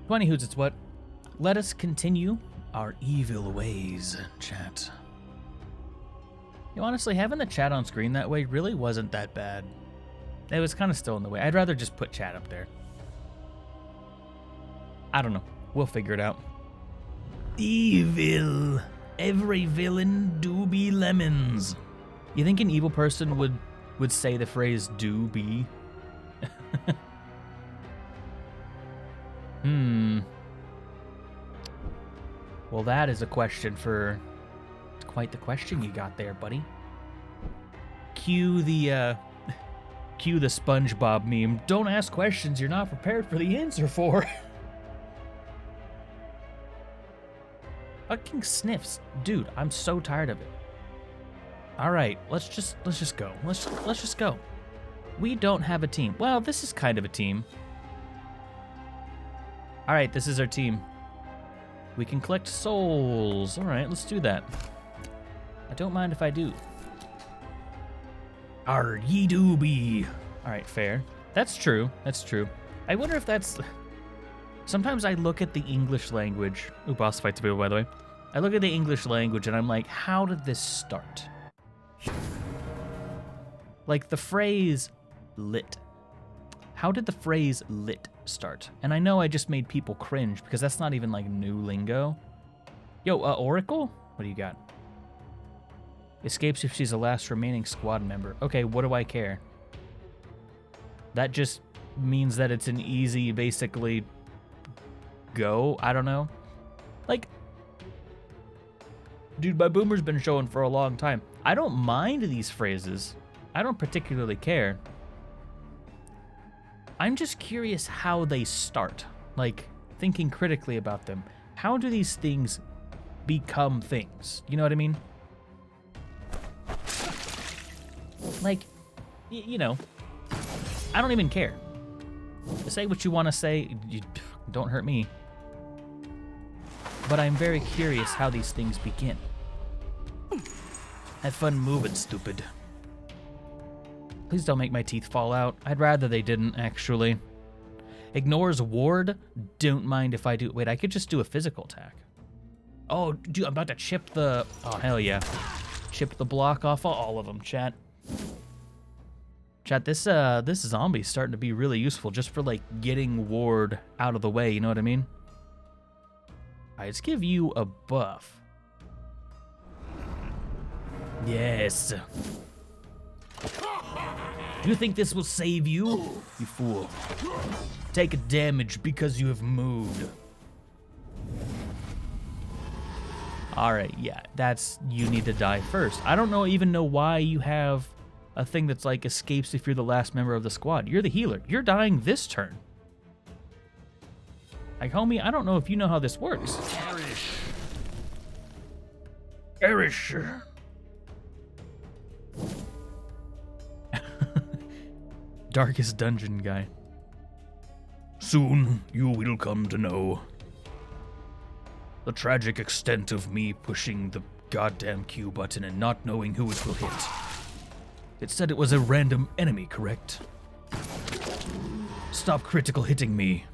20 hoots, it's what? Let us continue our evil ways, chat. You know, honestly, having the chat on screen that way really wasn't that bad. It was kind of still in the way. I'd rather just put chat up there. I don't know. We'll figure it out. Evil. Every villain do be lemons. You think an evil person would say the phrase do be? Well, that is a question for... Quite the question you got there, buddy. Cue the SpongeBob meme. Don't ask questions you're not prepared for the answer for. Fucking sniffs. Dude, I'm so tired of it. Alright, let's just go. Let's just go. We don't have a team. Well, this is kind of a team. Alright, this is our team. We can collect souls. Alright, let's do that. I don't mind if I do. Ar ye do be. Alright, fair. That's true. That's true. I wonder if that's... Sometimes I look at the English language. Ooh, boss fight's available, by the way. I look at the English language and I'm like, how did this start? Like the phrase lit. How did the phrase lit start? And I know I just made people cringe because that's not even like new lingo. Yo, Oracle? What do you got? Escapes if she's the last remaining squad member. Okay, what do I care? That just means that it's an easy, basically, go. I don't know. Like, dude, my boomer's been showing for a long time. I don't mind these phrases. I don't particularly care. I'm just curious how they start. Like, thinking critically about them. How do these things become things? You know what I mean? Like, you know, I don't even care. Say what you want to say. You don't hurt me. But I'm very curious how these things begin. Have fun moving, stupid. Please don't make my teeth fall out. I'd rather they didn't, actually. Ignores ward. Don't mind if I do. Wait, I could just do a physical attack. Oh, dude, I'm about to chip the... Oh, hell yeah. Chip the block off of all of them, chat. Chat, this zombie's starting to be really useful just for, like, getting ward out of the way, you know what I mean? Alright, let's give you a buff. Yes. Do you think this will save you? You fool. Take a damage because you have moved. Alright, yeah, that's... You need to die first. I don't even know why you have a thing that's like escapes if you're the last member of the squad. You're the healer. You're dying this turn. Like, homie, I don't know if you know how this works. Perish. Darkest dungeon guy. Soon you will come to know the tragic extent of me pushing the goddamn Q button and not knowing who it will hit. It said it was a random enemy, correct? Stop critical hitting me.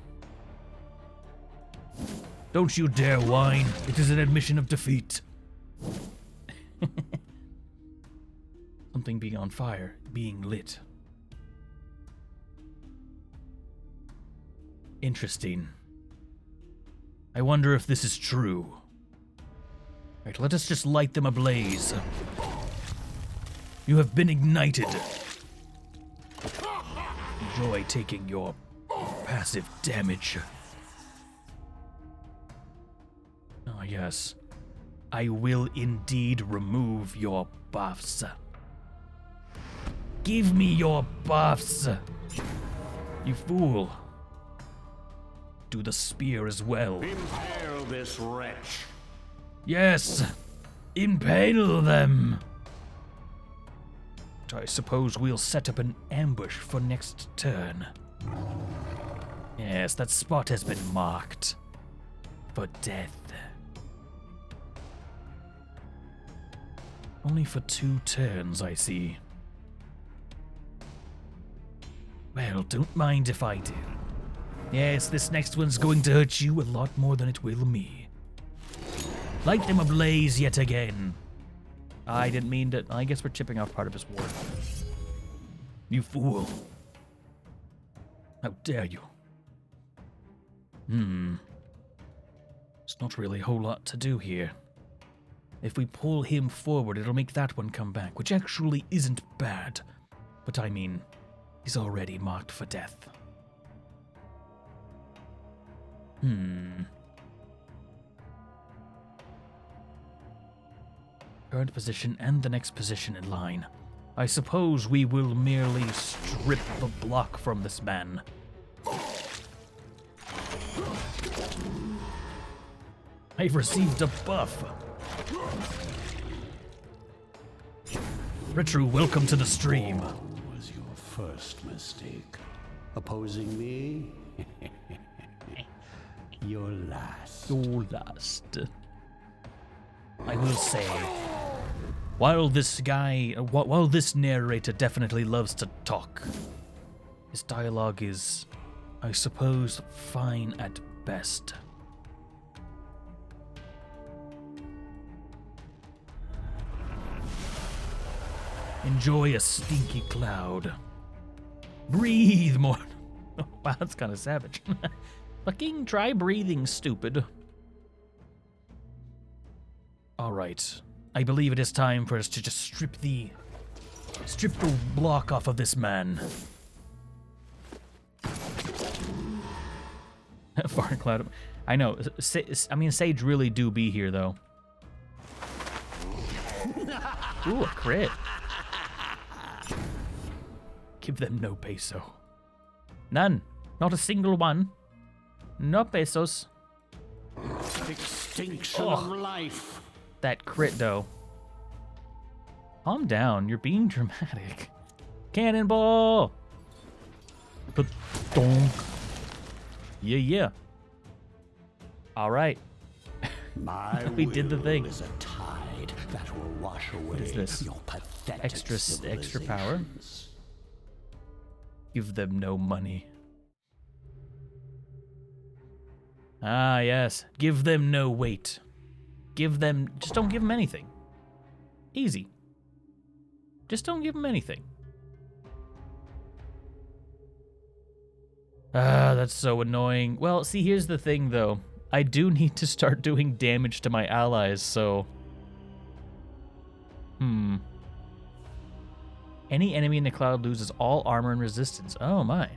Don't you dare whine. It is an admission of defeat. Something being on fire, being lit. Interesting. I wonder if this is true. Right, let us just light them ablaze. You have been ignited. Enjoy taking your passive damage. Oh, yes. I will indeed remove your buffs. Give me your buffs. You fool. Do the spear as well. Impale this wretch. Yes. Impale them. I suppose we'll set up an ambush for next turn. Yes, that spot has been marked for death. Only for 2 turns, I see. Well, don't mind if I do. Yes, this next one's going to hurt you a lot more than it will me. Light them ablaze yet again. I didn't mean to. I guess we're chipping off part of his ward. You fool. How dare you? There's not really a whole lot to do here. If we pull him forward, it'll make that one come back, which actually isn't bad. But I mean, he's already marked for death. Current position and the next position in line. I suppose we will merely strip the block from this man. I've received a buff. Retru, welcome to the stream. What was your first mistake? Opposing me? Your last. Your last. I will say, while this narrator definitely loves to talk, his dialogue is, I suppose, fine at best. Enjoy a stinky cloud. Breathe more. Wow, that's kind of savage. Fucking try breathing, stupid. Alright. I believe it is time for us to just strip the block off of this man. Far cloud. I know. I mean, Sage really do be here, though. Ooh, a crit. Give them no peso. None. Not a single one. No pesos. Extinction of life. That crit, though. Calm down. You're being dramatic. Cannonball! Donk. Yeah. Alright. We did the thing. Is a tide that will wash away what is this? Your pathetic Extra power? Give them no money. Ah, yes. Give them no weight. Just don't give them anything. Easy. Just don't give them anything. Ah, that's so annoying. Well, see, here's the thing, though. I do need to start doing damage to my allies, so... Any enemy in the cloud loses all armor and resistance. Oh, my.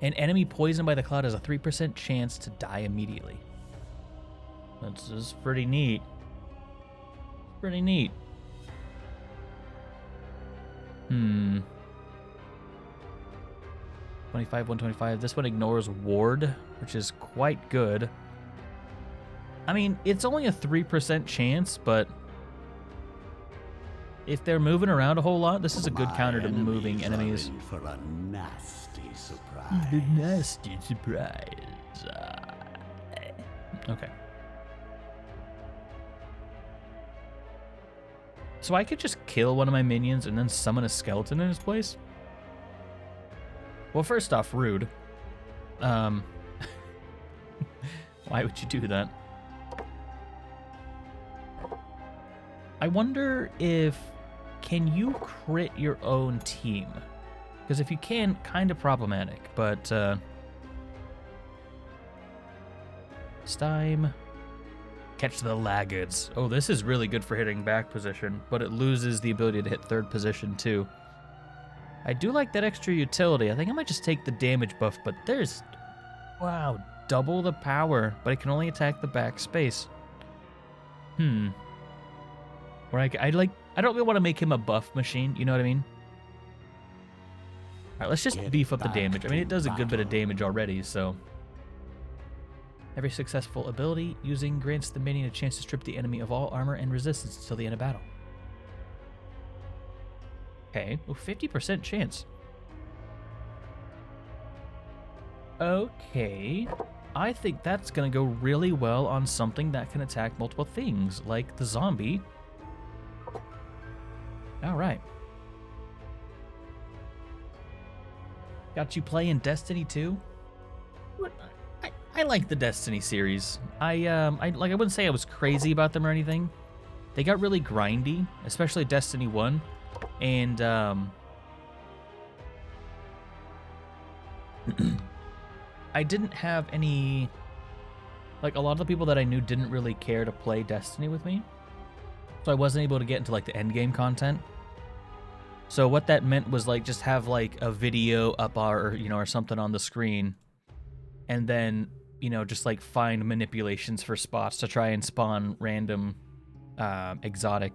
An enemy poisoned by the cloud has a 3% chance to die immediately. That's pretty neat. Pretty neat. 25, 125. This one ignores ward, which is quite good. I mean, it's only a 3% chance, but if they're moving around a whole lot, this is a good counter to moving enemies. For a nasty surprise. The nasty surprise. Okay. So I could just kill one of my minions and then summon a skeleton in his place? Well, first off, rude. Why would you do that? I wonder if... Can you crit your own team? Because if you can, kind of problematic, but... Stime. Catch the laggards. Oh, this is really good for hitting back position, but it loses the ability to hit third position, too. I do like that extra utility. I think I might just take the damage buff, but there's... Wow, double the power, but it can only attack the back space. Or I don't really want to make him a buff machine, you know what I mean? Alright, let's just beef up the damage. I mean, it does a good bit of damage already, so... Every successful ability using grants the minion a chance to strip the enemy of all armor and resistance until the end of battle. Okay, well, 50% chance. Okay, I think that's gonna go really well on something that can attack multiple things, like the zombie. All right. Got you playing Destiny 2? I like the Destiny series. I wouldn't say I was crazy about them or anything. They got really grindy, especially Destiny 1. And I didn't have any, like, a lot of the people that I knew didn't really care to play Destiny with me. So I wasn't able to get into like the end game content. So what that meant was like just have like a video up or something on the screen, and then just like find manipulations for spots to try and spawn random exotic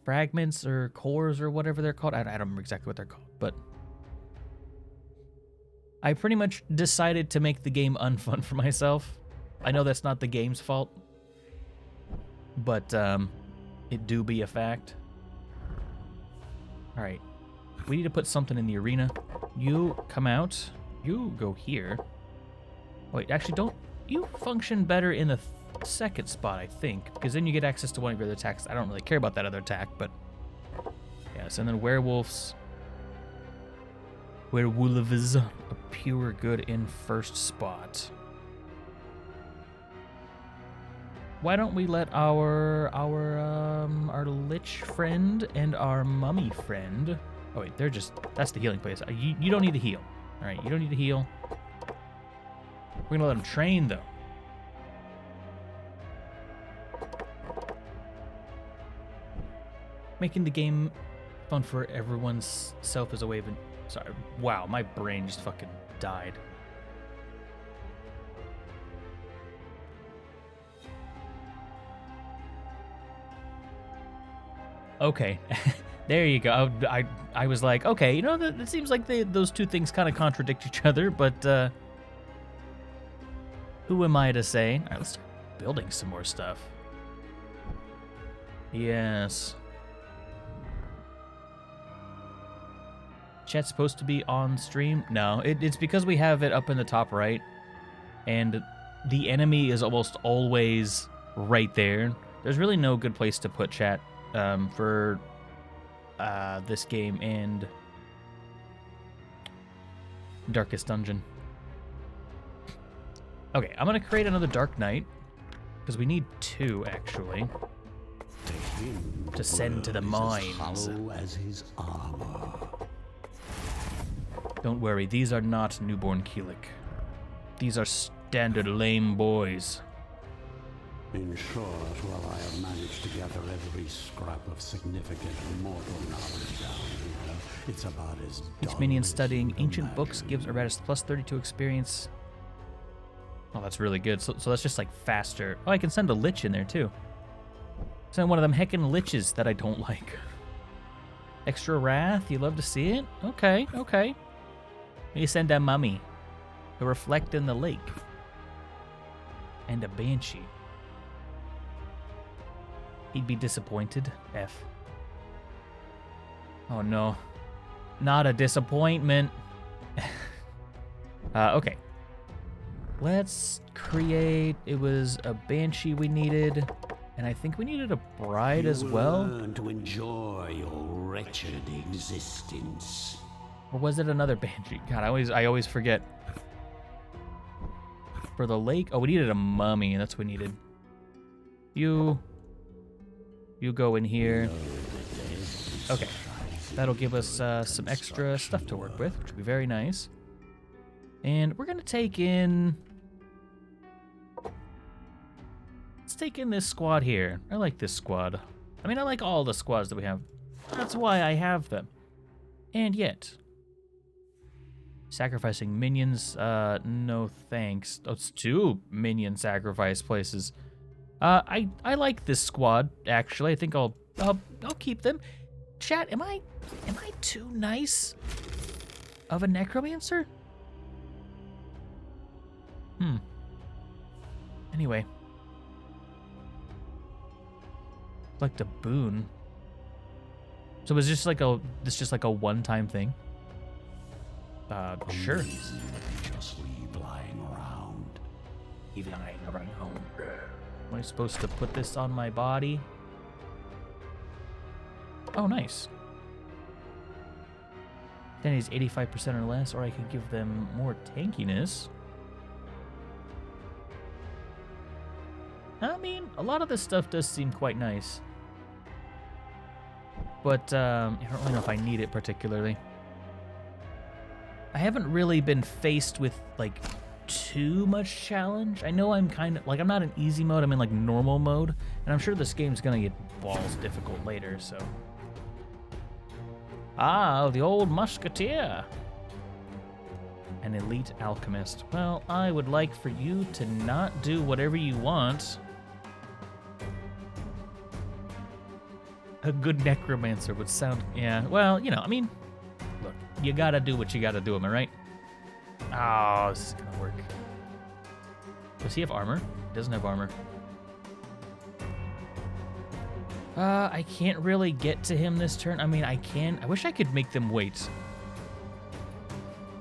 fragments or cores or whatever they're called. I don't remember exactly what they're called, but I pretty much decided to make the game unfun for myself. I know that's not the game's fault, but it do be a fact. All right, we need to put something in the arena. You come out. You go here. Wait, actually, don't you function better in the second spot, I think, because then you get access to one of your other attacks. I don't really care about that other attack, but yes. And then werewolves. Werewolves appear good in first spot. Why don't we let our lich friend and our mummy friend? Oh wait, that's the healing place. You don't need to heal. All right, you don't need to heal. We're gonna let them train though. Making the game fun for everyone's self is a way of. Sorry, wow, my brain just fucking died. Okay, there you go. I was like, okay, it seems like those two things kind of contradict each other, but who am I to say? All right, let's start building some more stuff. Yes. Chat's supposed to be on stream? No, it's because we have it up in the top right, and the enemy is almost always right there. There's really no good place to put chat for this game and Darkest Dungeon. Okay, I'm gonna create another Dark Knight because we need 2 actually to send to the mines. As his armor. Don't worry, these are not Newbornkilik. These are standard lame boys. In short, while I have managed to gather every scrap of significant mortal knowledge down here, it's about as Each minion studying ancient books gives Iratus plus 32 experience. Oh, that's really good. So that's just like faster. Oh, I can send a lich in there too. Send one of them heckin' liches that I don't like. Extra wrath? You love to see it? Okay, okay. You send a mummy. A reflect in the lake. And a banshee. He'd be disappointed. F. Oh no. Not a disappointment. Okay. Let's create... It was a banshee we needed. And I think we needed a bride as well. Learn to enjoy your wretched existence. Or was it another banshee? God, I always forget. For the lake? Oh, we needed a mummy. That's what we needed. You go in here. Okay. That'll give us some extra stuff to work with, which would be very nice. And we're going to take in... Let's take in this squad here. I like this squad. I mean, I like all the squads that we have. That's why I have them. And yet... Sacrificing minions, no thanks. Oh, it's 2 minion sacrifice places. I like this squad, actually. I think I'll keep them. Chat, am I too nice of a necromancer? Anyway. Like the boon. So it's just like a one-time thing? Sure. Just leave lying around. Lying around. Am I supposed to put this on my body? Oh, nice. Then he's 85% or less, or I could give them more tankiness. I mean, a lot of this stuff does seem quite nice. But I don't really know if I need it particularly. I haven't really been faced with, like, too much challenge. I know I'm kind of, like, I'm not in easy mode, I'm in, like, normal mode. And I'm sure this game's gonna get balls difficult later, so. Ah, the old musketeer. An elite alchemist. Well, I would like for you to not do whatever you want. A good necromancer would sound, yeah, well, you know, I mean, look, you gotta do what you gotta do, am I right? Oh, this is gonna work. Does he have armor? He doesn't have armor. I can't really get to him this turn. I mean, I can. I wish I could make them wait.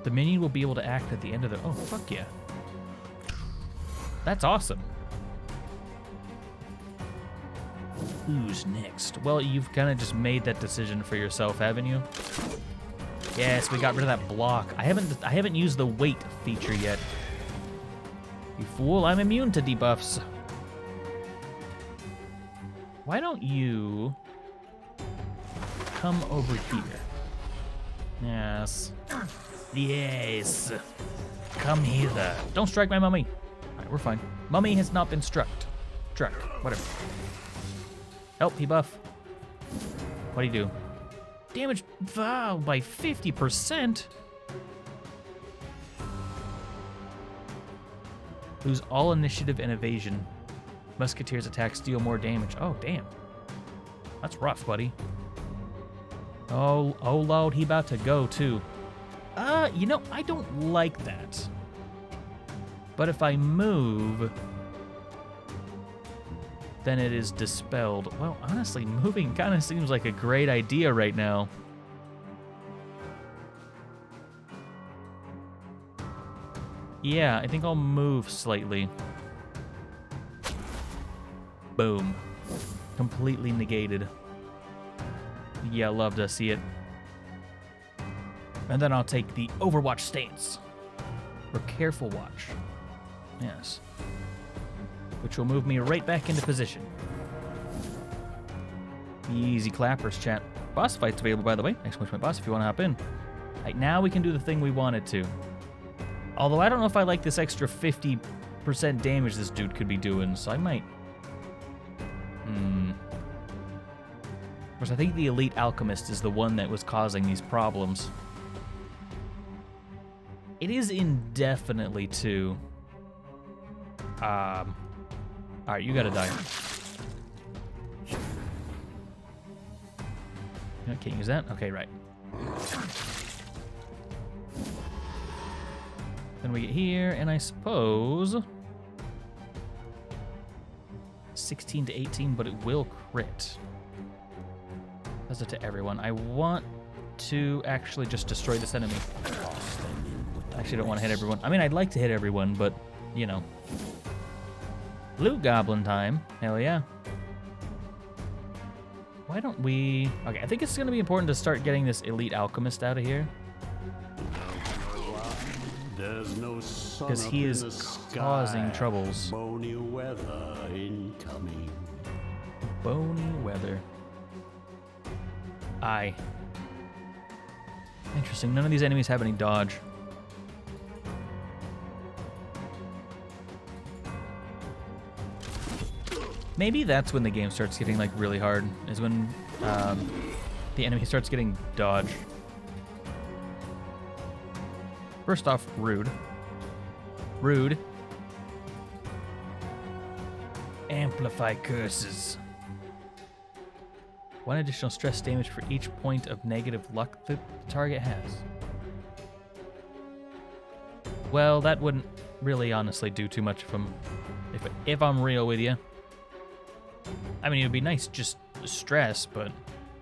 The minion will be able to act at the end of the... Oh, fuck yeah. That's awesome. Who's next? Well, you've kind of just made that decision for yourself, haven't you? Yes, we got rid of that block. I haven't used the wait feature yet. You fool, I'm immune to debuffs. Why don't you come over here? Yes. Yes. Come hither. Don't strike my mummy. All right, we're fine. Mummy has not been struck. Whatever. Help, debuff. What do you do? Damage vow by 50%. Lose all initiative and evasion. Musketeer's attacks deal more damage. Oh, damn. That's rough, buddy. Oh, Lord, he about to go, too. You know, I don't like that. But if I move, then it is dispelled. Well, honestly, moving kind of seems like a great idea right now. Yeah, I think I'll move slightly. Boom. Completely negated. Yeah, love to see it. And then I'll take the Overwatch stance. Or Careful Watch. Yes. Which will move me right back into position. Easy clappers, chat. Boss fight's available, by the way. Exclamation point boss if you want to hop in. Right, now we can do the thing we wanted to. Although I don't know if I like this extra 50% damage this dude could be doing, so I might... Of course, I think the Elite Alchemist is the one that was causing these problems. It is indefinitely too. Alright, you gotta die. I can't use that? Okay, right. Then we get here, and I suppose... 16 to 18, but it will crit. Does it to everyone. I want to actually just destroy this enemy. I actually don't want to hit everyone. I mean, I'd like to hit everyone, but, you know. Loot Goblin time. Hell yeah. Why don't we... Okay, I think it's going to be important to start getting this Elite Alchemist out of here. Because he is causing troubles. Bony weather incoming. Bony weather. Aye. Interesting. None of these enemies have any dodge. Maybe that's when the game starts getting like really hard, is when the enemy starts getting dodge. First off, rude. Rude. Amplify curses. 1 additional stress damage for each point of negative luck the target has. Well, that wouldn't really honestly do too much if I'm real with you. I mean, it would be nice just stress, but it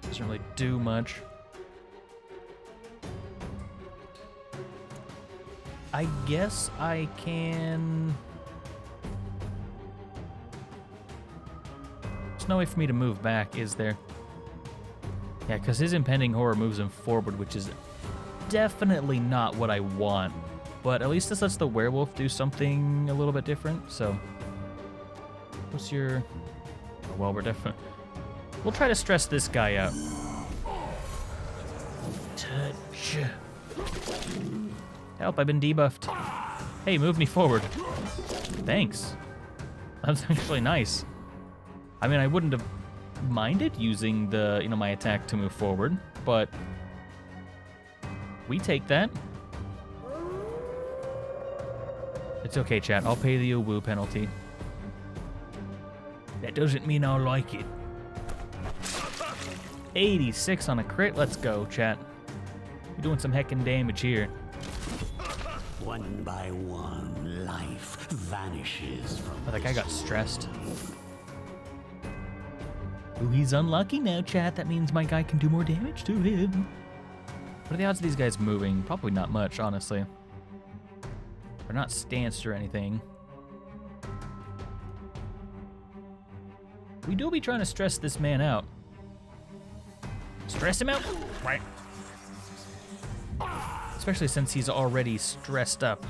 doesn't really do much. I guess I can... There's no way for me to move back, is there? Yeah, because his impending horror moves him forward, which is definitely not what I want. But at least this lets the werewolf do something a little bit different, so... What's your... Oh, well, we're definitely... We'll try to stress this guy out. Touch. Help, I've been debuffed. Hey, move me forward. Thanks. That's actually nice. I mean, I wouldn't have minded using the, my attack to move forward, but we take that. It's okay, chat. I'll pay the woo penalty. That doesn't mean I'll like it. 86 on a crit. Let's go, chat. You're doing some heckin' damage here. One by one, life vanishes from I think I got stressed. Ooh, he's unlucky now, chat. That means my guy can do more damage to him. What are the odds of these guys moving? Probably not much, honestly. They're not stanced or anything. We do be trying to stress this man out. Stress him out? Right. Especially since he's already stressed up.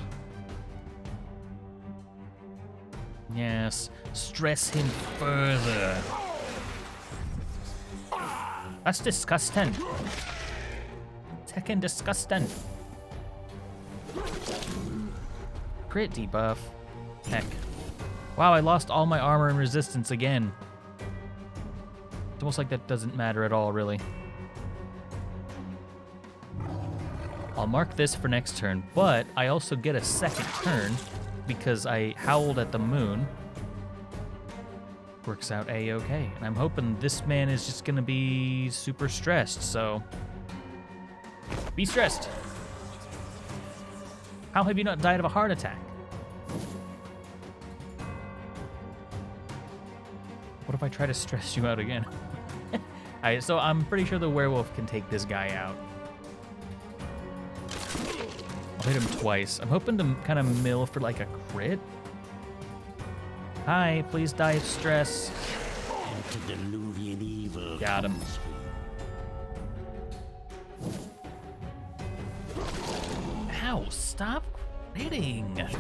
Yes, stress him further. That's disgusting. It's heckin' disgusting. Crit debuff. Heck. Wow, I lost all my armor and resistance again. It's almost like that doesn't matter at all, really. I'll mark this for next turn, but I also get a second turn because I howled at the moon. Works out a-okay. And I'm hoping this man is just gonna be super stressed, so... Be stressed! How have you not died of a heart attack? What if I try to stress you out again? Alright, so I'm pretty sure the werewolf can take this guy out. I'll hit him twice. I'm hoping to kind of mill for like a crit. Hi, please die of stress. Antediluvian evil. Got him. Ow, stop critting.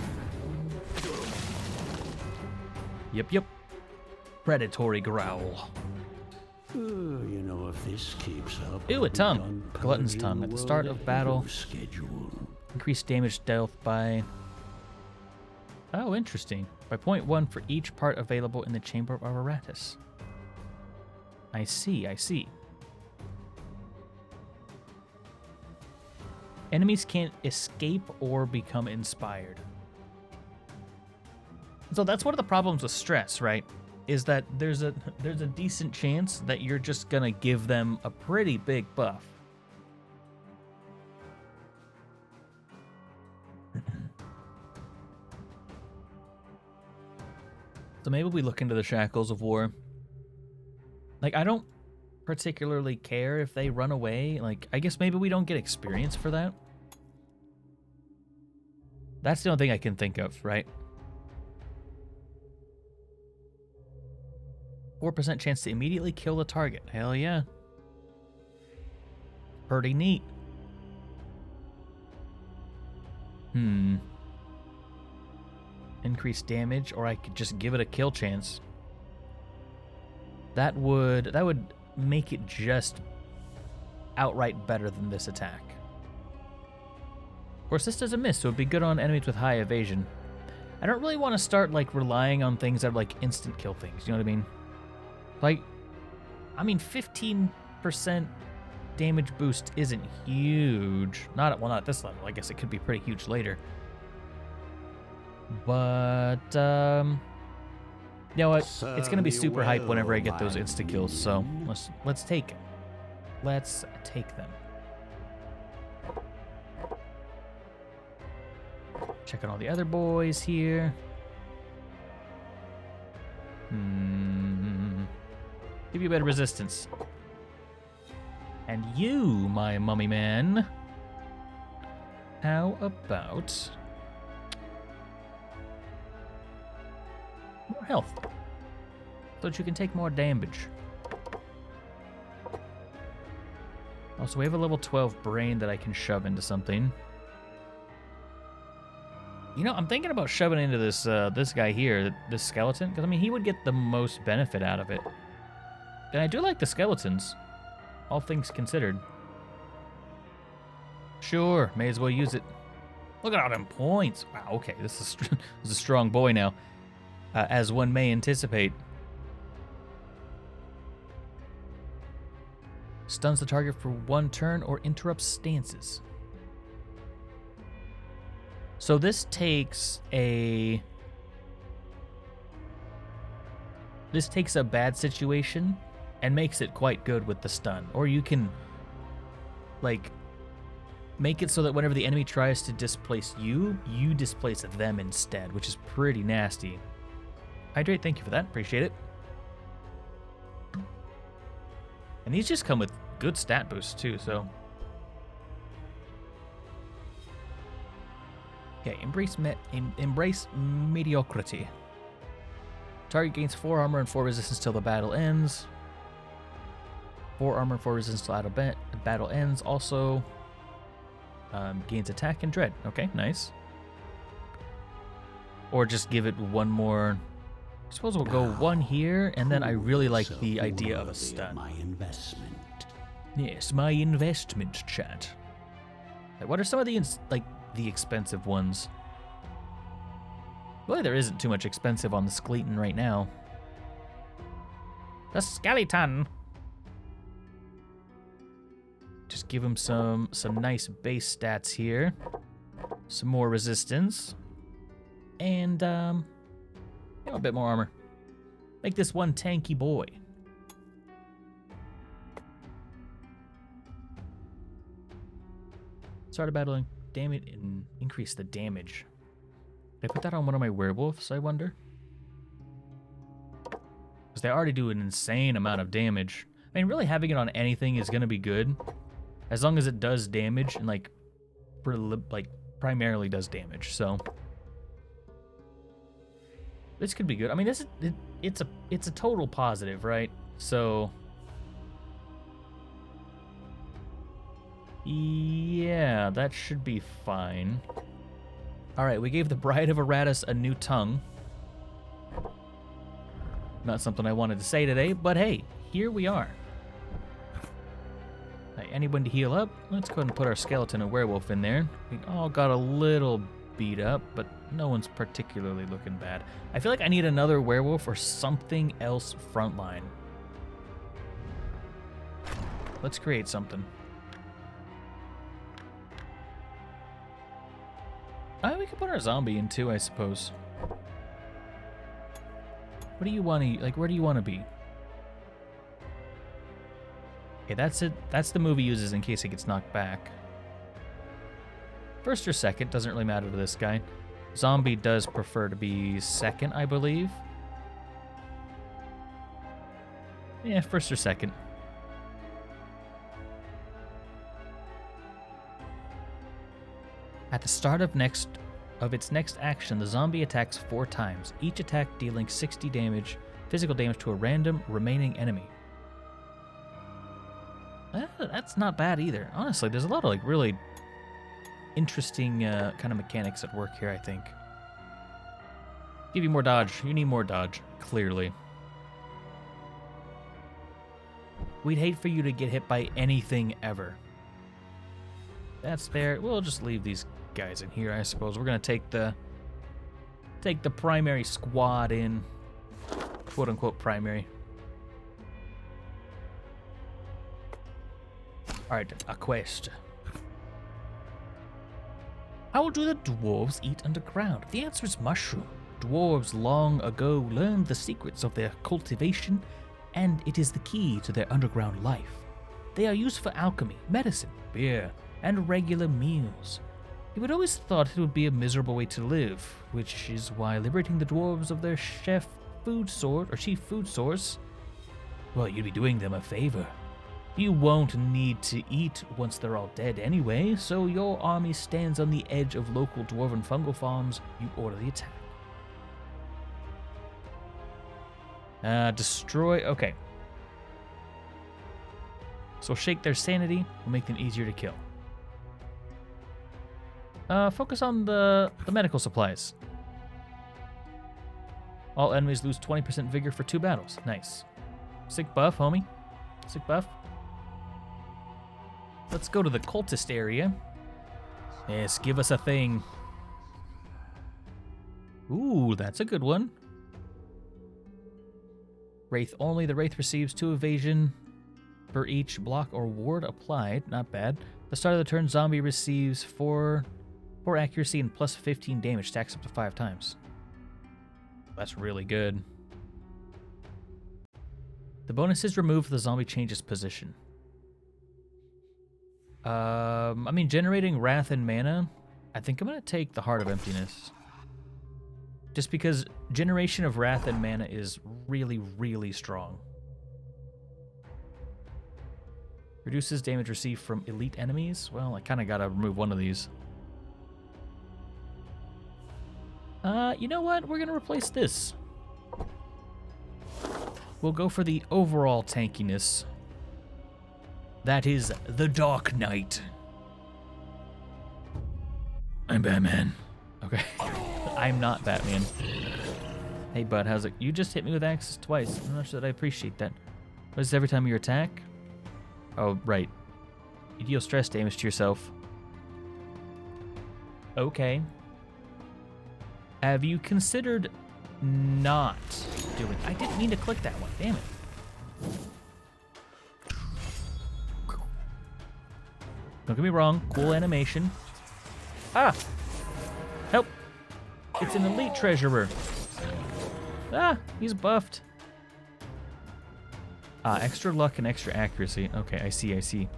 Yep. Predatory growl. You know, if this keeps up. Ooh, a tongue. Glutton's tongue. At the start of battle, increase damage dealt by... Oh, interesting. By 0.1 for each part available in the chamber of Iratus. I see. Enemies can't escape or become inspired. So that's one of the problems with stress, right? Is that there's a decent chance that you're just gonna give them a pretty big buff. So maybe we look into the Shackles of War. Like, I don't particularly care if they run away. Like, I guess maybe we don't get experience for that. That's the only thing I can think of, right? 4% chance to immediately kill the target. Hell yeah. Pretty neat. Increase damage, or I could just give it a kill chance. That would make it just outright better than this attack. Of course, this doesn't miss, so it'd be good on enemies with high evasion. I don't really want to start like relying on things that are like instant kill things. You know what I mean? Like, I mean, 15% damage boost isn't huge. Not at this level. I guess it could be pretty huge later. But, you know what? It's gonna be super hype whenever I get those insta kills. So let's take it. Let's take them. Checking all the other boys here. Give you a bit of resistance. And you, my mummy man. How about more health, so that you can take more damage. Also, we have a level 12 brain that I can shove into something. You know, I'm thinking about shoving into this this guy here, this skeleton, because I mean, he would get the most benefit out of it. And I do like the skeletons, all things considered. Sure, may as well use it. Look at all them points. Wow, okay, this is a strong boy now, as one may anticipate. Stuns the target for 1 turn or interrupts stances. So this takes a bad situation and makes it quite good with the stun. Or you can like make it so that whenever the enemy tries to displace you, you displace them instead, which is pretty nasty. Hydrate, thank you for that. Appreciate it. And these just come with good stat boosts too, so. Okay, embrace mediocrity. Target gains 4 armor and 4 resistance till the battle ends. 4 armor and 4 resistance till battle ends. Also, gains attack and dread. Okay, nice. Or just give it one more. I suppose we'll go 1 here, and then I really like the idea of a stun. My investment. Yes, my investment, chat. Like, what are some of the the expensive ones? Really, there isn't too much expensive on the skeleton right now. The skeleton. Just give him some nice base stats here. Some more resistance. And a bit more armor. Make this one tanky boy. Start a battle, damage, and increase the damage. Did I put that on one of my werewolves, I wonder? Because they already do an insane amount of damage. I mean, really having it on anything is going to be good. As long as it does damage and, primarily does damage, so. This could be good. I mean, it's a total positive, right? So. Yeah, that should be fine. All right, we gave the Bride of Iratus a new tongue. Not something I wanted to say today, but hey, here we are. Right, anyone to heal up? Let's go ahead and put our skeleton and werewolf in there. We all got a little beat up, but no one's particularly looking bad. I feel like I need another werewolf or something else frontline. Let's create something. We could put our zombie in too, I suppose. What do you want to, where do you want to be? Okay, that's it. That's the move he uses in case he gets knocked back. First or second, doesn't really matter to this guy. Zombie does prefer to be second, I believe. Yeah, first or second. At the start of its next action, the zombie attacks 4 times, each attack dealing 60 physical damage to a random remaining enemy. That's not bad either. Honestly, there's a lot of really interesting kind of mechanics at work here, I think. Give you more dodge. You need more dodge, clearly. We'd hate for you to get hit by anything ever. That's fair. We'll just leave these guys in here, I suppose. We're gonna take the primary squad in, quote unquote primary. All right, a quest. How do the dwarves eat underground? The answer is mushroom. Dwarves long ago learned the secrets of their cultivation, and it is the key to their underground life. They are used for alchemy, medicine, beer, and regular meals. You would always thought it would be a miserable way to live, which is why liberating the dwarves of their chief food source, well, you'd be doing them a favor. You won't need to eat once they're all dead anyway, so your army stands on the edge of local dwarven fungal farms. You order the attack. Destroy, okay. So shake their sanity will make them easier to kill. Focus on the medical supplies. All enemies lose 20% vigor for 2 battles. Nice. Sick buff, homie. Sick buff. Let's go to the cultist area. Yes, give us a thing. Ooh, that's a good one. Wraith only. The Wraith receives 2 evasion for each block or ward applied. Not bad. At the start of the turn, zombie receives 4 accuracy and plus 15 damage. Stacks up to 5 times. That's really good. The bonus is removed if the zombie changes position. I mean, generating wrath and mana, I think I'm going to take the Heart of Emptiness. Just because generation of wrath and mana is really, really strong. Reduces damage received from elite enemies. Well, I kind of got to remove one of these. You know what? We're going to replace this. We'll go for the overall tankiness. That is the Dark Knight. I'm Batman. Okay. I'm not Batman. Hey, bud, how's it? You just hit me with axes twice. I'm not sure that I appreciate that. What is every time you attack? Oh, right. You deal stress damage to yourself. Okay. Have you considered not doing... I didn't mean to click that one. Damn it. Don't get me wrong. Cool animation. Ah! Help! It's an elite treasurer. Ah! He's buffed. Extra luck and extra accuracy. Okay, I see.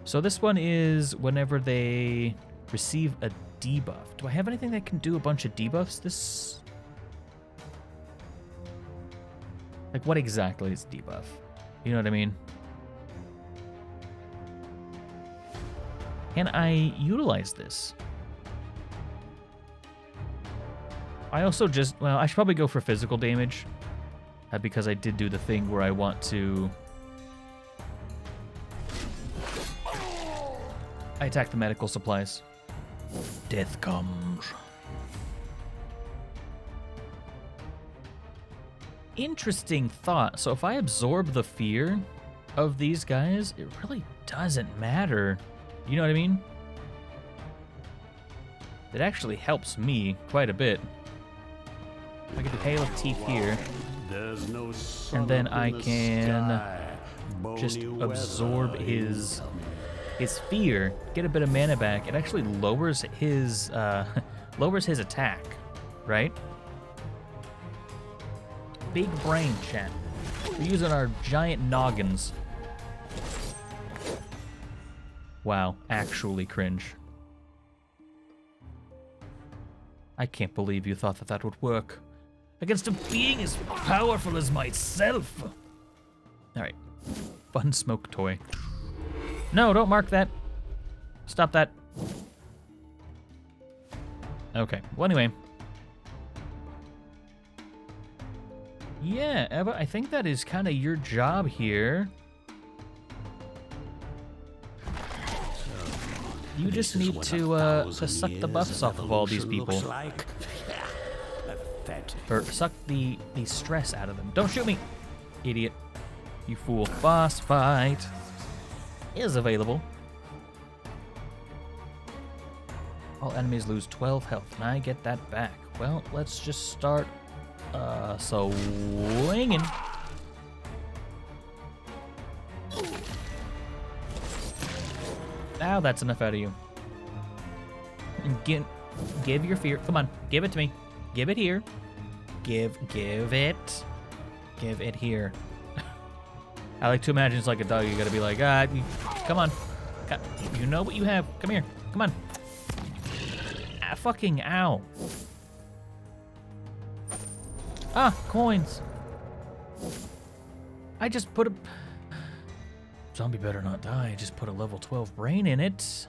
So this one is whenever they receive a debuff. Do I have anything that can do a bunch of debuffs? This... Like, what exactly is debuff? You know what I mean? Can I utilize this? I also just... Well, I should probably go for physical damage. Because I did do the thing where I want to... I attack the medical supplies. Death comes. Interesting thought. So if I absorb the fear of these guys, it really doesn't matter. You know what I mean? It actually helps me quite a bit. I get the Hail of Teeth here. And then I can just absorb his fear, get a bit of mana back. It actually lowers his attack, right? Big brain, chat. We're using our giant noggins. Wow, actually cringe. I can't believe you thought that would work against a being as powerful as myself. All right, fun smoke toy. No, don't mark that. Stop that. Okay, well anyway. Yeah, Eva, I think that is kind of your job here. You just need to suck the buffs off of all these people. Or suck the stress out of them. Don't shoot me, idiot. You fool. Boss fight is available. All enemies lose 12 health, and I get that back. Well, let's just start swinging. Now that's enough out of you. Give your fear. Come on, give it to me. Give it here. Give it. Give it here. I like to imagine it's like a dog. You gotta be like, come on. You know what you have. Come here. Come on. Ah, fucking ow. Ah, coins. I just put a... Zombie better not die. I just put a level 12 brain in it.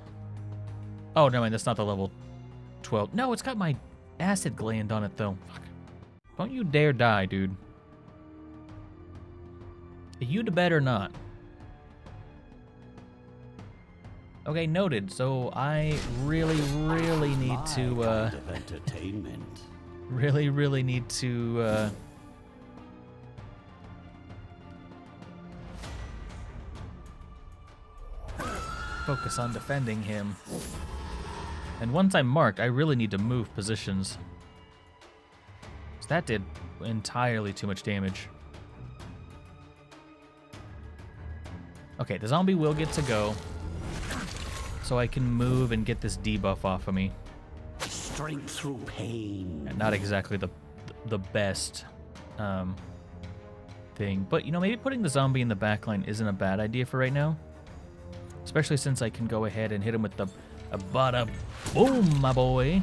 Oh, no, man, that's not the level 12. No, it's got my acid gland on it, though. Fuck. Don't you dare die, dude. You'd better not. Okay, noted. So I really need to, kind of entertainment. really need to, focus on defending him. And once I'm marked, I really need to move positions. So that did entirely too much damage. Okay, the zombie will get to go. So I can move and get this debuff off of me. Strength through pain. And not exactly the best thing. But, you know, maybe putting the zombie in the backline isn't a bad idea for right now. Especially since I can go ahead and hit him with the bada boom, my boy.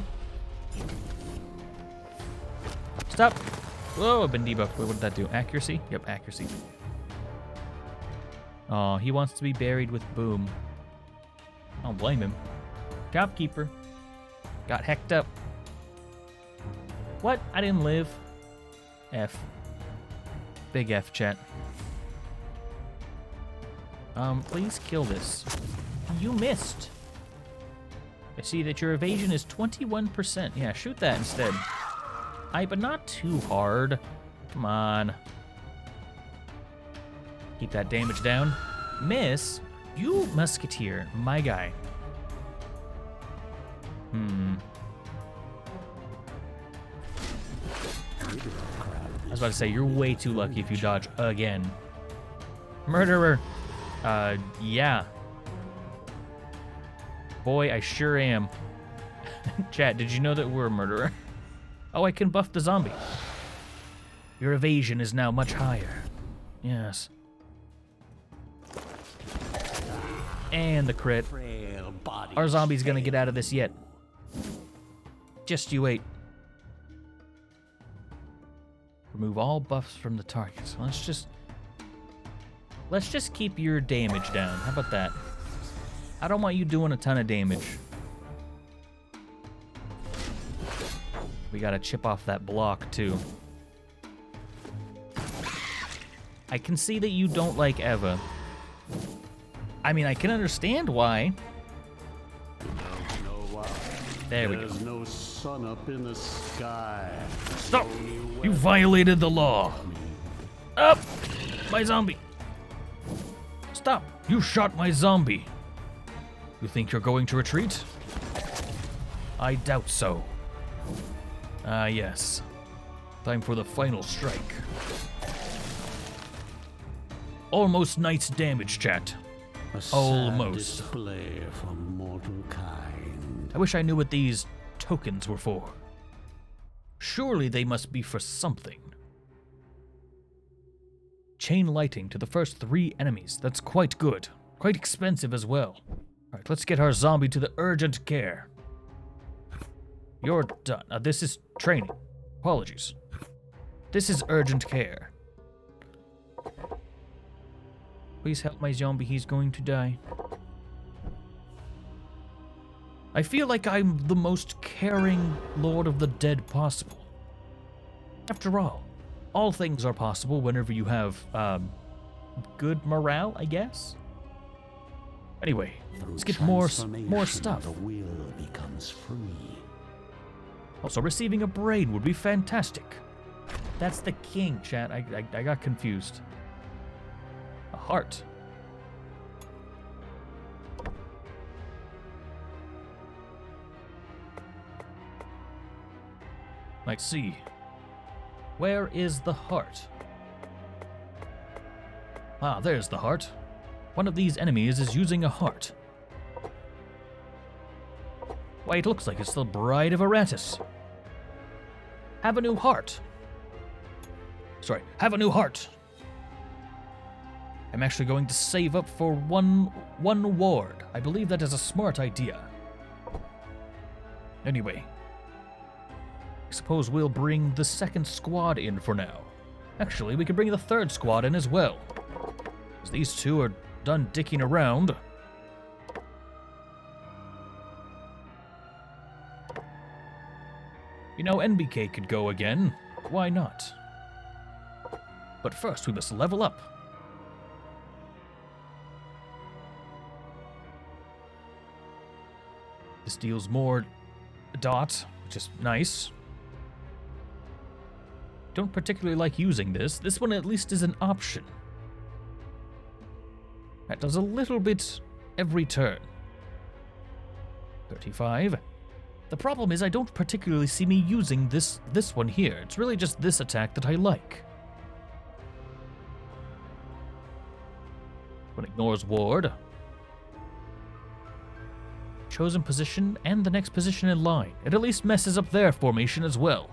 Stop. Whoa, I've been debuffed. Wait, what did that do? Accuracy? Yep, accuracy. Oh, he wants to be buried with boom. I don't blame him. Shopkeeper. Got hecked up. What? I didn't live. F. Big F, chat. Please kill this. You missed. I see that your evasion is 21%. Yeah, shoot that instead. But not too hard. Come on. Keep that damage down. Miss? You musketeer, my guy. I was about to say, you're way too lucky if you dodge again. Murderer. Yeah. Boy, I sure am. Chat, did you know that we're a murderer? Oh, I can buff the zombie. Your evasion is now much higher. Yes. And the crit. Our zombie's gonna get out of this yet. Just you wait. Remove all buffs from the targets. Let's just keep your damage down. How about that? I don't want you doing a ton of damage. We gotta chip off that block too. I can see that you don't like Eva. I mean, I can understand why. There we go. There's no sun up in the sky. Stop! You violated the law. Up! My zombie. Stop! You shot my zombie. You think you're going to retreat? I doubt so. Ah, yes. Time for the final strike. Almost knight's damage, chat. Almost. Display from mortal kind. I wish I knew what these tokens were for. Surely they must be for something. Chain lighting to the first 3 enemies. That's quite good. Quite expensive as well. Alright, let's get our zombie to the urgent care. You're done. This is training. Apologies. This is urgent care. Please help my zombie, he's going to die. I feel like I'm the most caring Lord of the Dead possible. After all things are possible whenever you have, good morale, I guess? Anyway, let's get more stuff. The will becomes free. Also, receiving a brain would be fantastic. That's the king, chat. I got confused. A heart. Let's see. Where is the heart? Ah, there's the heart. One of these enemies is using a heart. Why, it looks like it's the bride of Iratus. Have a new heart. Sorry, have a new heart. I'm actually going to save up for one ward. I believe that is a smart idea. Anyway, I suppose we'll bring the second squad in for now. Actually, we could bring the third squad in as well. As these two are done dicking around. You know, NBK could go again. Why not? But first, we must level up. This deals more dot, which is nice. Don't particularly like using this. This one at least is an option. That does a little bit every turn. 35. The problem is I don't particularly see me using this one here. It's really just this attack that I like. One ignores ward. Chosen position and the next position in line. It at least messes up their formation as well.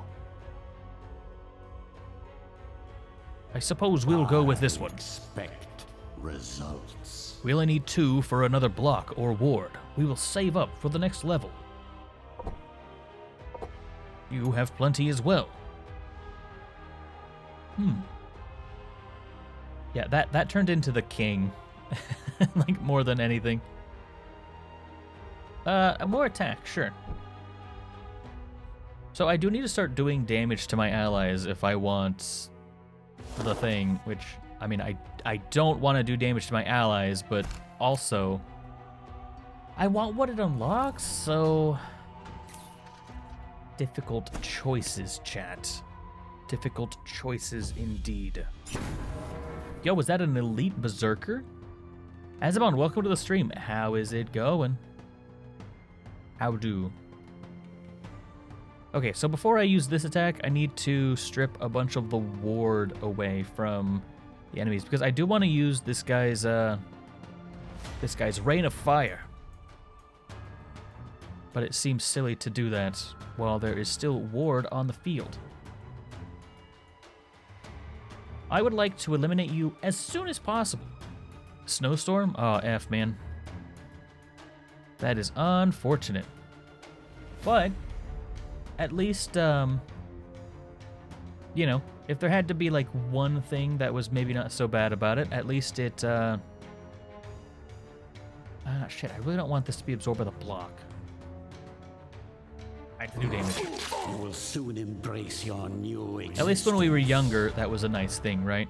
I suppose we'll go with this one. Expect results. We only need 2 for another block or ward. We will save up for the next level. You have plenty as well. Yeah, that turned into the king. Like, more than anything. More attack, sure. So I do need to start doing damage to my allies if I want the thing, which, I mean, I don't want to do damage to my allies, but also I want what it unlocks, so difficult choices, chat. Difficult choices indeed. Yo, was that an elite berserker? Azabon, welcome to the stream. How is it going? How do? Okay, so before I use this attack, I need to strip a bunch of the ward away from the enemies, because I do want to use this guy's Rain of Fire. But it seems silly to do that while there is still ward on the field. I would like to eliminate you as soon as possible. Snowstorm? Oh, F, man. That is unfortunate. But at least, you know, if there had to be like one thing that was maybe not so bad about it, at least it, shit, I really don't want this to be absorbed by the block. I have to do damage. You will soon embrace your new existence. At least when we were younger, that was a nice thing, right?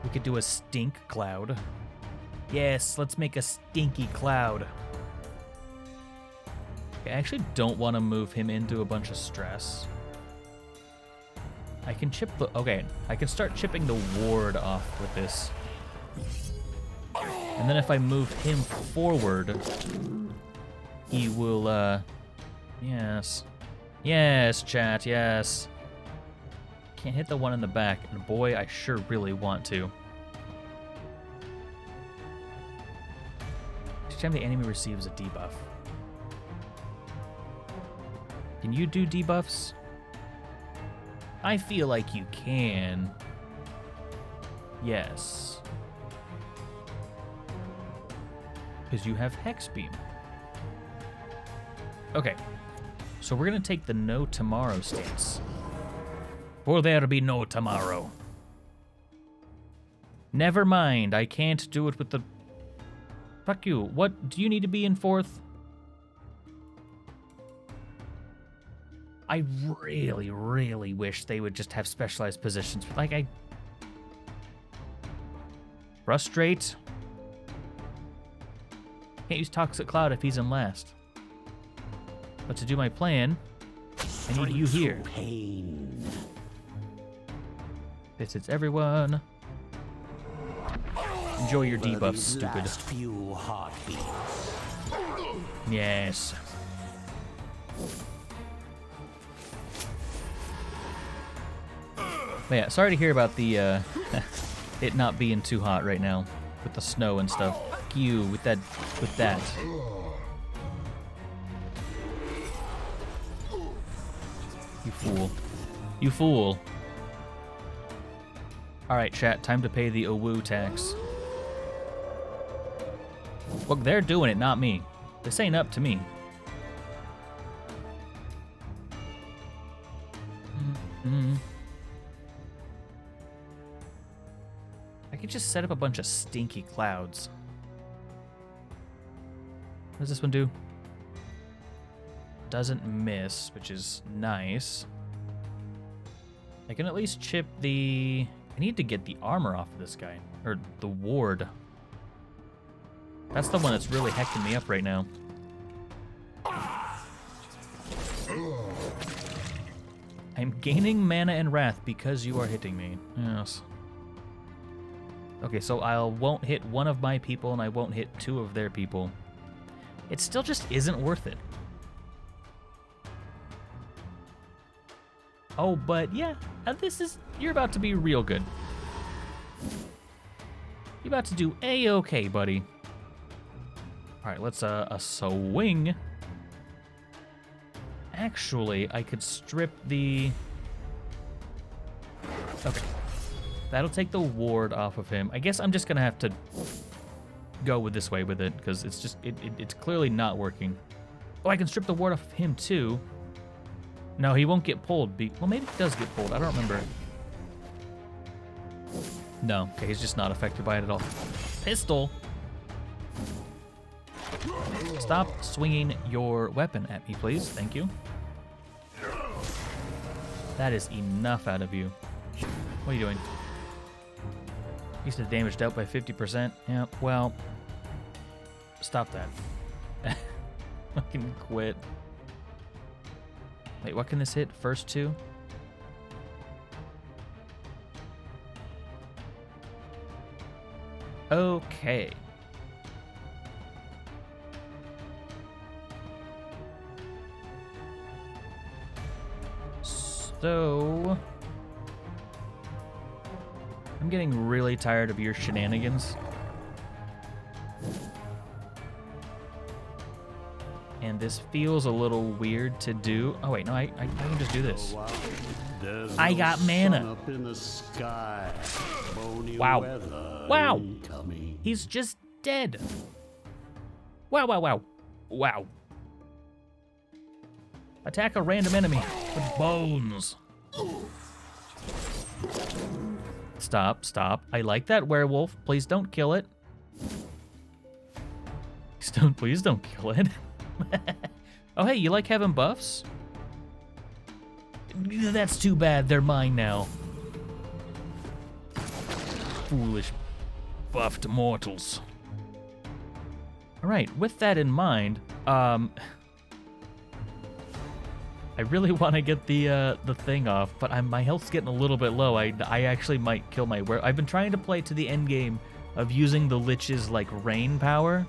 We could do a stink cloud. Yes, let's make a stinky cloud. I actually don't want to move him into a bunch of stress. I can chip the... Okay, I can start chipping the ward off with this. And then if I move him forward, he will, yes. Yes, chat, yes. Can't hit the one in the back, and boy, I sure really want to. Each time the enemy receives a debuff. Can you do debuffs? I feel like you can. Yes. Because you have Hex Beam. Okay. So we're going to take the no tomorrow stance. For there be no tomorrow. Never mind, I can't do it with the... Fuck you. What? Do you need to be in 4th? I really, really wish they would just have specialized positions. Like, I... Frustrate. Can't use Toxic Cloud if he's in last. But to do my plan, I need you here. Pain. This hits everyone. Enjoy your debuffs, stupid. Last few heartbeats. Yes. But yeah, sorry to hear about the it not being too hot right now with the snow and stuff. Fuck you with that. You fool. You fool. Alright, chat, time to pay the Owu tax. Look, they're doing it, not me. This ain't up to me. I could just set up a bunch of stinky clouds. What does this one do? Doesn't miss, which is nice. I can at least chip the... I need to get the armor off of this guy. Or the ward. That's the one that's really hecking me up right now. I'm gaining mana and wrath because you are hitting me. Yes. Okay, so I won't hit one of my people and I won't hit two of their people. It still just isn't worth it. Oh, but yeah, you're about to be real good. You're about to do A-okay, buddy. All right, let's a swing. Actually, I could strip the... Okay. That'll take the ward off of him. I guess I'm just gonna have to go with this way with it, because it's just, it's clearly not working. Oh, I can strip the ward off of him too. No, he won't get pulled. Well, maybe he does get pulled. I don't remember. No, okay, he's just not affected by it at all. Pistol! Stop swinging your weapon at me, please. Thank you. That is enough out of you. What are you doing? Used to damage dealt by 50%. Yeah, well, stop that. Fucking quit. Wait, what can this hit? First two? Okay. So... I'm getting really tired of your shenanigans. And this feels a little weird to do. Oh wait, no, I can just do this. I got mana. Up in the sky. Wow. Wow. He's just dead. Wow, wow, wow. Wow. Attack a random enemy with bones. Stop, stop. I like that werewolf. Please don't kill it. Please don't kill it. Oh, hey, you like having buffs? That's too bad. They're mine now. Foolish buffed mortals. All right, with that in mind, I really want to get the thing off, but my health's getting a little bit low. I actually might kill my werewolf. I've been trying to play to the end game of using the Lich's like rain power,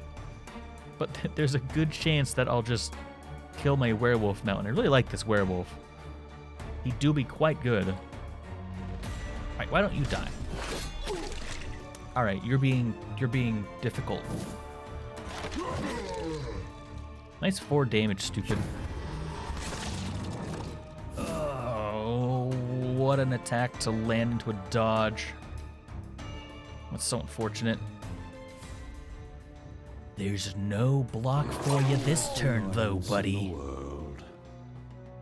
but there's a good chance that I'll just kill my werewolf now, and I really like this werewolf. He do be quite good. All right, why don't you die? All right, you're being difficult. Nice 4 damage, stupid. Oh, what an attack to land into a dodge. That's so unfortunate. There's no block for you this turn, though, buddy.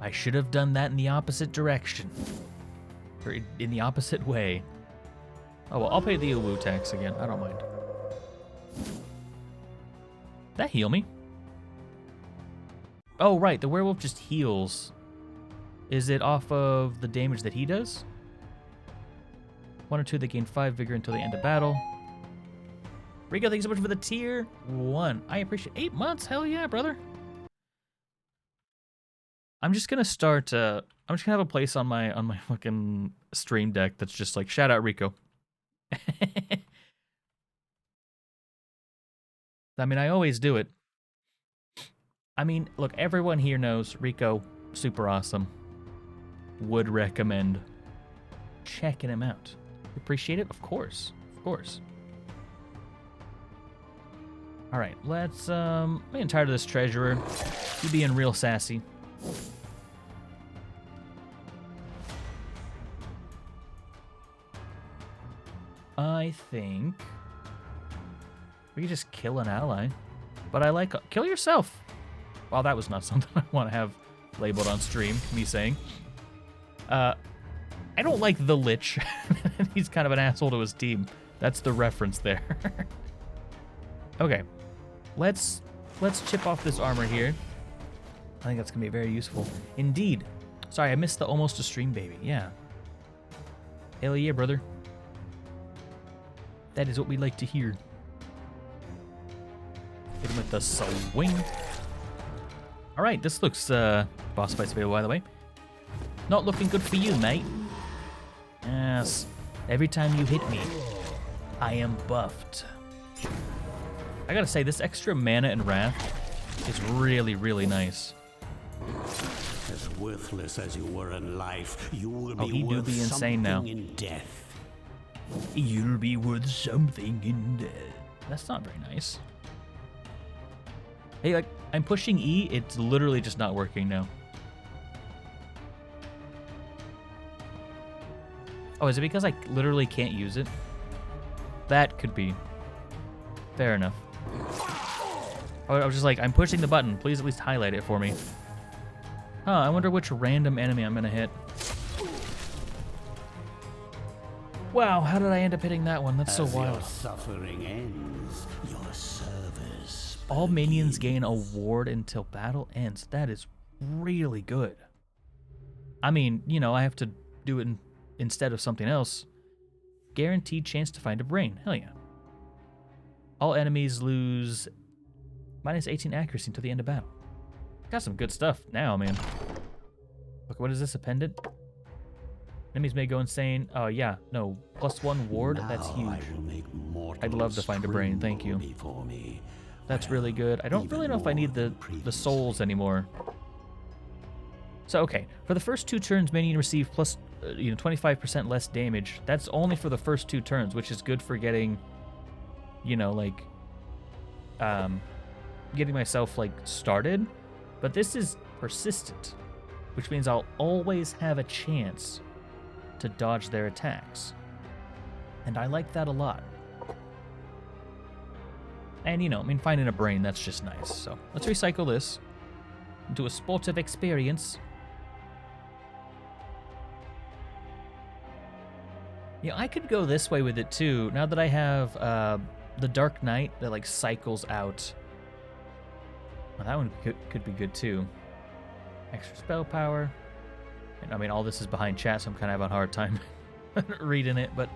I should have done that in the opposite direction. Or in the opposite way. Oh, well, I'll pay the Uwu tax again. I don't mind. That heal me? Oh, right. The werewolf just heals. Is it off of the damage that he does? 1 or 2, they gain 5 vigor until the end of battle. Rico, thank you so much for the tier 1. I appreciate 8 months. Hell yeah, brother. I'm just gonna start. I'm just gonna have a place on my fucking stream deck that's just like shout out Rico. I mean, I always do it. I mean, look, everyone here knows Rico, super awesome. Would recommend checking him out. Appreciate it, of course, of course. All right, let's. I'm getting tired of this treasurer. You being real sassy. I think we could just kill an ally, but I like kill yourself. Well, that was not something I want to have labeled on stream. Me saying, I don't like the Lich. He's kind of an asshole to his team. That's the reference there. Okay, let's chip off this armor here. I think that's gonna be very useful indeed. Sorry, I missed the almost a stream, baby. Yeah. Hell yeah, brother. That is what we like to hear. Hit him with the swing. All right, this looks boss fight available, by the way. Not looking good for you, mate. Yes. Every time you hit me, I am buffed. I gotta say, this extra mana and wrath is really, really nice. As worthless as you were in life, you will Oh, be he do worth be insane something now. in death. You'll be worth something in death. That's not very nice. Hey, like, I'm pushing E, it's literally just not working now. Oh, is it because I literally can't use it? That could be. Fair enough. I was just like, I'm pushing the button. Please at least highlight it for me. Huh, I wonder which random enemy I'm gonna hit. Wow, how did I end up hitting that one? That's so wild. Your suffering ends, your service. All minions gain a ward until battle ends. That is really good. I mean, you know, I have to do it instead of something else. Guaranteed chance to find a brain. Hell yeah. All enemies lose minus 18 accuracy until the end of battle. Got some good stuff now, man. Look, what is this? A pendant? Enemies may go insane. Oh, yeah. No. +1 ward? That's huge. I'd love to find a brain. Thank you. That's really good. I don't really know if I need the souls anymore. So, okay. For the first 2 turns, minion receive plus 25% less damage. That's only for the first 2 turns, which is good for getting, you know, like, getting myself, like, started. But this is persistent, which means I'll always have a chance to dodge their attacks. And I like that a lot. And, you know, I mean, finding a brain, that's just nice. So let's recycle this into a sportive experience. Yeah, I could go this way with it, too. Now that I have the Dark Knight that, like, cycles out. Well, that one could be good, too. Extra spell power. And, I mean, all this is behind chat, so I'm kind of having a hard time reading it, but...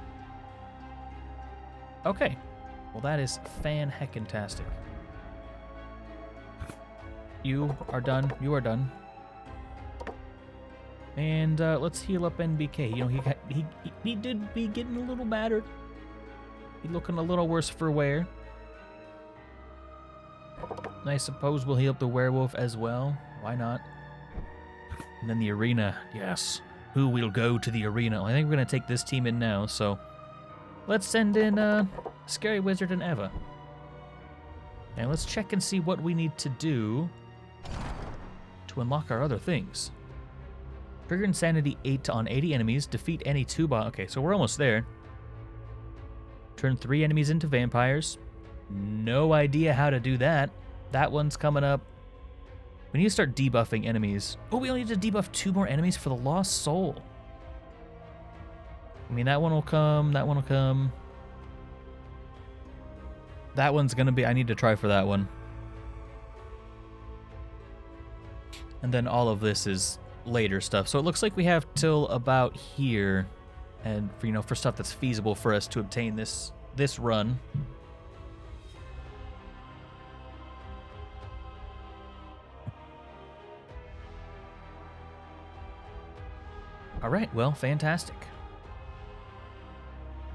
Okay. Well, that is fan-heckin-tastic. You are done. You are done. And let's heal up NBK. You know, he did be getting a little battered. He's looking a little worse for wear. I suppose we'll heal up the werewolf as well. Why not? And then the arena. Yes. Who will go to the arena? I think we're going to take this team in now, so... Let's send in Scary Wizard and Eva. And let's check and see what we need to do to unlock our other things. Trigger Insanity 8 on 80 enemies. Defeat any 2 boss. Okay, so we're almost there. Turn 3 enemies into vampires. No idea how to do that. That one's coming up. We need to start debuffing enemies. Oh, we only need to debuff 2 more enemies for the Lost Soul. I mean, that one will come. That one will come. That one's going to be... I need to try for that one. And then all of this is later stuff. So it looks like we have till about here. And, for, you know, for stuff that's feasible for us to obtain this run. All right, well, fantastic.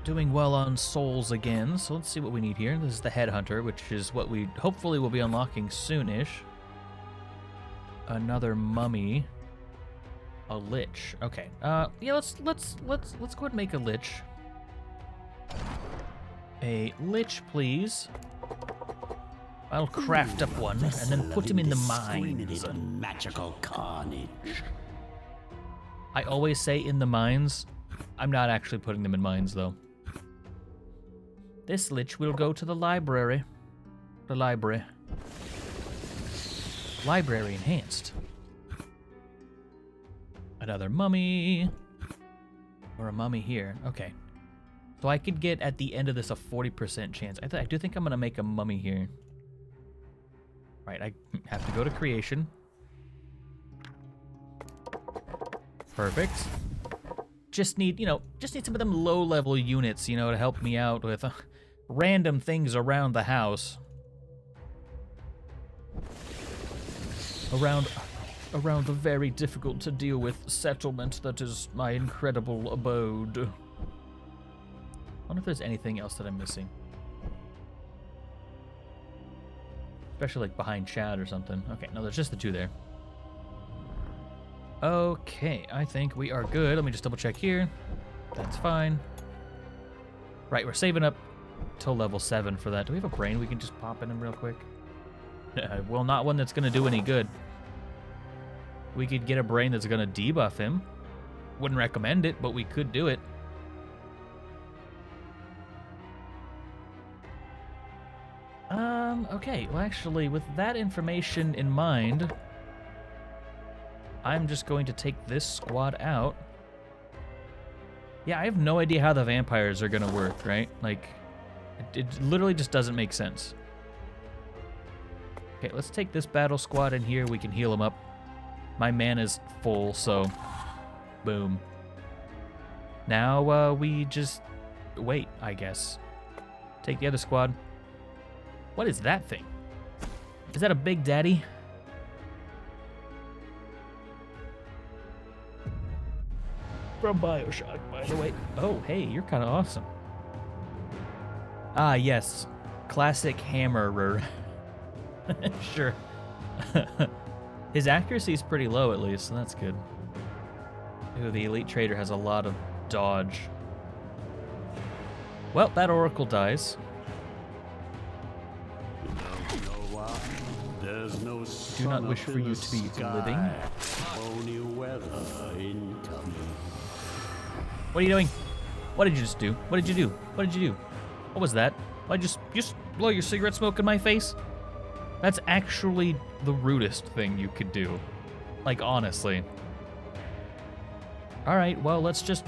Doing well on souls again, so let's see what we need here. This is the Headhunter, which is what we hopefully will be unlocking soonish. Another mummy. A lich. Okay. Yeah, let's go ahead and make a lich. A lich, please. I'll craft up one and then put him in the mines. Magical carnage. I always say in the mines. I'm not actually putting them in mines, though. This lich will go to the library. The library. Library enhanced. Another mummy. Or a mummy here. Okay. So I could get at the end of this a 40% chance. I do think I'm going to make a mummy here. Right, I have to go to creation. Perfect. Just need some of them low-level units, to help me out with random things around the house. around the very difficult to deal with settlement that is my incredible abode. I wonder if there's anything else that I'm missing. Especially like behind Chad or something. Okay, no, there's just the two there. Okay, I think we are good. Let me just double check here. That's fine. Right, we're saving up till level 7 for that. Do we have a brain we can just pop in him real quick? Well, not one that's going to do any good. We could get a brain that's going to debuff him. Wouldn't recommend it, but we could do it. Okay, well actually, with that information in mind, I'm just going to take this squad out. Yeah, I have no idea how the vampires are going to work, right? Like, it literally just doesn't make sense. Okay, let's take this battle squad in here. We can heal them up. My mana's full, so boom. Now we just wait, I guess. Take the other squad. What is that thing? Is that a Big Daddy? From BioShock, by the way. Oh, hey, you're kind of awesome. Ah, yes. Classic hammerer. Sure. His accuracy is pretty low, at least, so that's good. Ooh, the Elite Trader has a lot of dodge. Well, that Oracle dies. There's no Do not wish for you to be living. Only weather incoming. What are you doing? What did you just do? What did you do? What did you do? What was that? Why just blow your cigarette smoke in my face? That's actually the rudest thing you could do. Like, honestly. Alright, well, let's just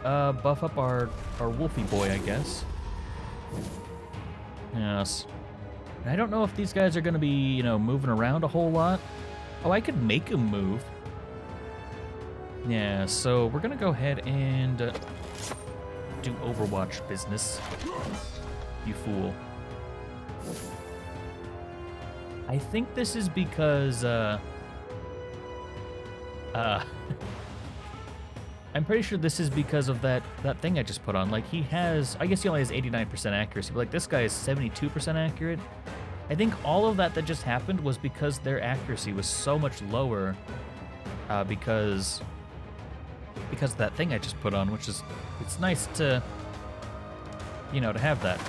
buff up our Wolfie boy, I guess. Yes. I don't know if these guys are going to be, you know, moving around a whole lot. Oh, I could make them move. Yeah, so we're going to go ahead and do Overwatch business. You fool. I think this is because, I'm pretty sure this is because of that thing I just put on. Like, he has, I guess he only has 89% accuracy, but like this guy is 72% accurate. I think all of that just happened was because their accuracy was so much lower because of that thing I just put on, which is, it's nice to, you know, to have that.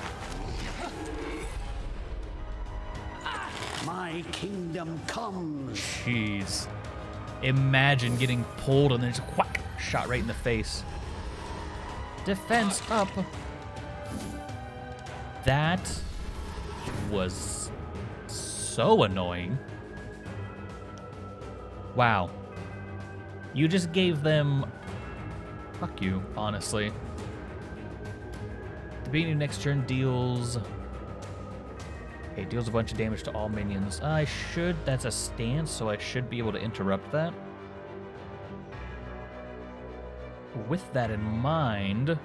My kingdom comes. Jeez. Imagine getting pulled and then just whack, shot right in the face. Defense up. That was so annoying. Wow. You just gave them... Fuck you, honestly. The beginning of next turn deals... Okay, deals a bunch of damage to all minions. That's a stance, so I should be able to interrupt that. With that in mind,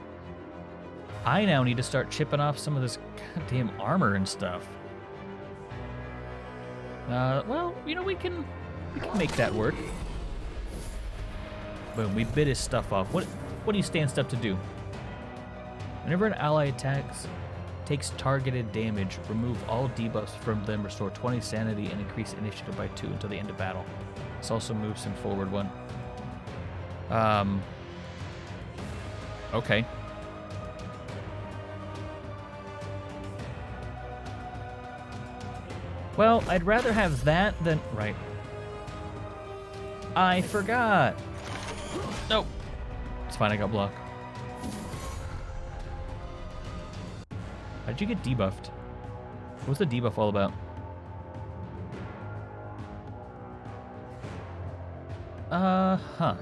I now need to start chipping off some of this goddamn armor and stuff. Well, you know, we can make that work. Boom, we bit his stuff off. What do you stand up to do? Whenever an ally takes targeted damage, remove all debuffs from them, restore 20 sanity, and increase initiative by 2 until the end of battle. This also moves him forward 1. Okay. Well, I'd rather have that than... Right. I forgot. Nope. It's fine, I got blocked. How'd you get debuffed? What's the debuff all about? Huh.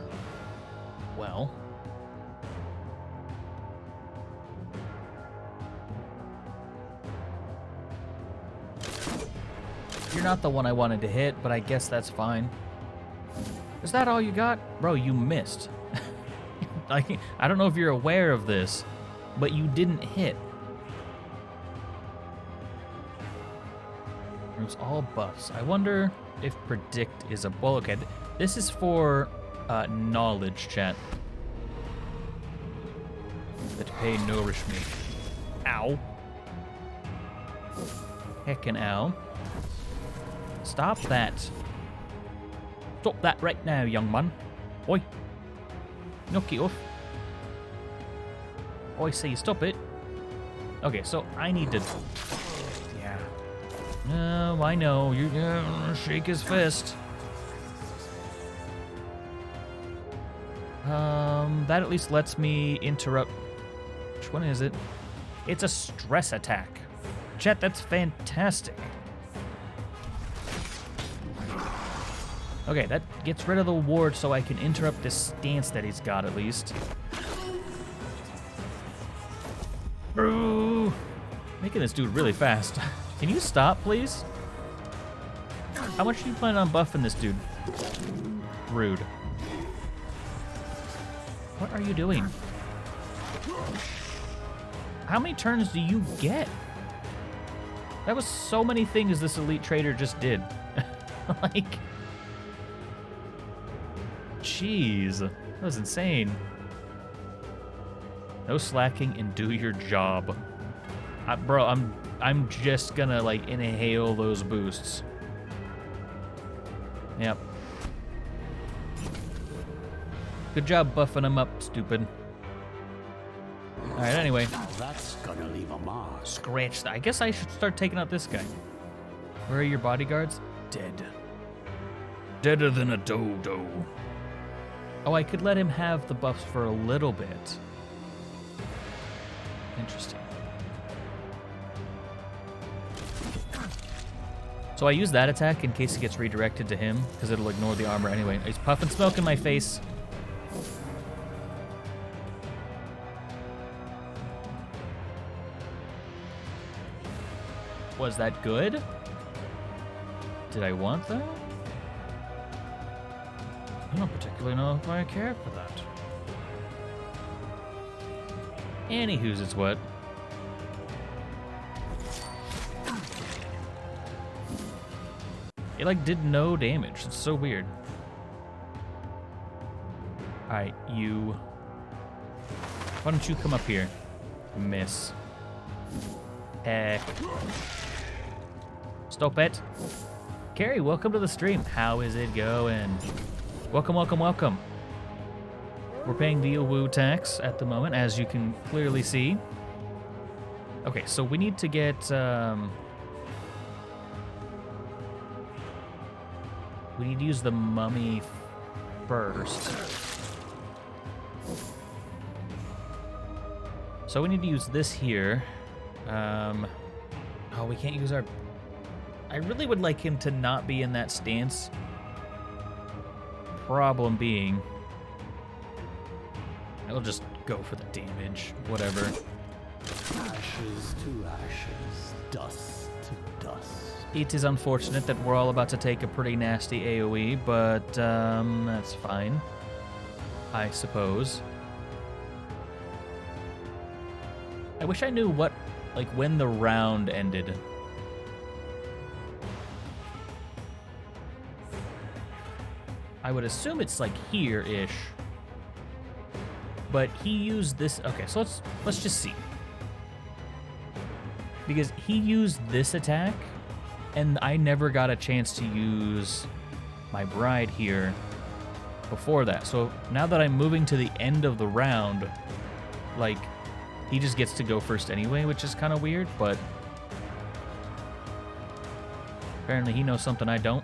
Well. You're not the one I wanted to hit, but I guess that's fine. Is that all you got? Bro, you missed. I don't know if you're aware of this, but you didn't hit. It's all buffs. I wonder if predict is a... Well, okay. This is for knowledge, chat. That pay nourish me. Ow. Heckin' ow. Stop that. Stop that right now, young man. Oi. Knock it off. I say you stop it. Okay, so I need to... Yeah. No, I know. You shake his fist. That at least lets me interrupt... Which one is it? It's a stress attack. Chat, that's fantastic. Okay, that gets rid of the ward so I can interrupt this stance that he's got at least. Ooh, making this dude really fast. Can you stop, please? How much do you plan on buffing this dude? Rude. What are you doing? How many turns do you get? That was so many things this elite trader just did. Like... Jeez, that was insane. No slacking and do your job. Bro, I'm just gonna like inhale those boosts. Yep. Good job buffing him up, stupid. Alright, anyway. Now that's gonna leave a mark. Scratch that. I guess I should start taking out this guy. Where are your bodyguards? Dead. Deader than a dodo. Oh, I could let him have the buffs for a little bit. Interesting. So I use that attack in case it gets redirected to him, because it'll ignore the armor anyway. He's puffing smoke in my face. Was that good? Did I want that? I don't particularly know if I care for that. Anywho's it's what. It like did no damage. It's so weird. Alright, you. Why don't you come up here? Miss. Heck. Stop it. Carrie, welcome to the stream. How is it going? Welcome, welcome, welcome. We're paying the woo tax at the moment, as you can clearly see. Okay, so we need to get... we need to use the mummy first. So we need to use this here. Oh, we can't use our... I really would like him to not be in that stance. Problem being, I'll just go for the damage, whatever. Ashes to ashes, dust to dust. It is unfortunate that we're all about to take a pretty nasty AoE, but that's fine, I suppose. I wish I knew what, like, when the round ended. I would assume it's like here-ish. But he used this... Okay, so let's just see. Because he used this attack, and I never got a chance to use my bride here before that. So now that I'm moving to the end of the round, like, he just gets to go first anyway, which is kind of weird, but... Apparently he knows something I don't.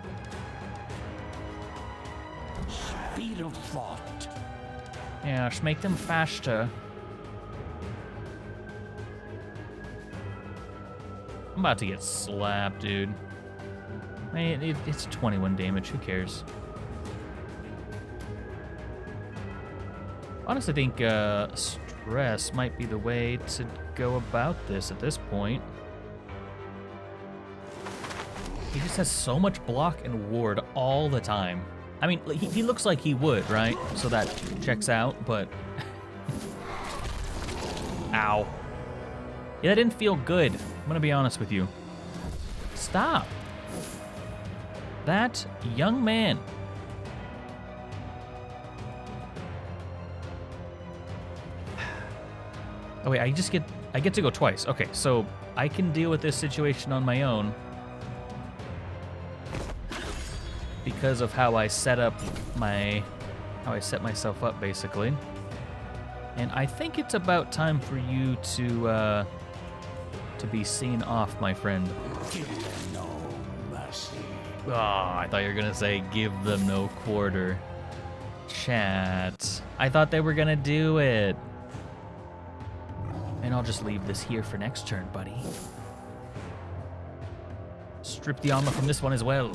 Speed of thought. Yeah, just make them faster. I'm about to get slapped, dude. I mean, it's 21 damage. Who cares? Honestly, I think stress might be the way to go about this at this point. He just has so much block and ward all the time. I mean, he looks like he would, right? So that checks out, but... Ow. Yeah, that didn't feel good. I'm gonna be honest with you. Stop. that young man. Oh wait, I get to go twice. Okay, so I can deal with this situation on my own because of how I set myself up basically. And I think it's about time for you to be seen off, my friend. Give them no mercy. Oh, I thought you were gonna say give them no quarter. Chat. I thought they were gonna do it. And I'll just leave this here for next turn, buddy. Strip the armor from this one as well.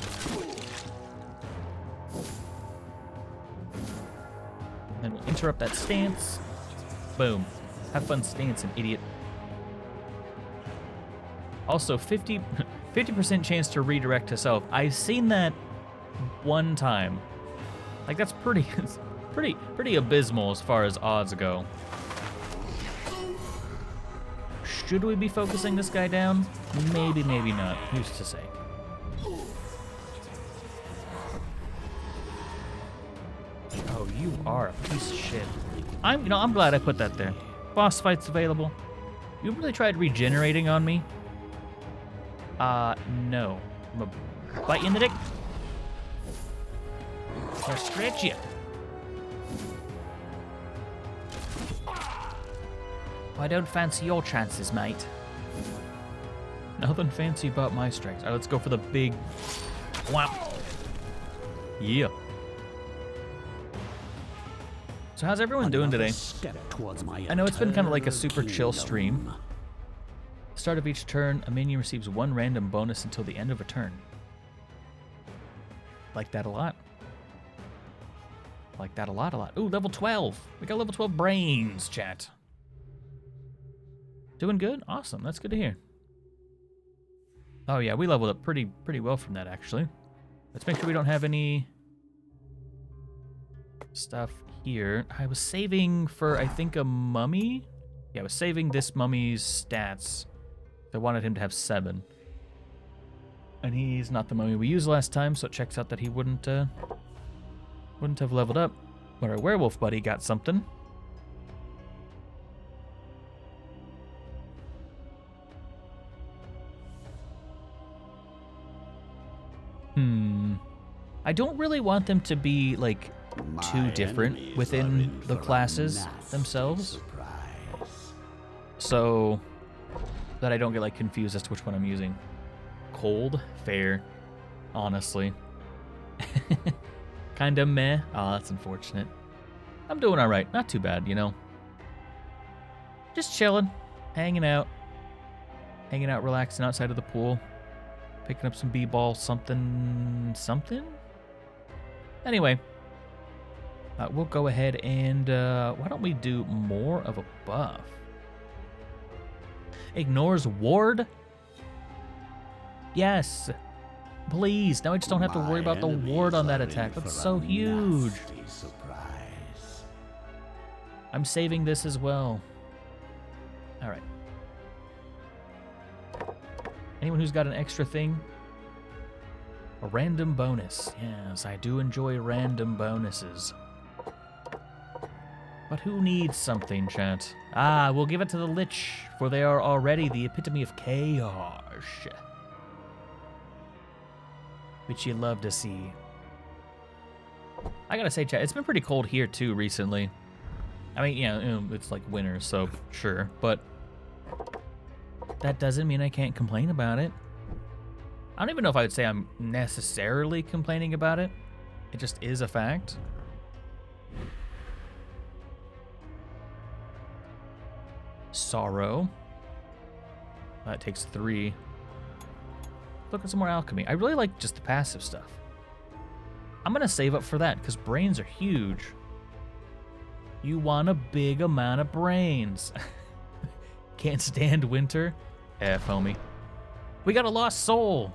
Then we'll interrupt that stance. Boom. Have fun stancing, idiot. Also, 50% chance to redirect to self. I've seen that one time. Like, that's pretty abysmal as far as odds go. Should we be focusing this guy down? Maybe, maybe not. Who's to say? Oh, you are a piece of shit. I'm glad I put that there. Boss fight's available. You really tried regenerating on me? No. I'm gonna bite you in the dick. Or stretch you. I don't fancy your chances, mate. Nothing fancy about my strikes. All right, let's go for the big whap. Yeah. So how's everyone doing today? I know it's been kind of like a super chill stream. Start of each turn, a minion receives one random bonus until the end of a turn. Like that a lot. Like that a lot. Ooh, level 12. We got level 12 brains, chat. Doing good? Awesome. That's good to hear. Oh yeah, we leveled up pretty well from that, actually. Let's make sure we don't have any stuff here. I was saving for, I think, a mummy? Yeah, I was saving this mummy's stats. I wanted him to have 7. And he's not the mummy we used last time, so it checks out that he wouldn't have leveled up. But our werewolf buddy got something. I don't really want them to be, like, too different within the classes themselves. So that I don't get, like, confused as to which one I'm using. Cold? Fair. Honestly. Kinda meh. Oh, that's unfortunate. I'm doing alright. Not too bad, you know. Just chilling. Hanging out, relaxing outside of the pool. Picking up some b-ball, something. Anyway, we'll go ahead and why don't we do more of a buff? Ignores ward? Yes. Please. Now I just don't have to worry about the ward on that attack. That's so huge. I'm saving this as well. All right. Anyone who's got an extra thing? A random bonus. Yes, I do enjoy random bonuses. But who needs something, chat? Ah, we'll give it to the Lich, for they are already the epitome of chaos. Which you love to see. I gotta say, chat, it's been pretty cold here too recently. I mean, yeah, it's like winter, so sure, but that doesn't mean I can't complain about it. I don't even know if I would say I'm necessarily complaining about it. It just is a fact. Sorrow. That takes 3. Look at some more alchemy. I really like just the passive stuff. I'm gonna save up for that because brains are huge. You want a big amount of brains. Can't stand winter? F, homie. We got a lost soul.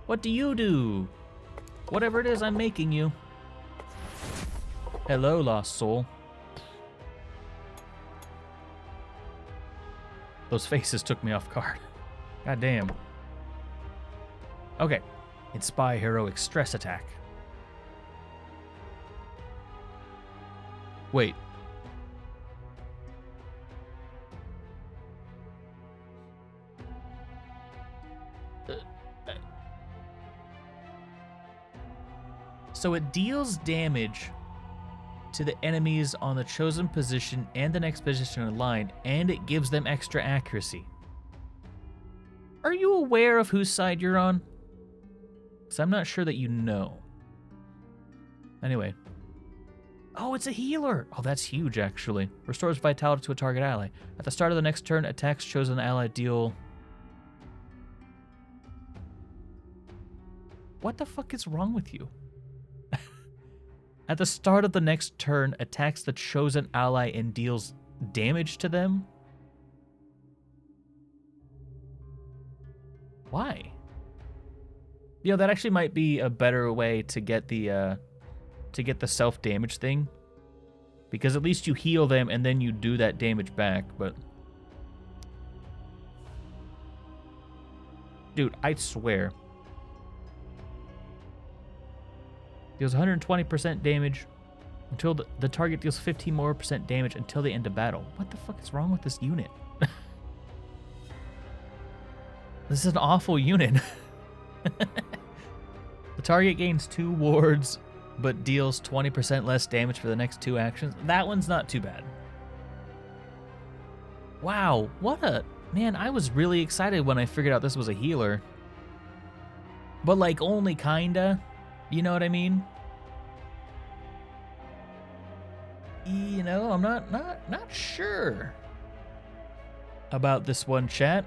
What do you do? Whatever it is, I'm making you. Hello, lost soul. Those faces took me off guard. God damn. Okay. Inspire heroic stress attack. Wait. So it deals damage to the enemies on the chosen position and the next position in line, and it gives them extra accuracy. Are you aware of whose side you're on? Because I'm not sure that you know. Anyway. Oh, it's a healer! Oh, that's huge, actually. Restores vitality to a target ally. At the start of the next turn, attacks chosen ally deal... What the fuck is wrong with you? At the start of the next turn, attacks the chosen ally and deals damage to them? Why? You know, that actually might be a better way to get the self-damage thing. Because at least you heal them and then you do that damage back, but... Dude, I swear. Deals 120% damage until the target deals 15% more damage until the end of battle. What the fuck is wrong with this unit? This is an awful unit. The target gains 2 wards, but deals 20% less damage for the next 2 actions. That one's not too bad. Wow, what a... Man, I was really excited when I figured out this was a healer. But, like, only kinda. You know what I mean? You know, I'm not sure about this one, chat.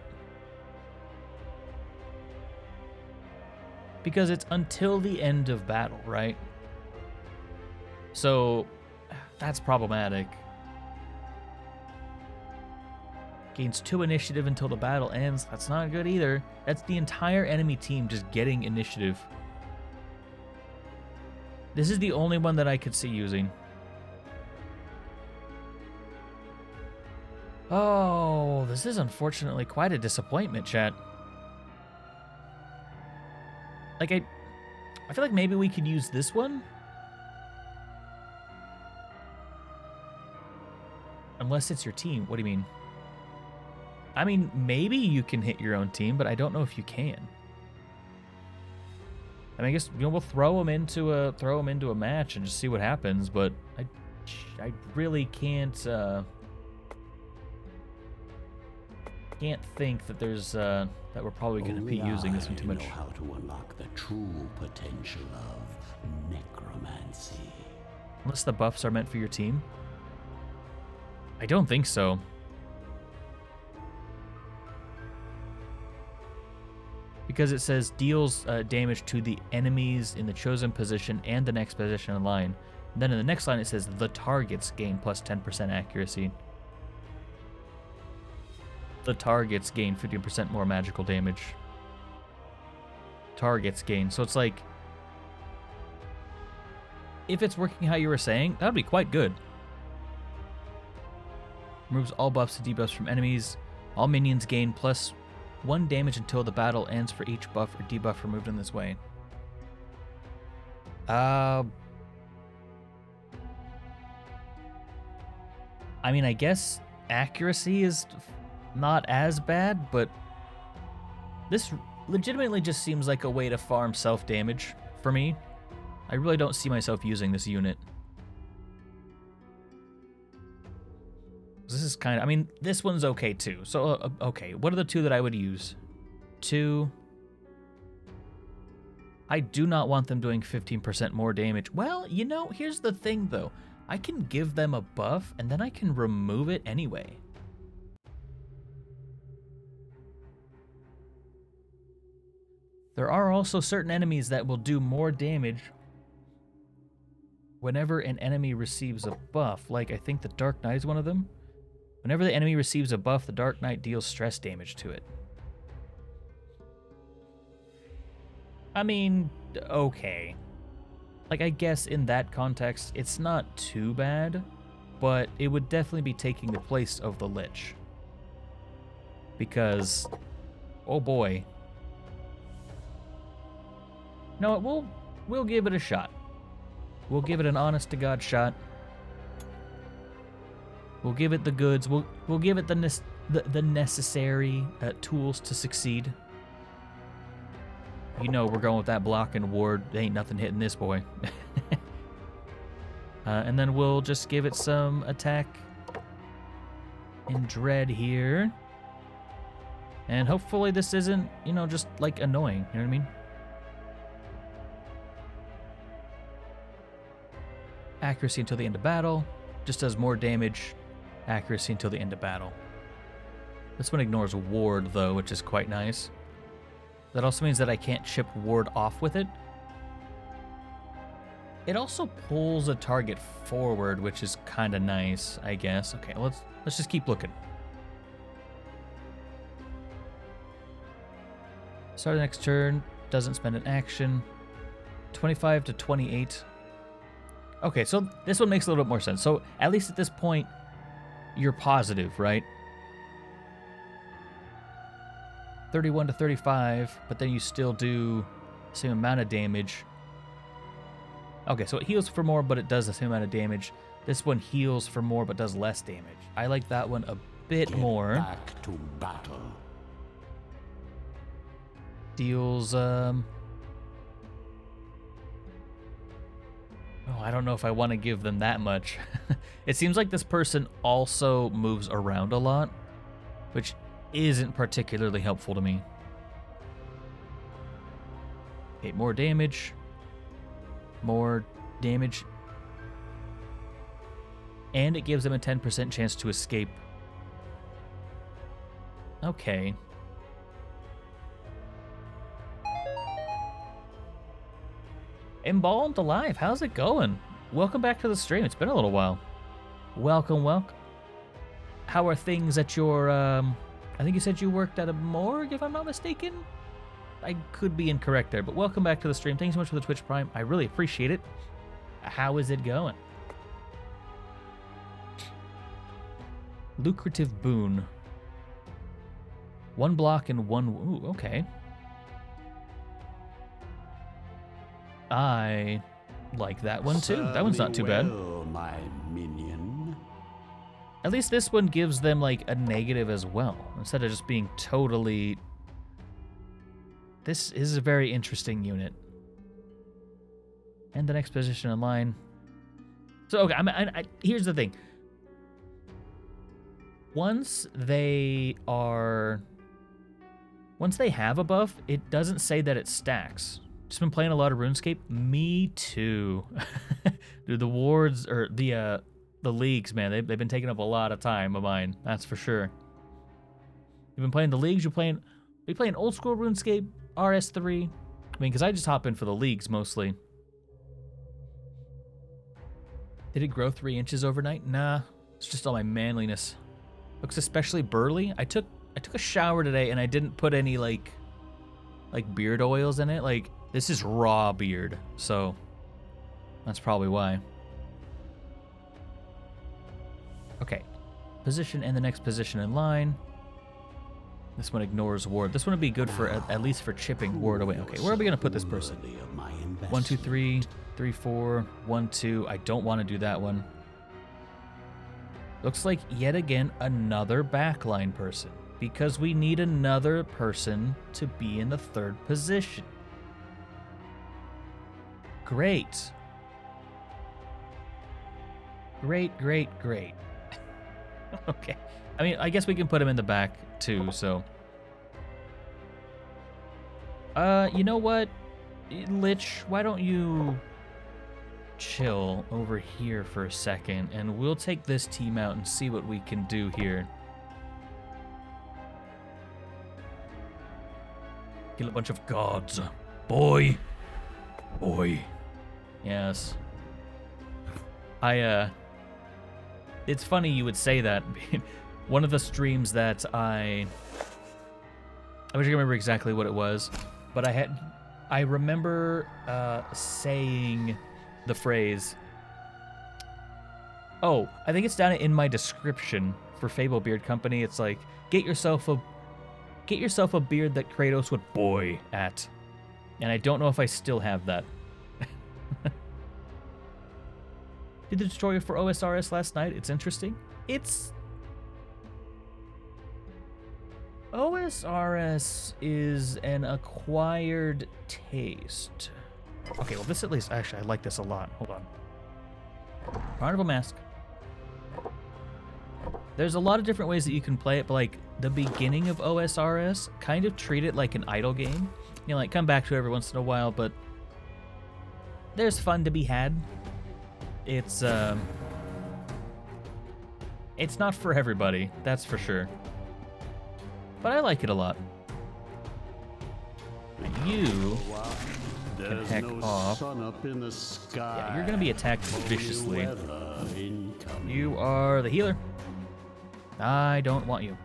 Because it's until the end of battle, right? So, that's problematic. Gains 2 initiative until the battle ends. That's not good either. That's the entire enemy team just getting initiative. This is the only one that I could see using. Oh, this is unfortunately quite a disappointment, chat. Like, I feel like maybe we could use this one? Unless it's your team. What do you mean? I mean, maybe you can hit your own team, but I don't know if you can. I mean, I guess, you know, we'll throw them into a match and just see what happens. But I really can't think that there's that we're probably going to be using this one too much. Know how to unlock the true potential of necromancy. Unless the buffs are meant for your team. I don't think so. Because it says deals damage to the enemies in the chosen position and the next position in line. And then in the next line it says the targets gain plus 10% accuracy. The targets gain 50% more magical damage. Targets gain. So it's like, if it's working how you were saying, that would be quite good. Removes all buffs and debuffs from enemies. All minions gain plus 1 damage until the battle ends for each buff or debuff removed in this way. I mean, I guess accuracy is not as bad, but this legitimately just seems like a way to farm self-damage for me. I really don't see myself using this unit. This is kind of, I mean, this one's okay too. So, okay, what are the 2 that I would use? 2. I do not want them doing 15% more damage. Well, you know, here's the thing though. I can give them a buff and then I can remove it anyway. There are also certain enemies that will do more damage whenever an enemy receives a buff. Like, I think the Dark Knight is one of them. Whenever the enemy receives a buff, the Dark Knight deals stress damage to it. I mean, okay. Like, I guess in that context, it's not too bad, but it would definitely be taking the place of the Lich. Because, oh boy. You know what? We'll give it a shot. We'll give it an honest to God shot. We'll give it the goods. We'll give it the necessary tools to succeed. You know we're going with that block and ward. There ain't nothing hitting this boy. And then we'll just give it some attack and dread here. And hopefully this isn't, you know, just like annoying. You know what I mean? Accuracy until the end of battle. Just does more damage. Accuracy until the end of battle. This one ignores ward though, which is quite nice. That also means that I can't chip ward off with it. It also pulls a target forward, which is kind of nice, I guess. Okay, let's just keep looking. Start the next turn. Doesn't spend an action. 25 to 28. Okay, so this one makes a little bit more sense. So at least at this point, you're positive, right? 31 to 35, but then you still do the same amount of damage. Okay, so it heals for more, but it does the same amount of damage. This one heals for more, but does less damage. I like that one a bit more. Back to battle. Deals, oh, I don't know if I want to give them that much. It seems like this person also moves around a lot, which isn't particularly helpful to me. Okay, more damage. More damage. And it gives them a 10% chance to escape. Okay. Embalmed Alive, how's it going? Welcome back to the stream. It's been a little while. Welcome, welcome. How are things at your, I think you said you worked at a morgue, if I'm not mistaken? I could be incorrect there, but welcome back to the stream. Thanks so much for the Twitch Prime. I really appreciate it. How is it going? Lucrative boon. 1 block and 1... Ooh, okay. I like that one too. That one's not too bad. My minion. At least this one gives them like a negative as well, instead of just being totally... This is a very interesting unit. And the next position in line. So, okay, here's the thing. Once they have a buff, it doesn't say that it stacks. Just been playing a lot of RuneScape. Me too. Dude, the wards, or the leagues, man, they've been taking up a lot of time of mine. That's for sure. You've been playing the leagues, are you playing old school RuneScape, RS3? I mean, because I just hop in for the leagues mostly. Did it grow 3 inches overnight? Nah, it's just all my manliness. Looks especially burly. I took a shower today and I didn't put any like beard oils in it. Like, this is raw beard, so that's probably why. Okay, position and the next position in line. This one ignores ward. This one would be good for at least for chipping ward away. Okay, where are we gonna put this person? 1, 2, 3, 3, 4, 1, 2. I don't want to do that one. Looks like yet again another backline person, because we need another person to be in the 3rd position. Great. Great, great, great. Okay. I mean, I guess we can put him in the back too, so. You know what? Lich, why don't you chill over here for a second, and we'll take this team out and see what we can do here. Kill a bunch of gods. Boy. Boy. Yes. It's funny you would say that. One of the streams that I wish I could remember exactly what it was, but I remember saying the phrase, oh, I think it's down in my description for Fable Beard Company. It's like, get yourself a beard that Kratos would boy at. And I don't know if I still have that. Did the tutorial for OSRS last night. It's interesting. OSRS is an acquired taste. Okay, well this at least, actually I like this a lot. Hold on. Carnival Mask. There's a lot of different ways that you can play it, but like the beginning of OSRS, kind of treat it like an idle game. You know, like come back to it every once in a while, but there's fun to be had. It's not for everybody, that's for sure. But I like it a lot. You can heck off. Yeah, you're gonna be attacked viciously. You are the healer. I don't want you.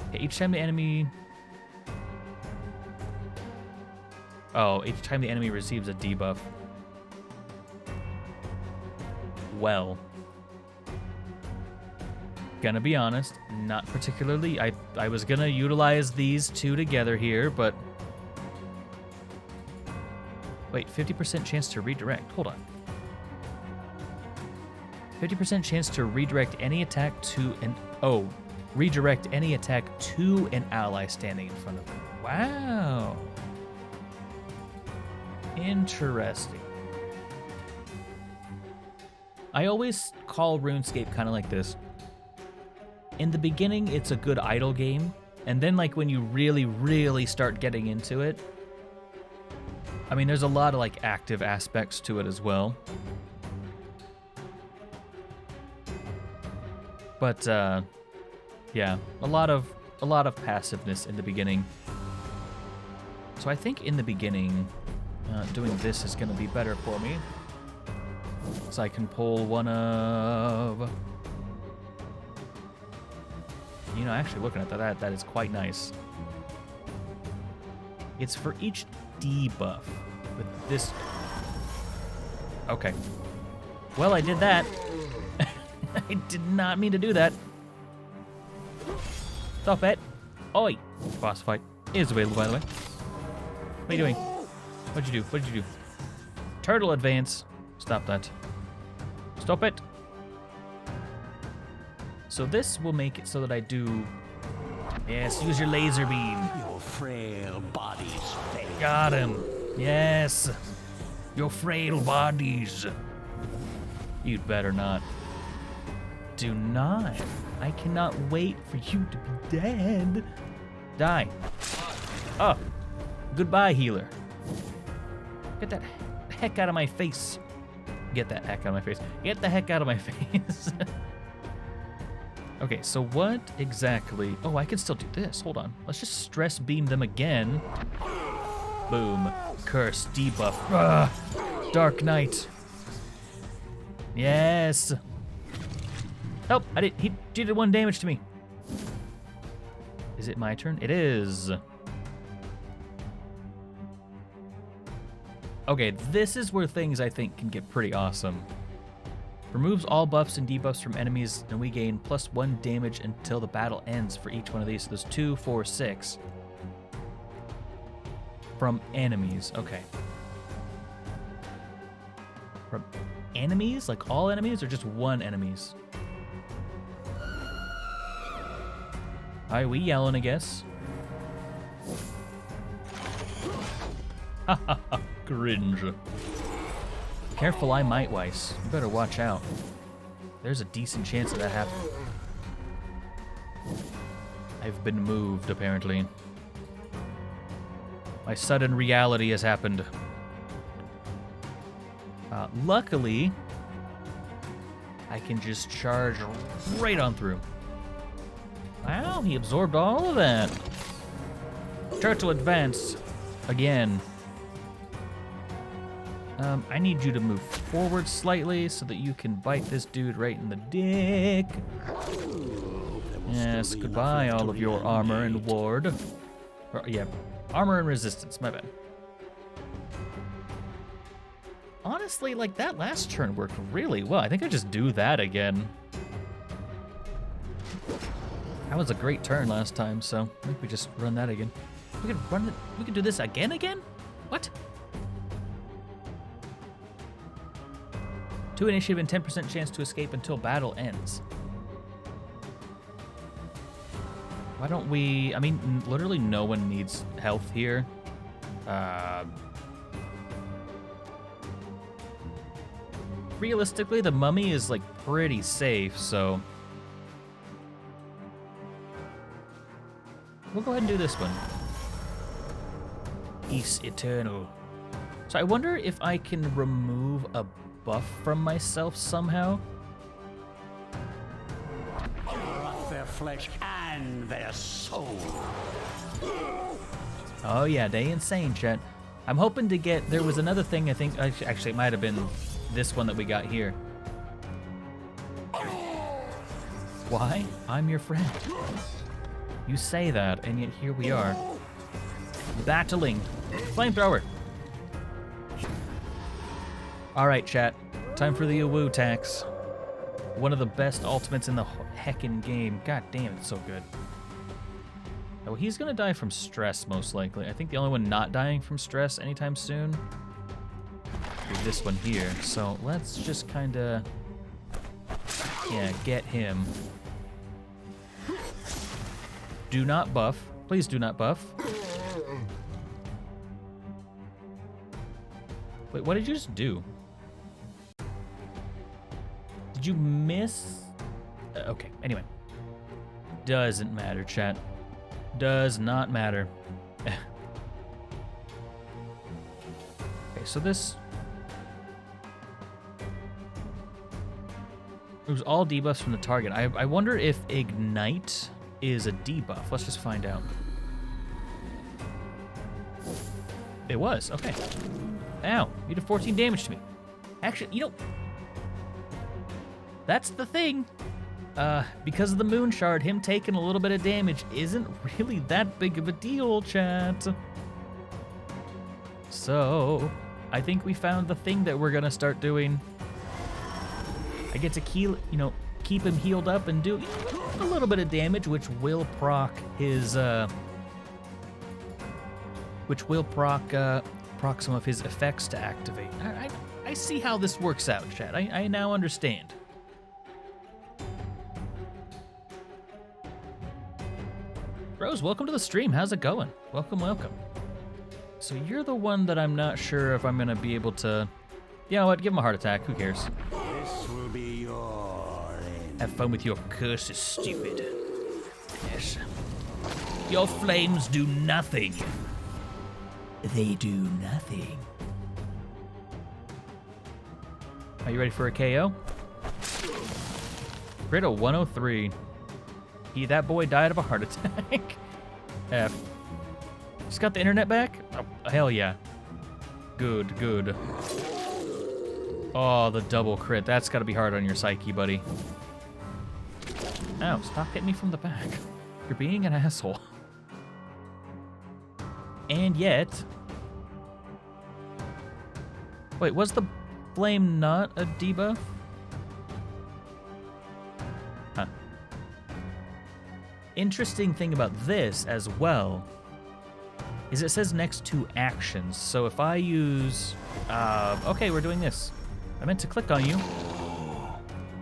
Okay, each time the enemy... Oh, each time the enemy receives a debuff. Well. Gonna be honest, not particularly. I was gonna utilize these two together here, but... Wait, 50% chance to redirect. Hold on. 50% chance to redirect any attack to an... Oh, redirect any attack to an ally standing in front of him. Wow. Interesting. I always call RuneScape kind of like this. In the beginning, it's a good idle game, and then like when you really, really start getting into it, I mean, there's a lot of like active aspects to it as well. But yeah, a lot of passiveness in the beginning. So I think in the beginning, doing this is going to be better for me. So I can pull one of... You know, actually looking at that is quite nice. It's for each debuff. But this... Okay. Well, I did that. I did not mean to do that. Stop it. Oi! Boss fight is available, by the way. What are you doing? What'd you do? What did you do? Turtle advance. Stop that. Stop it. So this will make it so that I do... Yes, use your laser beam. Your frail bodies fail. Got him. Yes. Your frail bodies. You'd better not. Do not. I cannot wait for you to be dead. Die. Oh. Goodbye, healer. Get that heck out of my face. Get that heck out of my face. Get the heck out of my face. Okay, so what exactly... Oh, I can still do this. Hold on. Let's just stress beam them again. Boom. Curse. Debuff. Ugh. Dark Knight. Yes. Oh, he did 1 damage to me. Is it my turn? It is. Okay, this is where things I think can get pretty awesome. Removes all buffs and debuffs from enemies, and we gain +1 damage until the battle ends for each one of these. So there's 2, 4, 6. From enemies, okay. From enemies? Like all enemies, or just one enemies? Alright, we yelling, I guess. Ha ha ha, cringe. Careful, I might, Weiss. You better watch out. There's a decent chance of that happening. I've been moved, apparently. My sudden reality has happened. Luckily, I can just charge right on through. Wow, he absorbed all of that. Turtle advance. Again. I need you to move forward slightly so that you can bite this dude right in the dick. Yes, goodbye, all of your armor and ward. Or, yeah, armor and resistance, my bad. Honestly, like, that last turn worked really well. I think I just do that again. That was a great turn last time, so I think we just run that again. We could run it. We could do this again? What? 2 initiative and 10% chance to escape until battle ends. Why don't we... I mean, literally no one needs health here. Realistically, the mummy is, like, pretty safe, so... We'll go ahead and do this one. Peace Eternal. So I wonder if I can remove a buff from myself somehow. Rot their flesh and their soul. Oh yeah, they insane, chat. I'm hoping to get... There was another thing, I think... Actually, it might have been this one that we got here. Why? I'm your friend. You say that, and yet here we are. Battling. Flamethrower. Alright, chat. Time for the Awoo tax. One of the best ultimates in the heckin' game. God damn, it's so good. Oh, he's gonna die from stress, most likely. I think the only one not dying from stress anytime soon is this one here. So let's just kinda... Yeah, get him. Do not buff. Please do not buff. Wait, what did you just do? Did you miss? Okay, anyway. Doesn't matter, chat. Does not matter. Okay, so this... It was all debuffs from the target. I wonder if Ignite is a debuff. Let's just find out. It was, okay. Ow, you did 14 damage to me. Actually, you know, that's the thing. Because of the moon shard, him taking a little bit of damage isn't really that big of a deal, chat. So, I think we found the thing that we're gonna start doing. I get to keep him healed up and do a little bit of damage, which will proc his, proc some of his effects to activate. I see how this works out, chat. I now understand. Rose, welcome to the stream. How's it going? Welcome, welcome. So you're the one that I'm not sure if I'm gonna be able to... You know what? Give him a heart attack. Who cares? This will be your end. Have fun with your curses, stupid. Yes. Your flames do nothing. They do nothing. Are you ready for a KO? Crit a 103. That boy died of a heart attack. F. Just got the internet back? Oh, hell yeah. Good, good. Oh, the double crit. That's gotta be hard on your psyche, buddy. Ow, stop hitting me from the back. You're being an asshole. And yet... Wait, was the flame not a debuff? Huh. Interesting thing about this as well is it says next to actions. So if I use... okay, we're doing this. I meant to click on you.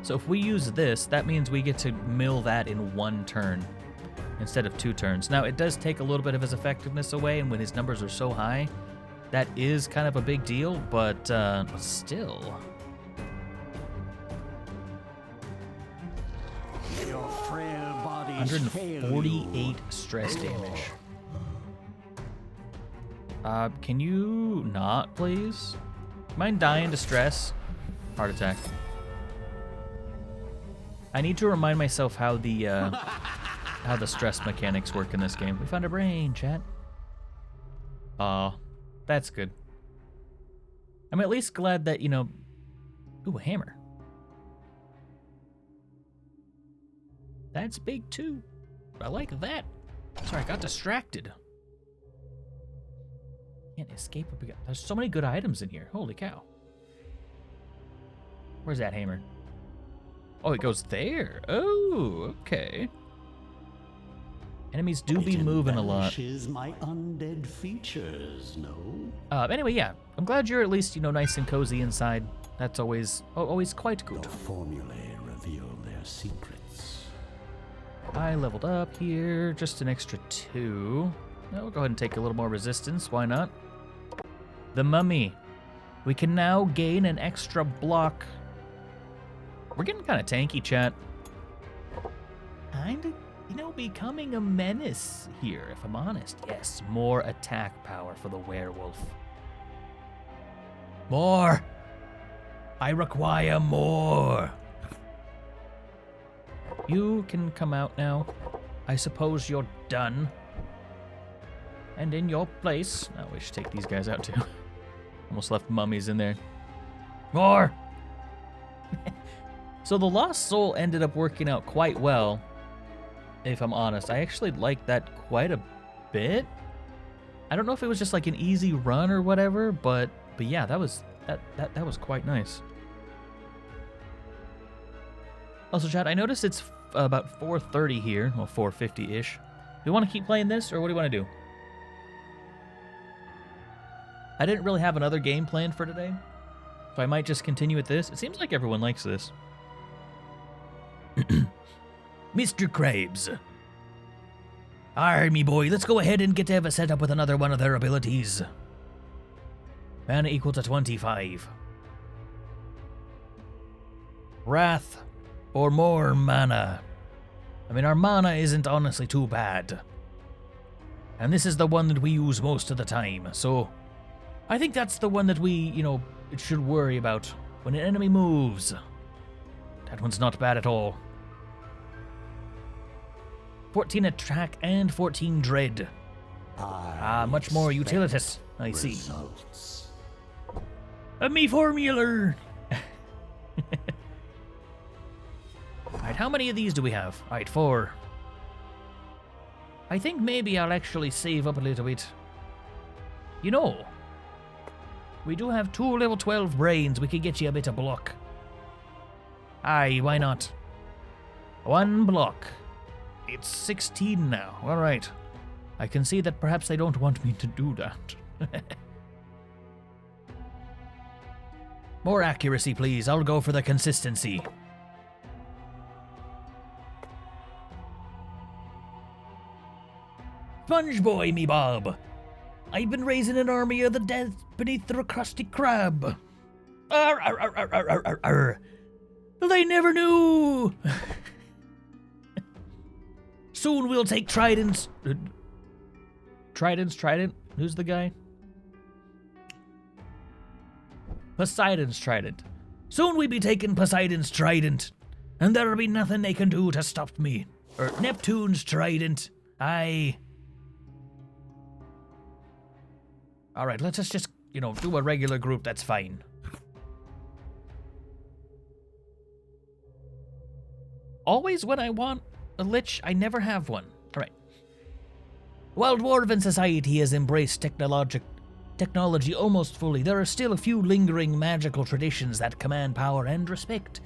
So if we use this, that means we get to mill that in 1 turn instead of 2 turns. Now, it does take a little bit of his effectiveness away, and when his numbers are so high, that is kind of a big deal, but still. Your frail body 148 stress damage. Can you not, please? Mind dying to stress? Heart attack. I need to remind myself how the stress mechanics work in this game. We found a brain, chat. Aw, that's good. I'm at least glad that, you know... Ooh, a hammer. That's big, too. I like that. Sorry, I got distracted. Can't escape. There's so many good items in here. Holy cow. Where's that hammer? Oh, it goes there. Oh, okay. Enemies do be moving a lot. Embellishes my undead features, no? Anyway, yeah. I'm glad you're at least, nice and cozy inside. That's always quite good. Your formulae reveal their secrets. I leveled up here, just an extra 2. We'll go ahead and take a little more resistance, why not? The mummy. We can now gain an extra block. We're getting kind of tanky, chat. Kinda, becoming a menace here, if I'm honest. Yes, more attack power for the werewolf. More! I require more! You can come out now. I suppose you're done. And in your place... Oh, we should take these guys out too. Almost left mummies in there. More! So the Lost Soul ended up working out quite well, if I'm honest. I actually liked that quite a bit. I don't know if it was just like an easy run or whatever, but yeah, that was quite nice. Also, chat, I noticed it's about 4:30 here, well, 4:50-ish. Do you want to keep playing this, or what do you want to do? I didn't really have another game planned for today, so I might just continue with this. It seems like everyone likes this. Mr. Krabs. Arr, me boy, let's go ahead and get Eva set up with another one of their abilities. Mana equal to 25. Wrath, or more mana. I mean, our mana isn't honestly too bad. And this is the one that we use most of the time, so I think that's the one that we, it should worry about when an enemy moves. That one's not bad at all. 14 attack and 14 dread. Much more utilitous, I see. Results. Me formula! Alright, how many of these do we have? Alright, 4. I think maybe I'll actually save up a little bit. We do have 2 level 12 brains. We could get you a bit of block. Aye, why not? 1 block. It's 16 now. Alright. I can see that perhaps they don't want me to do that. More accuracy, please. I'll go for the consistency. Sponge boy, me bob. I've been raising an army of the dead beneath the crusty crab. Arr, arr, arr, arr, arr, arr, arr. They never knew. Soon we'll take Trident's... Trident? Who's the guy? Poseidon's Trident. Soon we be taking Poseidon's Trident, and there'll be nothing they can do to stop me. Or Neptune's Trident. Aye. Alright, let's just, do a regular group, that's fine. Always when I want a lich, I never have one. Alright. While Dwarven society has embraced technology almost fully, there are still a few lingering magical traditions that command power and respect.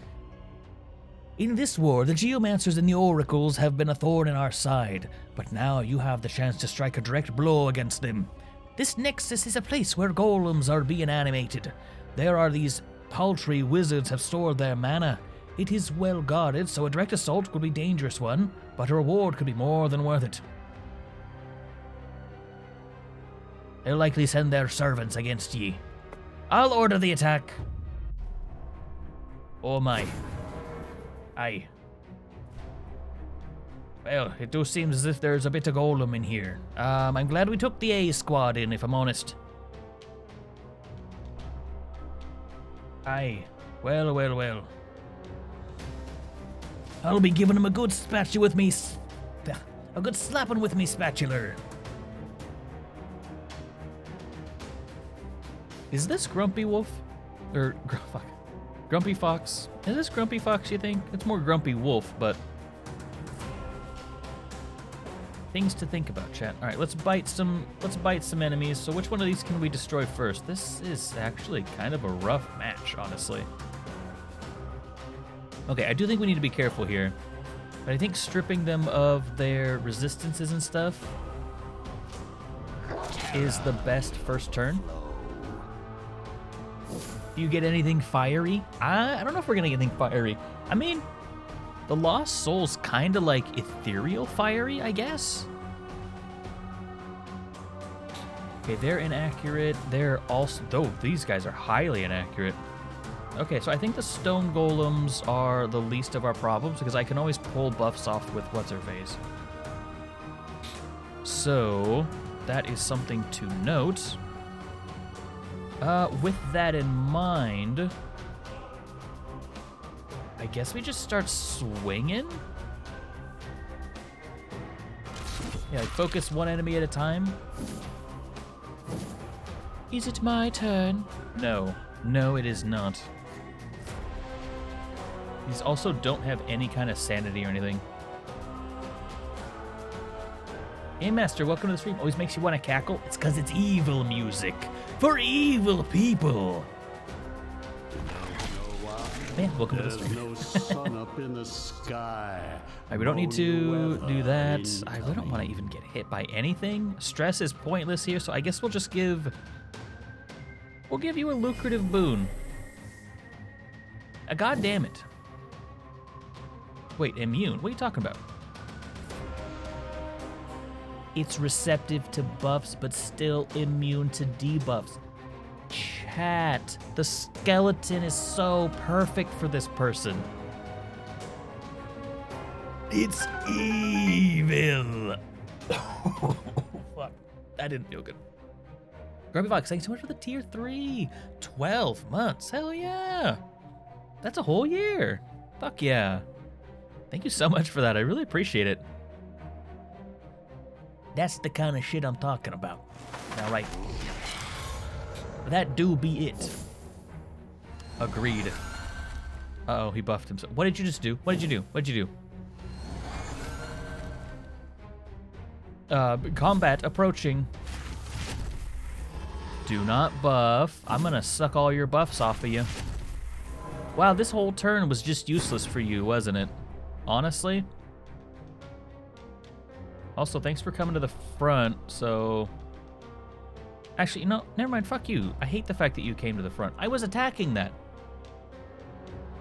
In this war, the geomancers and the oracles have been a thorn in our side, but now you have the chance to strike a direct blow against them. This nexus is a place where golems are being animated. There are these paltry wizards have stored their mana. It is well guarded, so a direct assault could be a dangerous one, but a reward could be more than worth it. They'll likely send their servants against ye. I'll order the attack. Oh my. Aye. Well, it does seem as if there's a bit of golem in here. I'm glad we took the A squad in, if I'm honest. Aye. Well, well, well. I'll be giving him a good spatula with me... a good slapping with me spatula. Is this Grumpy Wolf? Or... fuck. Grumpy Fox? Is this Grumpy Fox, you think? It's more Grumpy Wolf, but... things to think about, chat. Alright, let's bite some enemies. So which one of these can we destroy first? This is actually kind of a rough match, honestly. Okay, I do think we need to be careful here. But I think stripping them of their resistances and stuff is the best first turn. Do you get anything fiery? I don't know if we're gonna get anything fiery. I mean, the Lost Soul's kind of like ethereal fiery, I guess. Okay, they're inaccurate. They're also, though these guys are highly inaccurate. Okay, so I think the stone golems are the least of our problems because I can always pull buffs off with what's-her-face. So that is something to note. With that in mind, I guess we just start swinging? Yeah, like focus one enemy at a time. Is it my turn? No. No, it is not. These also don't have any kind of sanity or anything. Hey, Master, welcome to the stream. Always makes you want to cackle. It's because it's evil music. For evil people. Man, welcome to the stream. No sun up in the sky. Alright, we don't need to do that. I really don't want to even get hit by anything. Stress is pointless here, so I guess we'll just give... We'll give you a lucrative boon. God damn it. Wait, immune? What are you talking about? It's receptive to buffs, but still immune to debuffs. Chat, the skeleton is so perfect for this person. It's evil. Fuck, that didn't feel good. Grubby Fox, thanks so much for the tier 3. 12 months, hell yeah. That's a whole year. Fuck yeah. Thank you so much for that, I really appreciate it. That's the kind of shit I'm talking about. All right. That do be it. Agreed. Uh-oh, he buffed himself. What did you just do? What did you do? What did you do? Combat approaching. Do not buff. I'm gonna suck all your buffs off of you. Wow, this whole turn was just useless for you, wasn't it? Honestly? Also, thanks for coming to the front, so... Actually, no, never mind, fuck you. I hate the fact that you came to the front. I was attacking that.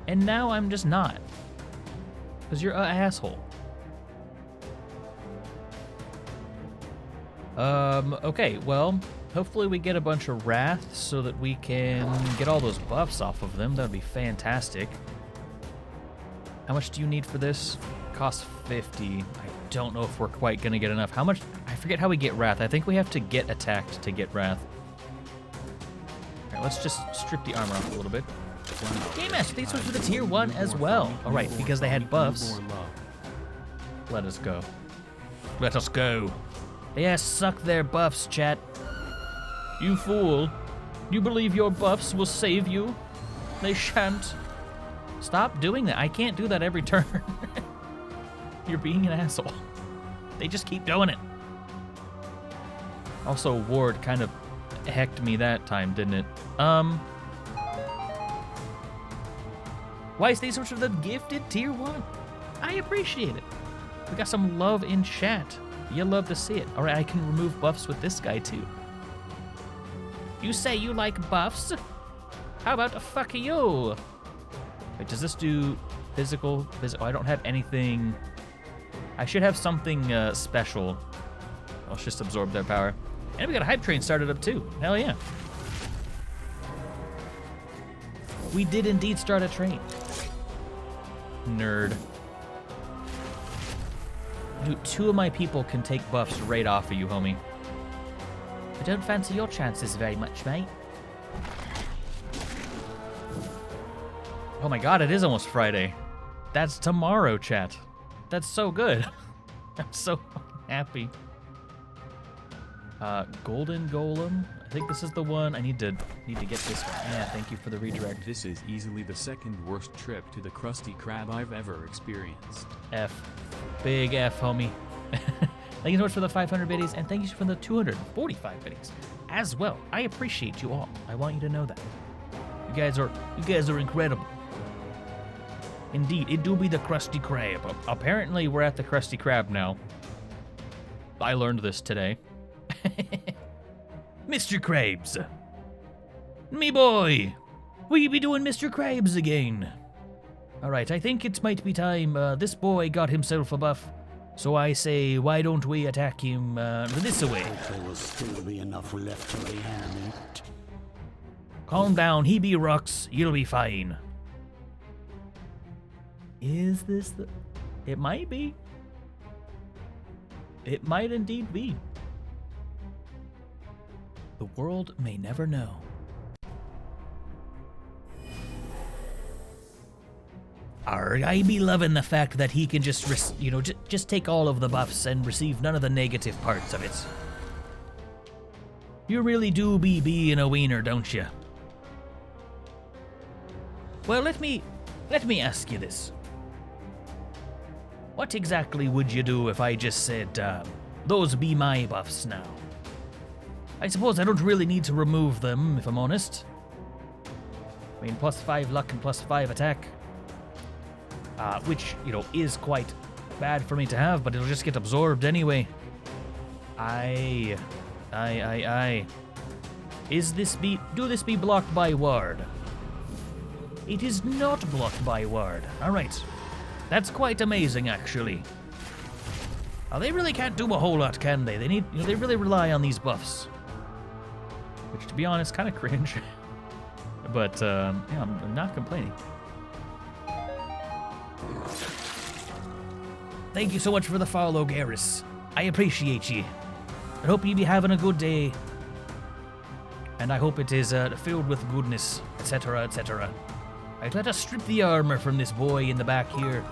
And now I'm just not. Because you're an asshole. Okay, well, hopefully we get a bunch of wrath so that we can get all those buffs off of them. That would be fantastic. How much do you need for this? Costs 50. I don't know if we're quite gonna get enough. How much? I forget how we get wrath. I think we have to get attacked to get wrath. Alright, let's just strip the armor off a little bit. Game Master, thanks so much for the tier 1 as well. Alright, because they had buffs. Let us go. Let us go. Yeah, suck their buffs, chat. You fool. You believe your buffs will save you? They shan't. Stop doing that. I can't do that every turn. You're being an asshole. They just keep doing it. Also, Ward kind of hecked me that time, didn't it? Why thanks so much for the gifted tier 1? I appreciate it. We got some love in chat. You'll love to see it. All right, I can remove buffs with this guy too. You say you like buffs? How about a fuck you? Wait, does this do physical? I don't have anything. I should have something special. I'll just absorb their power. And we got a hype train started up too. Hell yeah. We did indeed start a train. Nerd. Dude, 2 of my people can take buffs right off of you, homie. I don't fancy your chances very much, mate. Oh my god, it is almost Friday. That's tomorrow, chat. That's so good. I'm so happy. Golden Golem. I think this is the one. I need to get this one. Yeah, thank you for the redirect. This is easily the second worst trip to the Krusty Krab I've ever experienced. F. Big F, homie. Thank you so much for the 500 biddies, and thank you for the 245 biddies as well. I appreciate you all. I want you to know that. You guys are incredible. Indeed, it do be the Krusty Krab. Apparently, we're at the Krusty Krab now. I learned this today. Mr. Krabs. Me boy. We be doing Mr. Krabs again. Alright, I think it might be time. This boy got himself a buff. So I say, why don't we attack him this way? There will still be enough left to reanimate. Calm down, he be rocks. You'll be fine. Is this the... It might be. It might indeed be. The world may never know. I be loving the fact that he can just, just take all of the buffs and receive none of the negative parts of it. You really do be being a wiener, don't you? Well, let me ask you this. What exactly would you do if I just said, those be my buffs now? I suppose I don't really need to remove them, if I'm honest. I mean, +5 luck and +5 attack. Which, is quite bad for me to have, but it'll just get absorbed anyway. Aye. Do this be blocked by ward? It is not blocked by ward. Alright. That's quite amazing, actually. They really can't do a whole lot, can they? They really rely on these buffs. Which, to be honest, kind of cringe. But, yeah, I'm not complaining. Thank you so much for the follow, Garrus. I appreciate ye. I hope you be having a good day. And I hope it is filled with goodness, etc., etc. I'd let us strip the armor from this boy in the back here,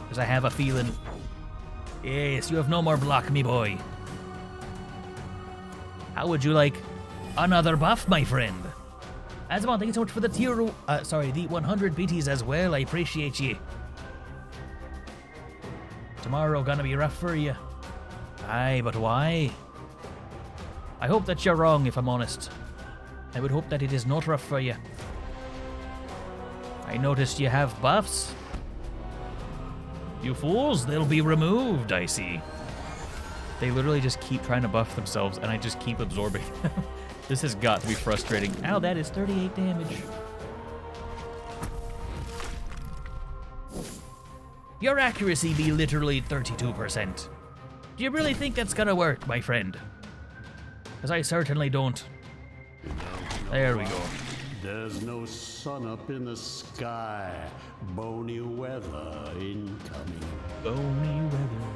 because I have a feeling... Yes, you have no more block, me boy. How would you like another buff, my friend? Azamon, thank you so much for the the 100 BTs as well. I appreciate ye. Tomorrow gonna be rough for you. Aye, but why? I hope that you're wrong, if I'm honest. I would hope that it is not rough for you. I noticed you have buffs. You fools, they'll be removed, I see. They literally just keep trying to buff themselves, and I just keep absorbing. This has got to be frustrating. Ow, that is 38 damage. Your accuracy be literally 32%. Do you really think that's gonna work, my friend? Because I certainly don't. There we go. There's no sun up in the sky. Bony weather incoming. Bony weather.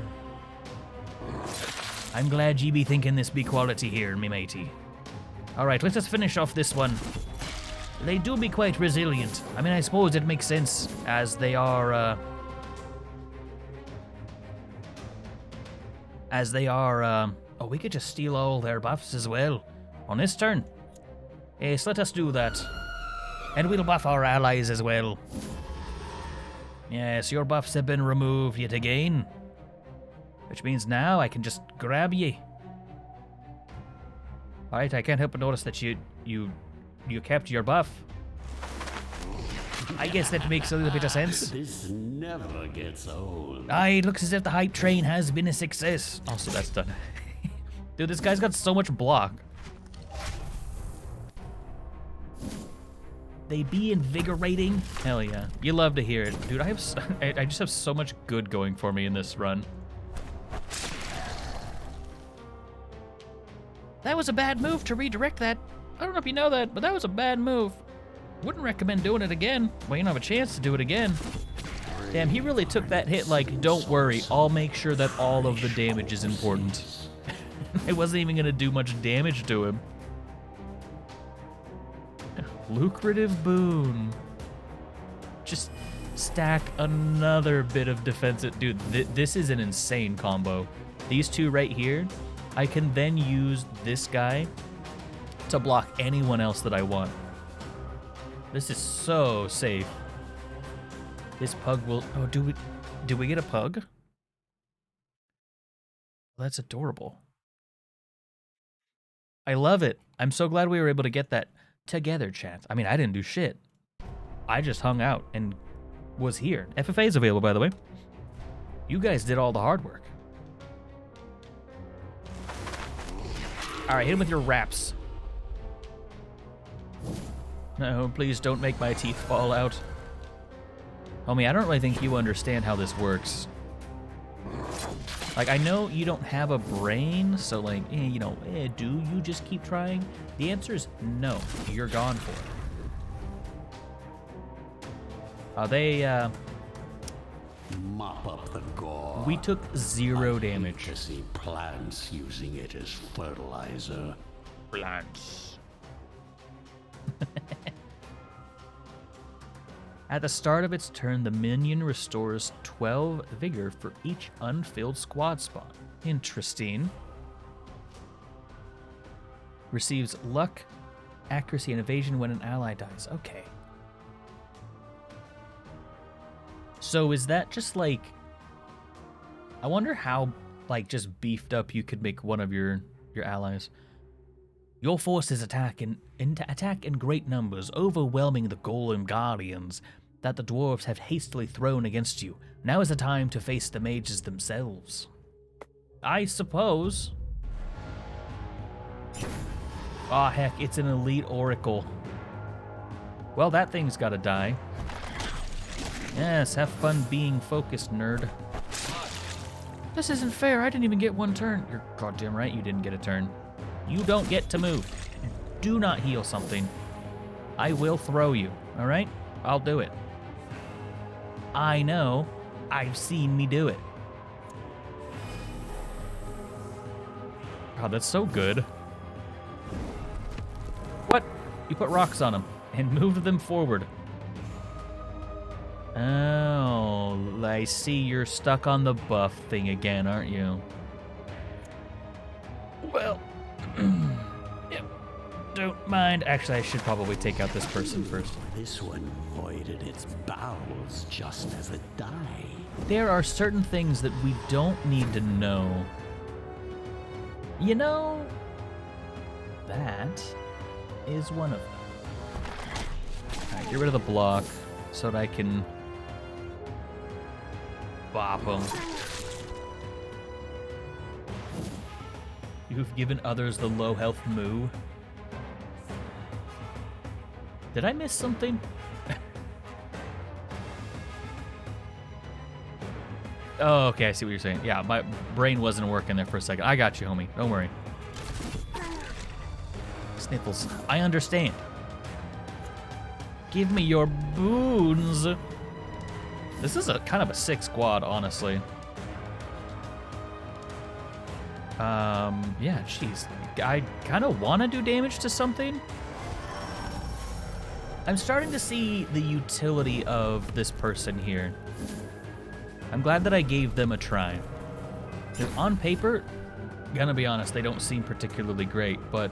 I'm glad ye be thinking this be quality here, me matey. Alright, let us finish off this one. They do be quite resilient. I mean, I suppose it makes sense, as they are, oh, we could just steal all their buffs as well on this turn. Yes, let us do that. And we'll buff our allies as well. Yes, your buffs have been removed yet again. Which means now I can just grab ye. Alright, I can't help but notice that you kept your buff. I guess that makes a little bit of sense. This never gets old. Aye, it looks as if the hype train has been a success. Also, that's done. Dude, this guy's got so much block. They be invigorating. Hell yeah. You love to hear it. Dude, I just have so much good going for me in this run. That was a bad move to redirect that. I don't know if you know that, but that was a bad move. Wouldn't recommend doing it again. Well, you don't have a chance to do it again. Damn, he really took that hit like, don't worry, I'll make sure that all of the damage is important. I wasn't even gonna do much damage to him. Lucrative boon. Just stack another bit of defensive. Dude, this is an insane combo. These two right here, I can then use this guy to block anyone else that I want. This is so safe. This pug will... Oh, do we get a pug? That's adorable. I love it. I'm so glad we were able to get that together, chat. I mean, I didn't do shit. I just hung out and was here. FFA is available, by the way. You guys did all the hard work. All right, hit him with your raps. No, please don't make my teeth fall out. Homie, I don't really think you understand how this works. Like, I know you don't have a brain, so like, do you just keep trying? The answer is no, you're gone for it. Mop up the gore. We took 0 damage. To see plants using it as fertilizer. Plants. At the start of its turn, the minion restores 12 vigor for each unfilled squad spot. Interesting. Receives luck, accuracy, and evasion when an ally dies. Okay. So is that just like... I wonder how, like, just beefed up you could make one of your allies. Your forces attack in great numbers, overwhelming the Golem Guardians that the dwarves have hastily thrown against you. Now is the time to face the mages themselves. I suppose. Aw, heck, it's an elite oracle. Well, that thing's gotta die. Yes, have fun being focused, nerd. This isn't fair, I didn't even get one turn. You're goddamn right you didn't get a turn. You don't get to move. Do not heal something. I will throw you, all right? I'll do it. I know. I've seen me do it. God, that's so good. What? You put rocks on them and moved them forward. Oh, I see you're stuck on the buff thing again, aren't you? Well... Yep. Don't mind. Actually, I should probably take out this person first. This one voided its bowels just as it died. There are certain things that we don't need to know. You know, that is one of them. Alright, get rid of the block so that I can bop them. You've given others the low health moo. Did I miss something? Oh, okay, I see what you're saying. Yeah, my brain wasn't working there for a second. I got you, homie. Don't worry. Sniffles. I understand. Give me your boons. This is a kind of a sick squad, honestly. Yeah, jeez. I kind of want to do damage to something. I'm starting to see the utility of this person here. I'm glad that I gave them a try. 'Cause on paper, gonna be honest, they don't seem particularly great, but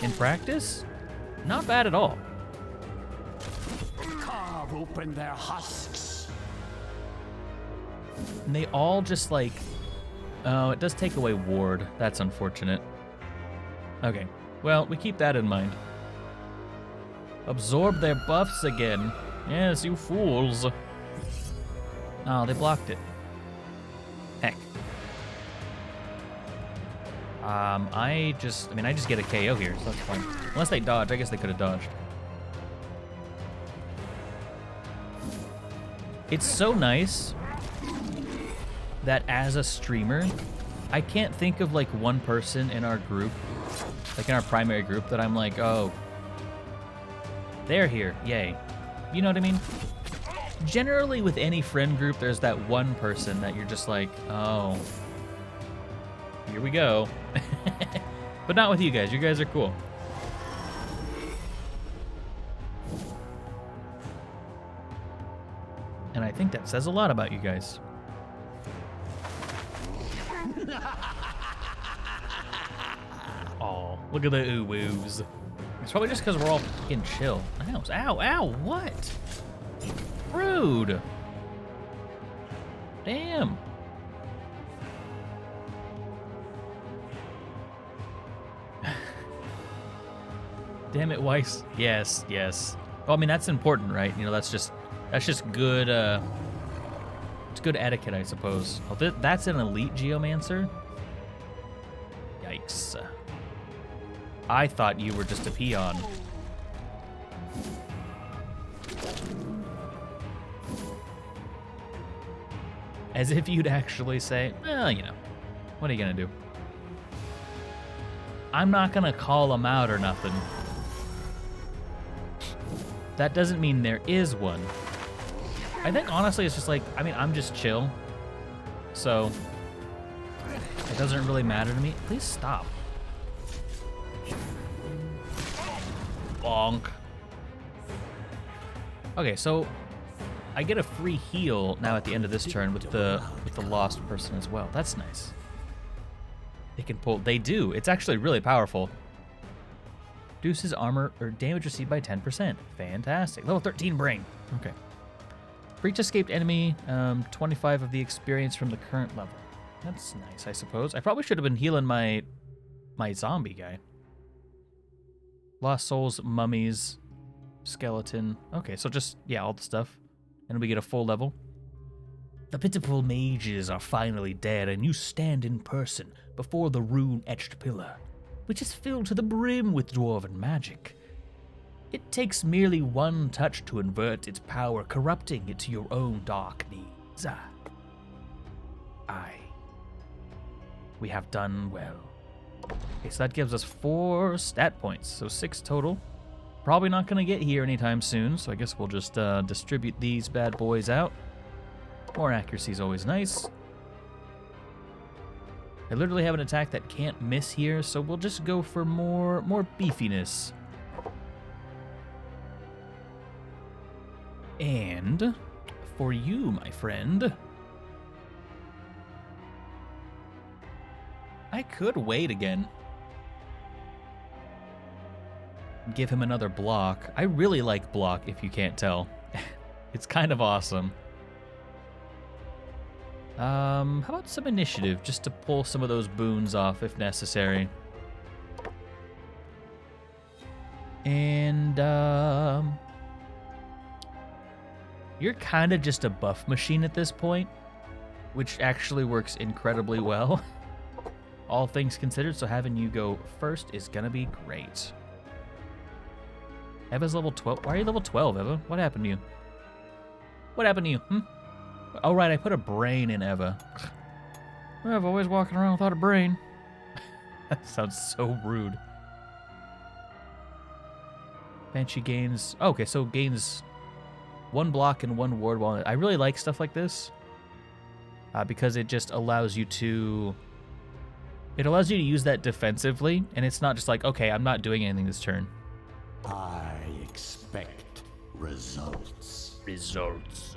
in practice, not bad at all. Carve open their husks. And they all just like... Oh, it does take away ward. That's unfortunate. Okay, well, we keep that in mind. Absorb their buffs again. Yes, you fools. Oh, they blocked it. Heck. I just get a KO here, so that's fine. Unless they dodge, I guess they could have dodged. It's so nice that as a streamer, I can't think of like one person in our group, like in our primary group, that I'm like, oh, they're here, yay. You know what I mean? Generally with any friend group, there's that one person that you're just like, oh, here we go. But not with you guys. You guys are cool. And I think that says a lot about you guys. Oh, look at the ooh-woos. It's probably just because we're all fucking chill. Ow, ow, ow, what? Rude. Damn. Damn it, Weiss. Yes, yes. Well, I mean, that's important, right? You know, that's just That's just good, it's good etiquette, I suppose. Oh, that's an elite geomancer? Yikes. I thought you were just a peon. As if you'd actually say, well, you know, what are you gonna do? I'm not gonna call him out or nothing. That doesn't mean there is one. I think honestly it's just like, I mean, I'm just chill. So it doesn't really matter to me. Please stop. Bonk. Okay, so I get a free heal now at the end of this turn with the lost person as well. That's nice. They can pull. They do. It's actually really powerful. Reduces armor or damage received by 10%. Fantastic. Level 13 brain. Okay. For each escaped enemy, 25 of the experience from the current level. That's nice, I suppose. I probably should have been healing my zombie guy. Lost souls, mummies, skeleton. Okay, so just, yeah, all the stuff. And we get a full level. The pitiful mages are finally dead, and you stand in person before the rune-etched pillar, which is filled to the brim with dwarven magic. It takes merely one touch to invert its power, corrupting it to your own dark needs. Aye. We have done well. Okay, so that gives us 4 stat points, so 6 total. Probably not going to get here anytime soon, so I guess we'll just distribute these bad boys out. More accuracy is always nice. I literally have an attack that can't miss here, so we'll just go for more beefiness. And for you, my friend, I could wait again. Give him another block. I really like block, if you can't tell. It's kind of awesome. How about some initiative, just to pull some of those boons off if necessary. And, you're kind of just a buff machine at this point, which actually works incredibly well, all things considered, so having you go first is gonna be great. Eva's level 12. Why are you level 12, Eva? What happened to you? What happened to you? Oh, right, I put a brain in Eva. I've always walking around without a brain. That sounds so rude. Banshee gains... Oh, okay, so gains 1 block and 1 ward while... I really like stuff like this. Because it just allows you to... It allows you to use that defensively, and it's not just like, okay, I'm not doing anything this turn. I expect results. Results.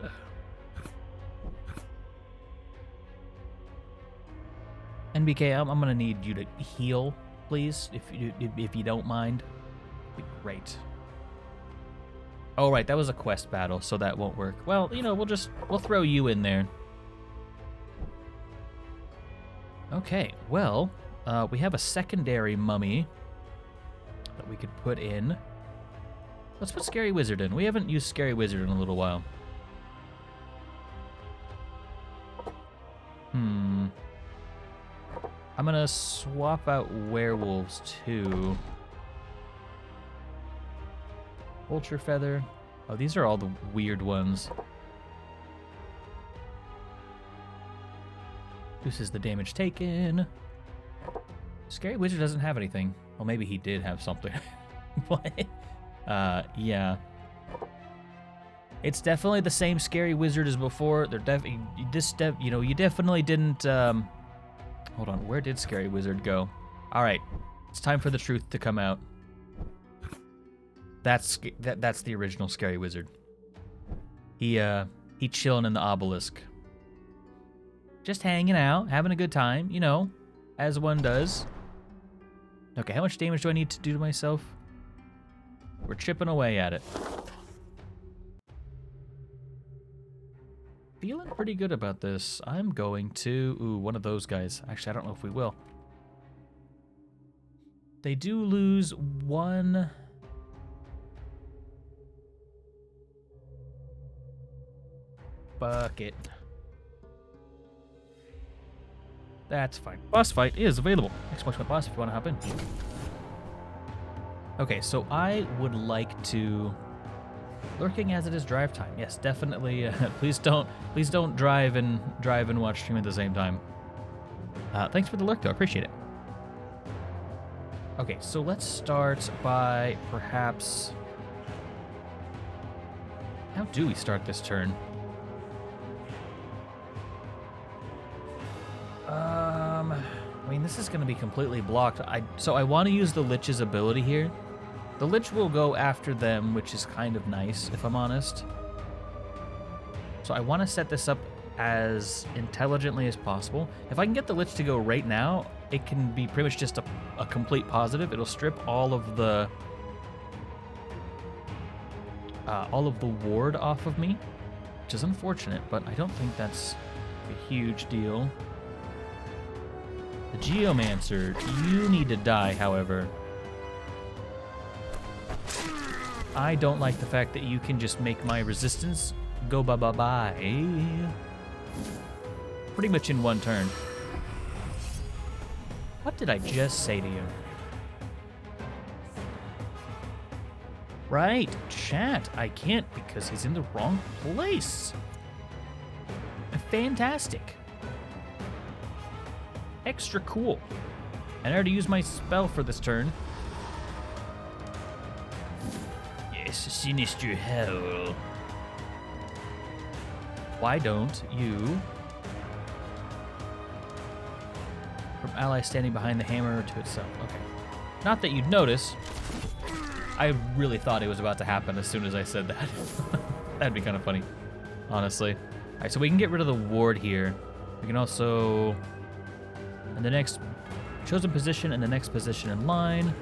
NBK, I'm gonna need you to heal, please, if you don't mind. Be great. Oh right, that was a quest battle, so that won't work. Well, you know, we'll throw you in there. Okay, well, we have a secondary mummy that we could put in. Let's put Scary Wizard in. We haven't used Scary Wizard in a little while. I'm gonna swap out werewolves too. Vulture Feather. Oh, these are all the weird ones. Reduces the damage taken. Scary Wizard doesn't have anything. Well, maybe he did have something. What? Yeah. It's definitely the same Scary Wizard as before. They're you definitely didn't, hold on, where did Scary Wizard go? All right, it's time for the truth to come out. That's the original Scary Wizard. He chilling in the obelisk. Just hanging out, having a good time, you know, as one does. Okay, how much damage do I need to do to myself? We're chipping away at it. Feeling pretty good about this. I'm going to... Ooh, one of those guys. Actually, I don't know if we will. They do lose 1... Bucket. That's fine. Boss fight is available. Exclamation boss if you want to hop in. Okay, so I would like to... Lurking as it is drive time. Yes, definitely. Please don't drive and watch stream at the same time. Thanks for the lurk, though. I appreciate it. Okay, so let's start by perhaps... How do we start this turn? I mean, this is going to be completely blocked. So I want to use the Lich's ability here. The Lich will go after them, which is kind of nice, if I'm honest. So I want to set this up as intelligently as possible. If I can get the Lich to go right now, it can be pretty much just a complete positive. It'll strip all of the ward off of me, which is unfortunate, but I don't think that's a huge deal. The Geomancer, you need to die, however. I don't like the fact that you can just make my resistance go bye-bye-bye. Pretty much in one turn. What did I just say to you? Right, chat. I can't because he's in the wrong place. Fantastic. Extra cool. And I already used my spell for this turn. Yes, sinister hell. Why don't you... From ally standing behind the hammer to itself. Okay. Not that you'd notice. I really thought it was about to happen as soon as I said that. That'd be kind of funny, honestly. All right, so we can get rid of the ward here. We can also... In the next chosen position and the next position in line.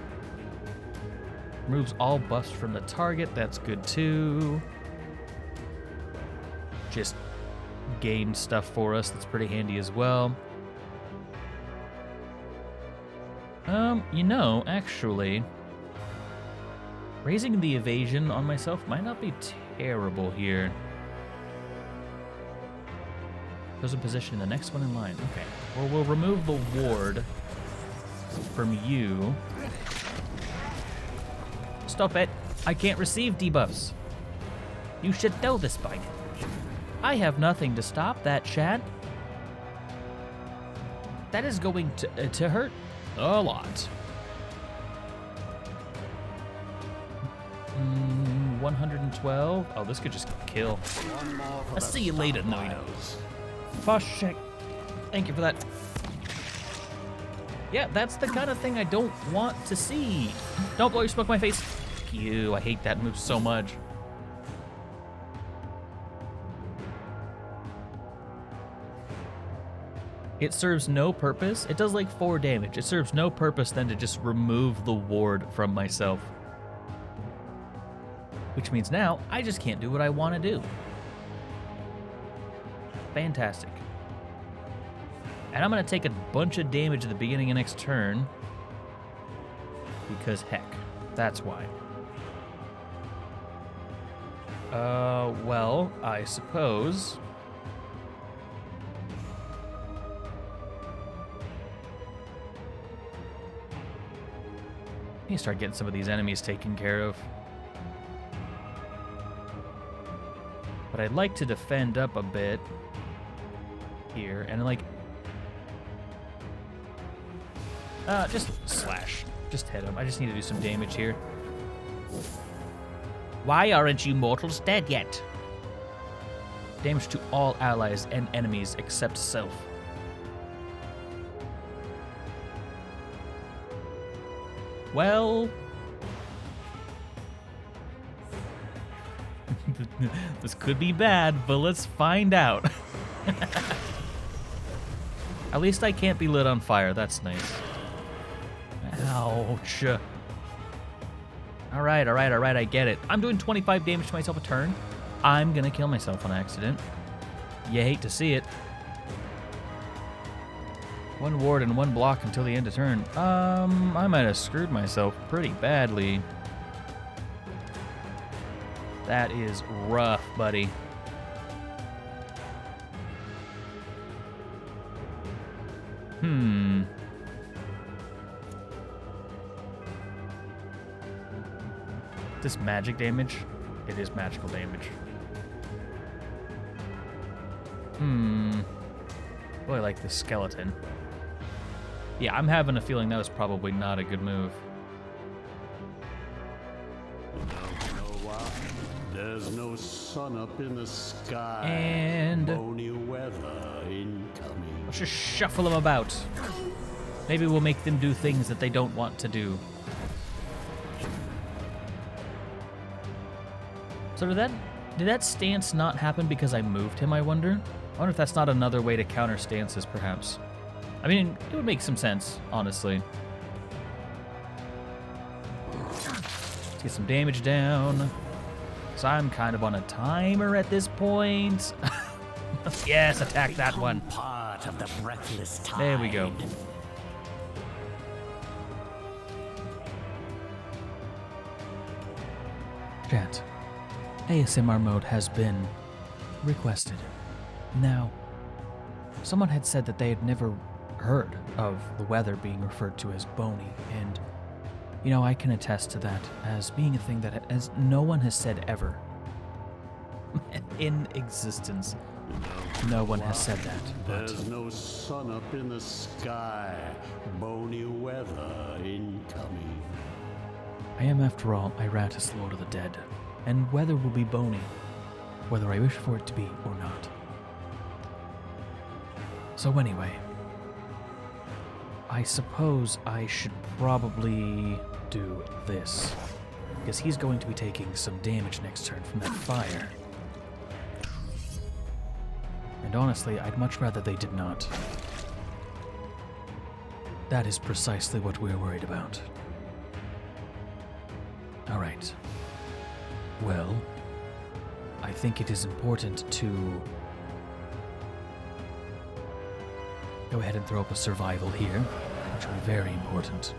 Removes all buffs from the target. That's good too. Just gained stuff for us. That's pretty handy as well. You know, actually, raising the evasion on myself might not be terrible here. Chosen position in the next one in line. Okay. Well, we'll remove the ward from you. Stop it. I can't receive debuffs. You should know this by now. I have nothing to stop that, Chad. That is going to hurt a lot. 112. Oh, this could just kill. I'll see you later, Noidos. Boss check. Thank you for that. Yeah, that's the kind of thing I don't want to see. Don't blow your smoke in my face. Fuck you. I hate that move so much. It serves no purpose. It does like 4 damage. It serves no purpose then to just remove the ward from myself. Which means now I just can't do what I want to do. Fantastic. And I'm going to take a bunch of damage at the beginning of next turn. Because heck, that's why. Well, I suppose... I need to start getting some of these enemies taken care of. But I'd like to defend up a bit here and like just slash. Just hit him. I just need to do some damage here. Why aren't you mortals dead yet? Damage to all allies and enemies except self. Well... this could be bad, but let's find out. At least I can't be lit on fire. That's nice. Ouch. Alright, I get it. I'm doing 25 damage to myself a turn. I'm gonna kill myself on accident. You hate to see it. 1 ward and 1 block until the end of turn. I might have screwed myself pretty badly. That is rough, buddy. Hmm. This magic damage? It is magical damage. Really like the skeleton. Yeah, I'm having a feeling that was probably not a good move. There's no sun up in the sky. And Bony weather incoming. let's just shuffle them about. Maybe we'll make them do things that they don't want to do. So did that stance not happen because I moved him, I wonder? I wonder if that's not another way to counter stances, perhaps. I mean, it would make some sense, honestly. Let's get some damage down. So I'm kind of on a timer at this point. Yes, attack that one. Part of the breathless tide. There we go. Chat. ASMR mode has been requested. Now, someone had said that they had never heard of the weather being referred to as bony, and you know, I can attest to that as being a thing that as no one has said ever in existence. No one has said that. But There's no sun up in the sky. Bony weather incoming. I am, after all, Iratus, Lord of the Dead, and weather will be bony, whether I wish for it to be or not. So anyway, I suppose I should probably do this, because he's going to be taking some damage next turn from that fire. And honestly, I'd much rather they did not. That is precisely what we're worried about. Alright. Well, I think it is important to go ahead and throw up a survival here, which will be very important.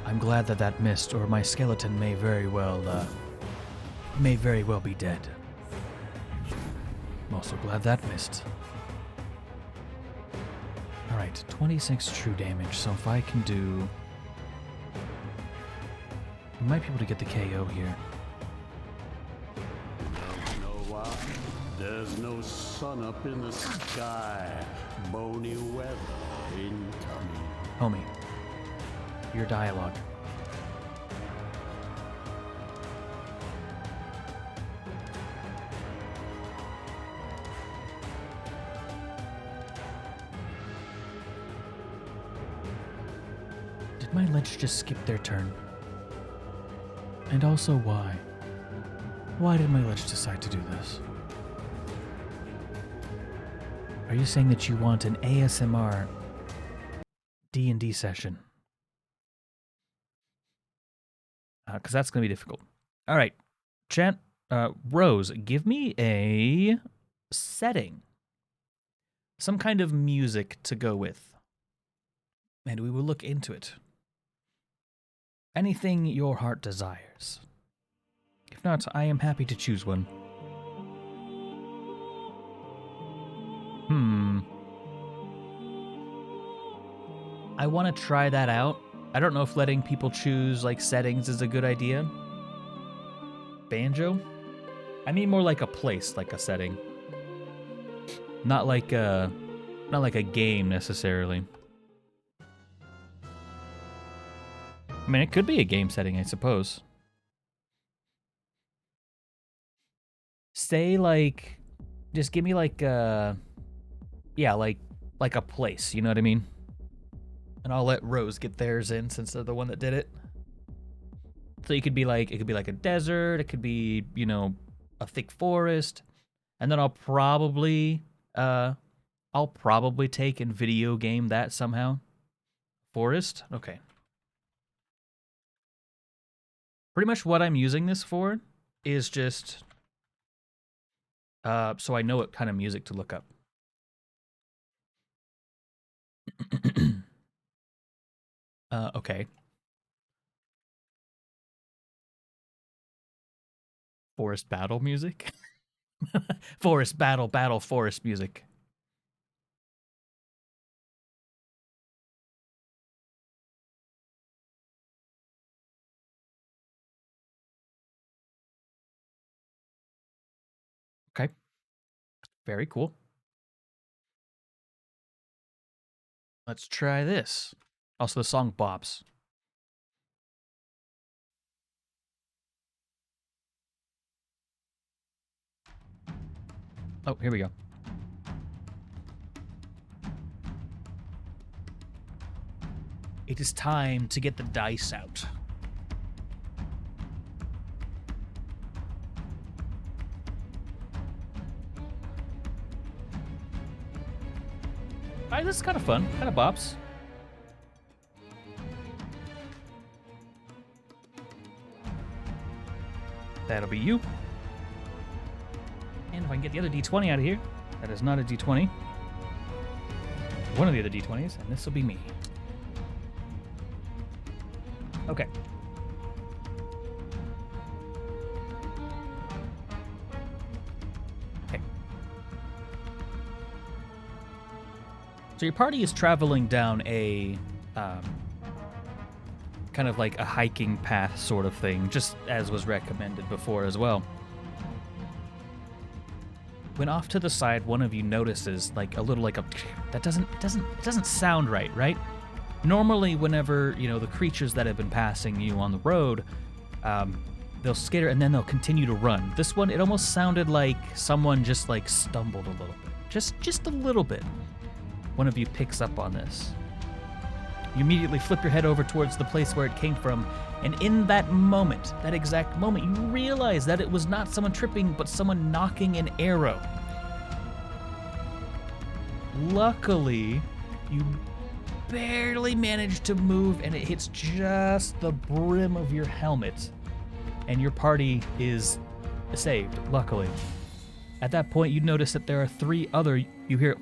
I'm glad that that missed, or my skeleton may very well be dead. I'm also glad that missed. Alright, 26 true damage, so if I can do... I might be able to get the KO here. There's no sun up in the sky. Bony weather incoming. Homie, your dialogue. Did my lich just skip their turn? And also why? Why did my lich decide to do this? Are you saying that you want an ASMR D&D session? Because that's going to be difficult. All right, chat. Rose, give me a setting. Some kind of music to go with. And we will look into it. Anything your heart desires. If not, I am happy to choose one. I want to try that out. I don't know if letting people choose like settings is a good idea. Banjo? I mean more like a place, like a setting. Not like a game necessarily. I mean, it could be a game setting, I suppose. Say like, just give me like yeah, like a place, you know what I mean? And I'll let Rose get theirs in since they're the one that did it. So it could be like a desert, it could be, you know, a thick forest. And then I'll probably take and video game that somehow. Forest? Okay. Pretty much what I'm using this for is just so I know what kind of music to look up. Okay. Forest battle music? Forest battle, forest music. Very cool. Let's try this. Also, the song bops. Oh, here we go. It is time to get the dice out. Alright, this is kind of fun. Kind of bops. That'll be you. And if I can get the other D20 out of here. That is not a D20. One of the other D20s, and this will be me. Okay. Okay. So your party is traveling down a kind of like a hiking path sort of thing, just as was recommended before as well. When off to the side, one of you notices like a little like a that doesn't sound right, right? Normally, whenever the creatures that have been passing you on the road, they'll skitter and then they'll continue to run. This one, it almost sounded like someone just like stumbled a little bit, just a little bit. One of you picks up on this. You immediately flip your head over towards the place where it came from, and in that moment, that exact moment, you realize that it was not someone tripping, but someone knocking an arrow. Luckily, you barely managed to move, and it hits just the brim of your helmet, and your party is saved, luckily. At that point, you notice that there are three other, you hear,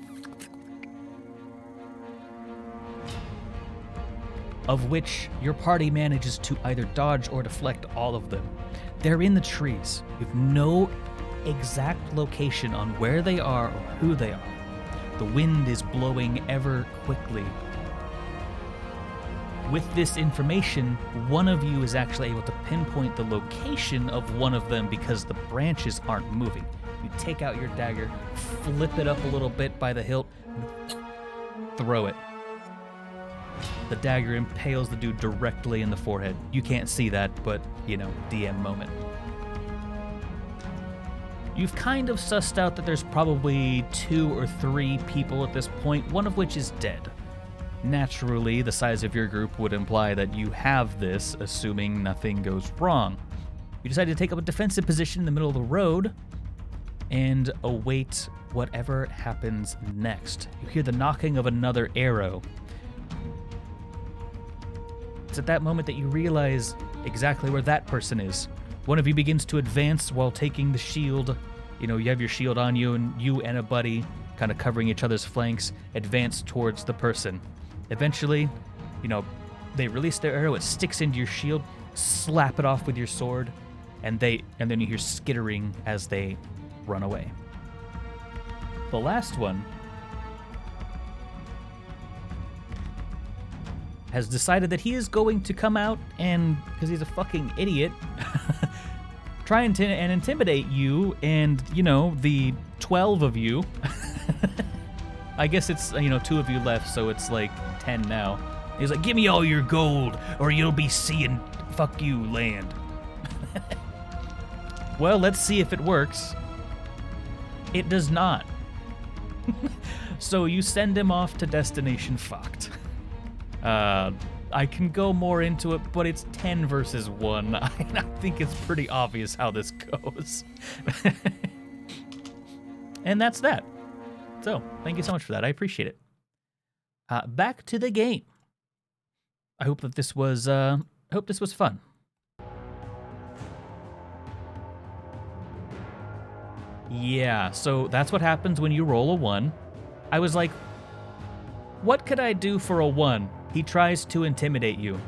of which your party manages to either dodge or deflect all of them. They're in the trees. You have no exact location on where they are or who they are. The wind is blowing ever quickly. With this information, one of you is actually able to pinpoint the location of one of them because the branches aren't moving. You take out your dagger, flip it up a little bit by the hilt, throw it. The dagger impales the dude directly in the forehead. You can't see that, but, DM moment. You've kind of sussed out that there's probably 2 or 3 people at this point, one of which is dead. Naturally, the size of your group would imply that you have this, assuming nothing goes wrong. You decide to take up a defensive position in the middle of the road and await whatever happens next. You hear the knocking of another arrow. It's at that moment that you realize exactly where that person is. One of you begins to advance while taking the shield. You have your shield on you, and you and a buddy, kind of covering each other's flanks, advance towards the person. Eventually, they release their arrow, it sticks into your shield, slap it off with your sword, and then you hear skittering as they run away. The last one has decided that he is going to come out and, because he's a fucking idiot, try and intimidate you and, the 12 of you. I guess it's, 2 of you left, so it's like 10 now. He's like, give me all your gold, or you'll be seeing fuck you land. Well, let's see if it works. It does not. So you send him off to destination fucked. I can go more into it, but it's 10 versus 1. I think it's pretty obvious how this goes. And that's that. So, thank you so much for that. I appreciate it. Back to the game. I hope that this was fun. Yeah, so that's what happens when you roll a 1. I was like, what could I do for a 1? He tries to intimidate you.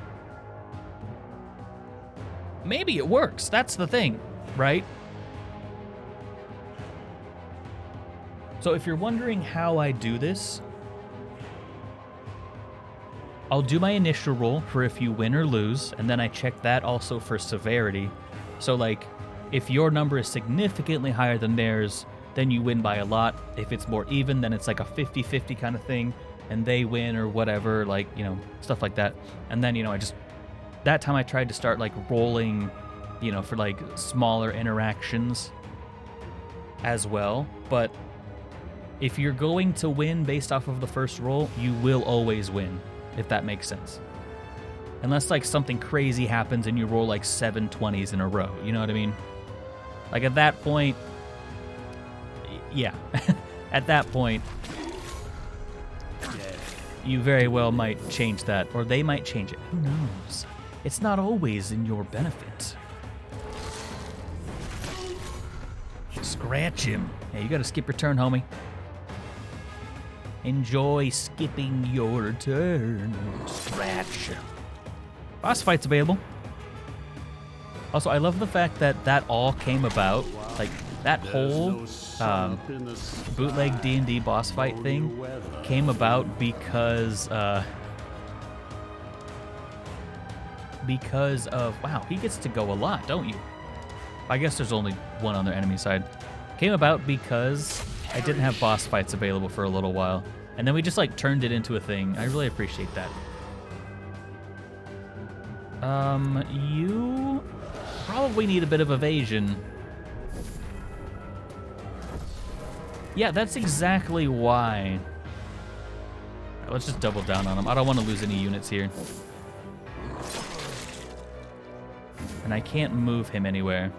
Maybe it works. That's the thing, right? So if you're wondering how I do this, I'll do my initial roll for if you win or lose, and then I check that also for severity. So like, if your number is significantly higher than theirs, then you win by a lot. If it's more even, then it's like a 50-50 kind of thing, and they win or whatever, like, you know, stuff like that. And then, you know, that time I tried to start like rolling, you know, for like smaller interactions as well. But if you're going to win based off of the first roll, you will always win, if that makes sense. Unless like something crazy happens and you roll like 7 20s in a row, you know what I mean? Like at that point, yeah, at that point, you very well might change that, or they might change it. Who knows? It's not always in your benefit. Scratch him. Hey, you gotta skip your turn, homie. Enjoy skipping your turn. Scratch. Boss fight's available. Also, I love the fact that that all came about, like, that whole bootleg D&D boss fight thing came about because of, wow, he gets to go a lot, don't you? I guess there's only one on their enemy side. Came about because I didn't have boss fights available for a little while, and then we just, like, turned it into a thing. I really appreciate that. You probably need a bit of evasion. Yeah, that's exactly why. Right, let's just double down on him. I don't want to lose any units here. And I can't move him anywhere.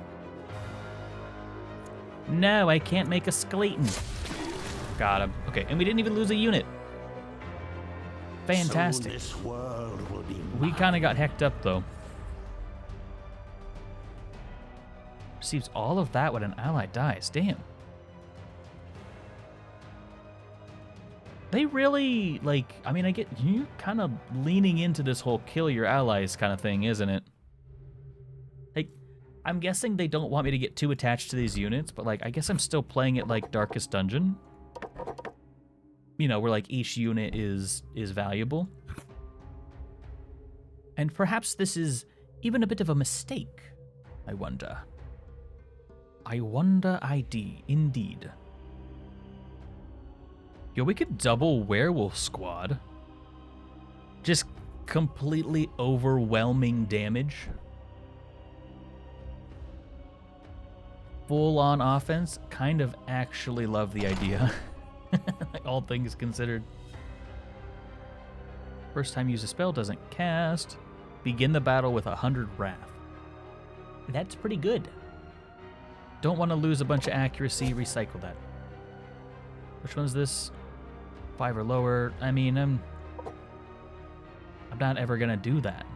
No, I can't make a skeleton. Got him. Okay, and we didn't even lose a unit. Fantastic. This world will be We kind of got hecked up, though. Receives all of that when an ally dies. Damn. They really, like, I mean, I get you kind of leaning into this whole kill your allies kind of thing, isn't it? Like, I'm guessing they don't want me to get too attached to these units, but, like, I guess I'm still playing it like Darkest Dungeon. You know, where, like, each unit is valuable. And perhaps this is even a bit of a mistake, I wonder. I wonder indeed. Yo, we could double Werewolf Squad. Just completely overwhelming damage. Full on offense. Kind of actually love the idea. Like, all things considered. First time use a spell, doesn't cast. Begin the battle with 100 Wrath. That's pretty good. Don't want to lose a bunch of accuracy, recycle that. Which one's this? 5 or lower. I mean, I'm not ever gonna do that.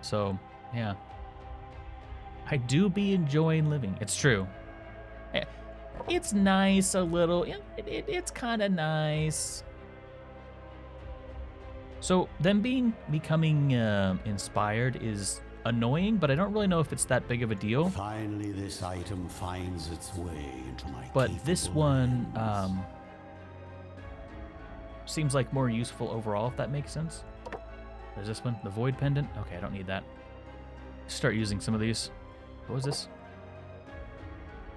So, yeah. I do be enjoying living. It's true. It's nice a little. It's kind of nice. So them becoming inspired is annoying, but I don't really know if it's that big of a deal. Finally, this item finds its way into my. But this one seems like more useful overall, if that makes sense. There's this one, the Void Pendant. Okay, I don't need that. Start using some of these. What was this?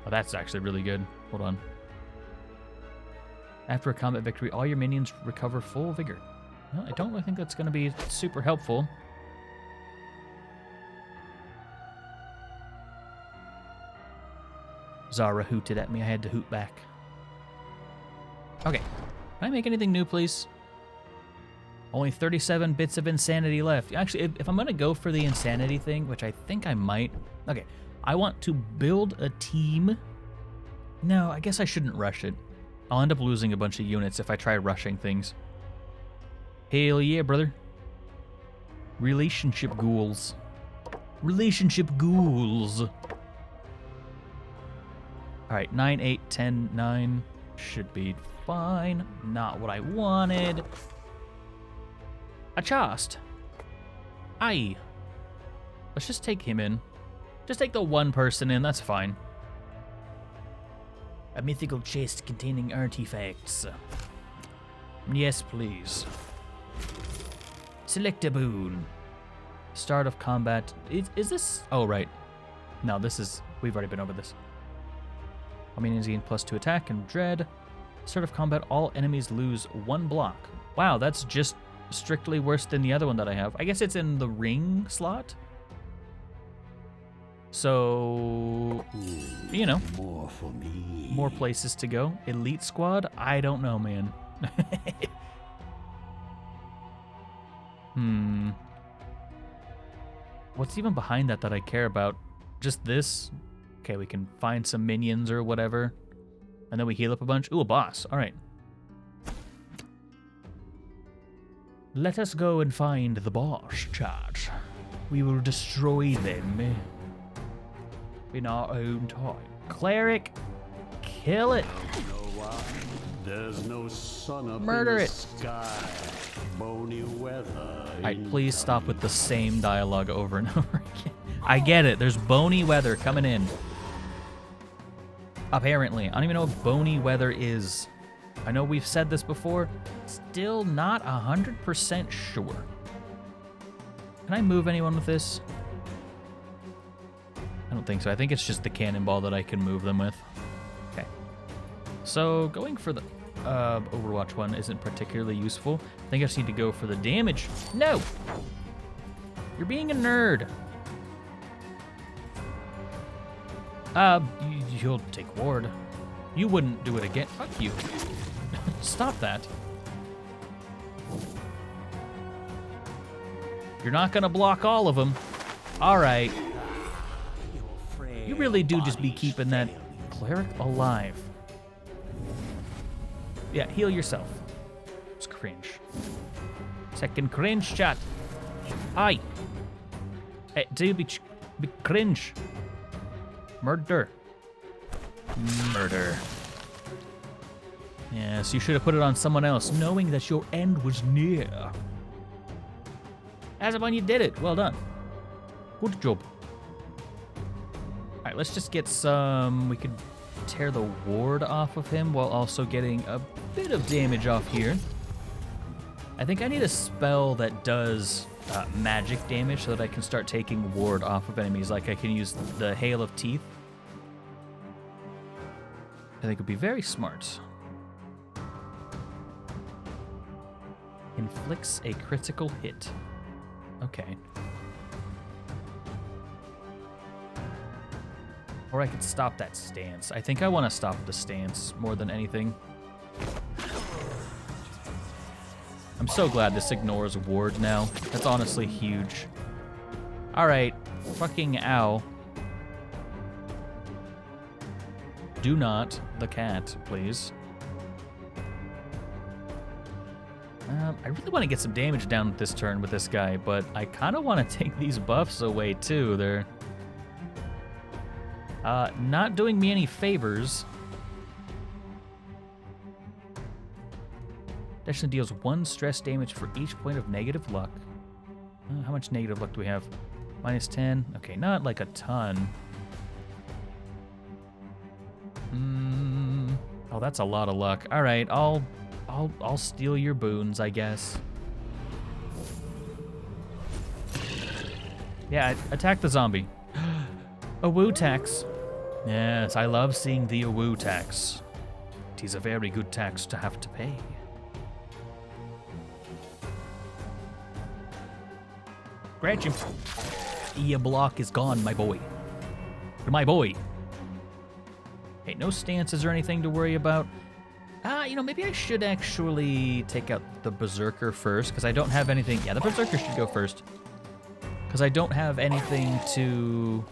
Oh, that's actually really good. Hold on. After a combat victory, all your minions recover full vigor. Well, I don't really think that's going to be super helpful. Zara hooted at me. I had to hoot back. Okay. Can I make anything new, please? Only 37 bits of insanity left. Actually, if I'm going to go for the insanity thing, which I think I might. Okay. I want to build a team. No, I guess I shouldn't rush it. I'll end up losing a bunch of units if I try rushing things. Hell yeah, brother. Relationship ghouls. Relationship ghouls. Alright, 9, 8, 10, 9 should be fine. Not what I wanted. A chest. Aye. Let's just take him in. Just take the one person in, that's fine. A mythical chest containing artifacts. Yes, please. Select a boon. Start of combat. Is this? Oh, right. No, this is. We've already been over this. All minions gain +2 attack and dread. Start of combat, all enemies lose 1 block. Wow, that's just strictly worse than the other one that I have. I guess it's in the ring slot. So, you know, More for me. more places to go. Elite squad? I don't know, man. What's even behind that I care about? Just this? Okay, we can find some minions or whatever. And then we heal up a bunch. Ooh, a boss. All right. Let us go and find the boss, chat. We will destroy them in our own time. Cleric, kill it. You know why? There's no sun up Murder in the it. sky. Bony weather. Alright, please stop with the same dialogue over and over again. I get it. There's bony weather coming in. Apparently. I don't even know what bony weather is. I know we've said this before. Still not 100% sure. Can I move anyone with this? I don't think so. I think it's just the cannonball that I can move them with. Okay. So going for the Overwatch one isn't particularly useful. I think I just need to go for the damage. No! You're being a nerd. You'll take ward. You wouldn't do it again. Fuck you. Stop that. You're not gonna block all of them. All right. You really do just be keeping that cleric alive. Yeah, heal yourself. It's cringe. Second cringe, chat. Hi. Hey, do be cringe. Murder. Murder. Yes, you should have put it on someone else, knowing that your end was near. Azabon, you did it. Well done. Good job. Alright, let's just get some... We could tear the ward off of him while also getting a bit of damage off here. I think I need a spell that does magic damage so that I can start taking ward off of enemies. Like I can use the Hail of Teeth. I think it would be very smart. Inflicts a critical hit. Okay. Or I could stop that stance. I think I want to stop the stance more than anything. I'm so glad this ignores ward now. That's honestly huge. Alright. Fucking ow. Do not the cat, please. I really want to get some damage down this turn with this guy, but I kind of want to take these buffs away too. They're not doing me any favors. Additionally deals 1 stress damage for each point of negative luck. How much negative luck do we have? -10. Okay, not like a ton. Oh, that's a lot of luck. All right, I'll steal your boons, I guess. Yeah, attack the zombie. A woo tax. Yes, I love seeing the woo tax. It is a very good tax to have to pay. Scratch him. Your block is gone, my boy. My boy. Okay, no stances or anything to worry about. You know, maybe I should actually take out the Berserker first, because I don't have anything. Yeah, the Berserker should go first. Because I don't have anything to...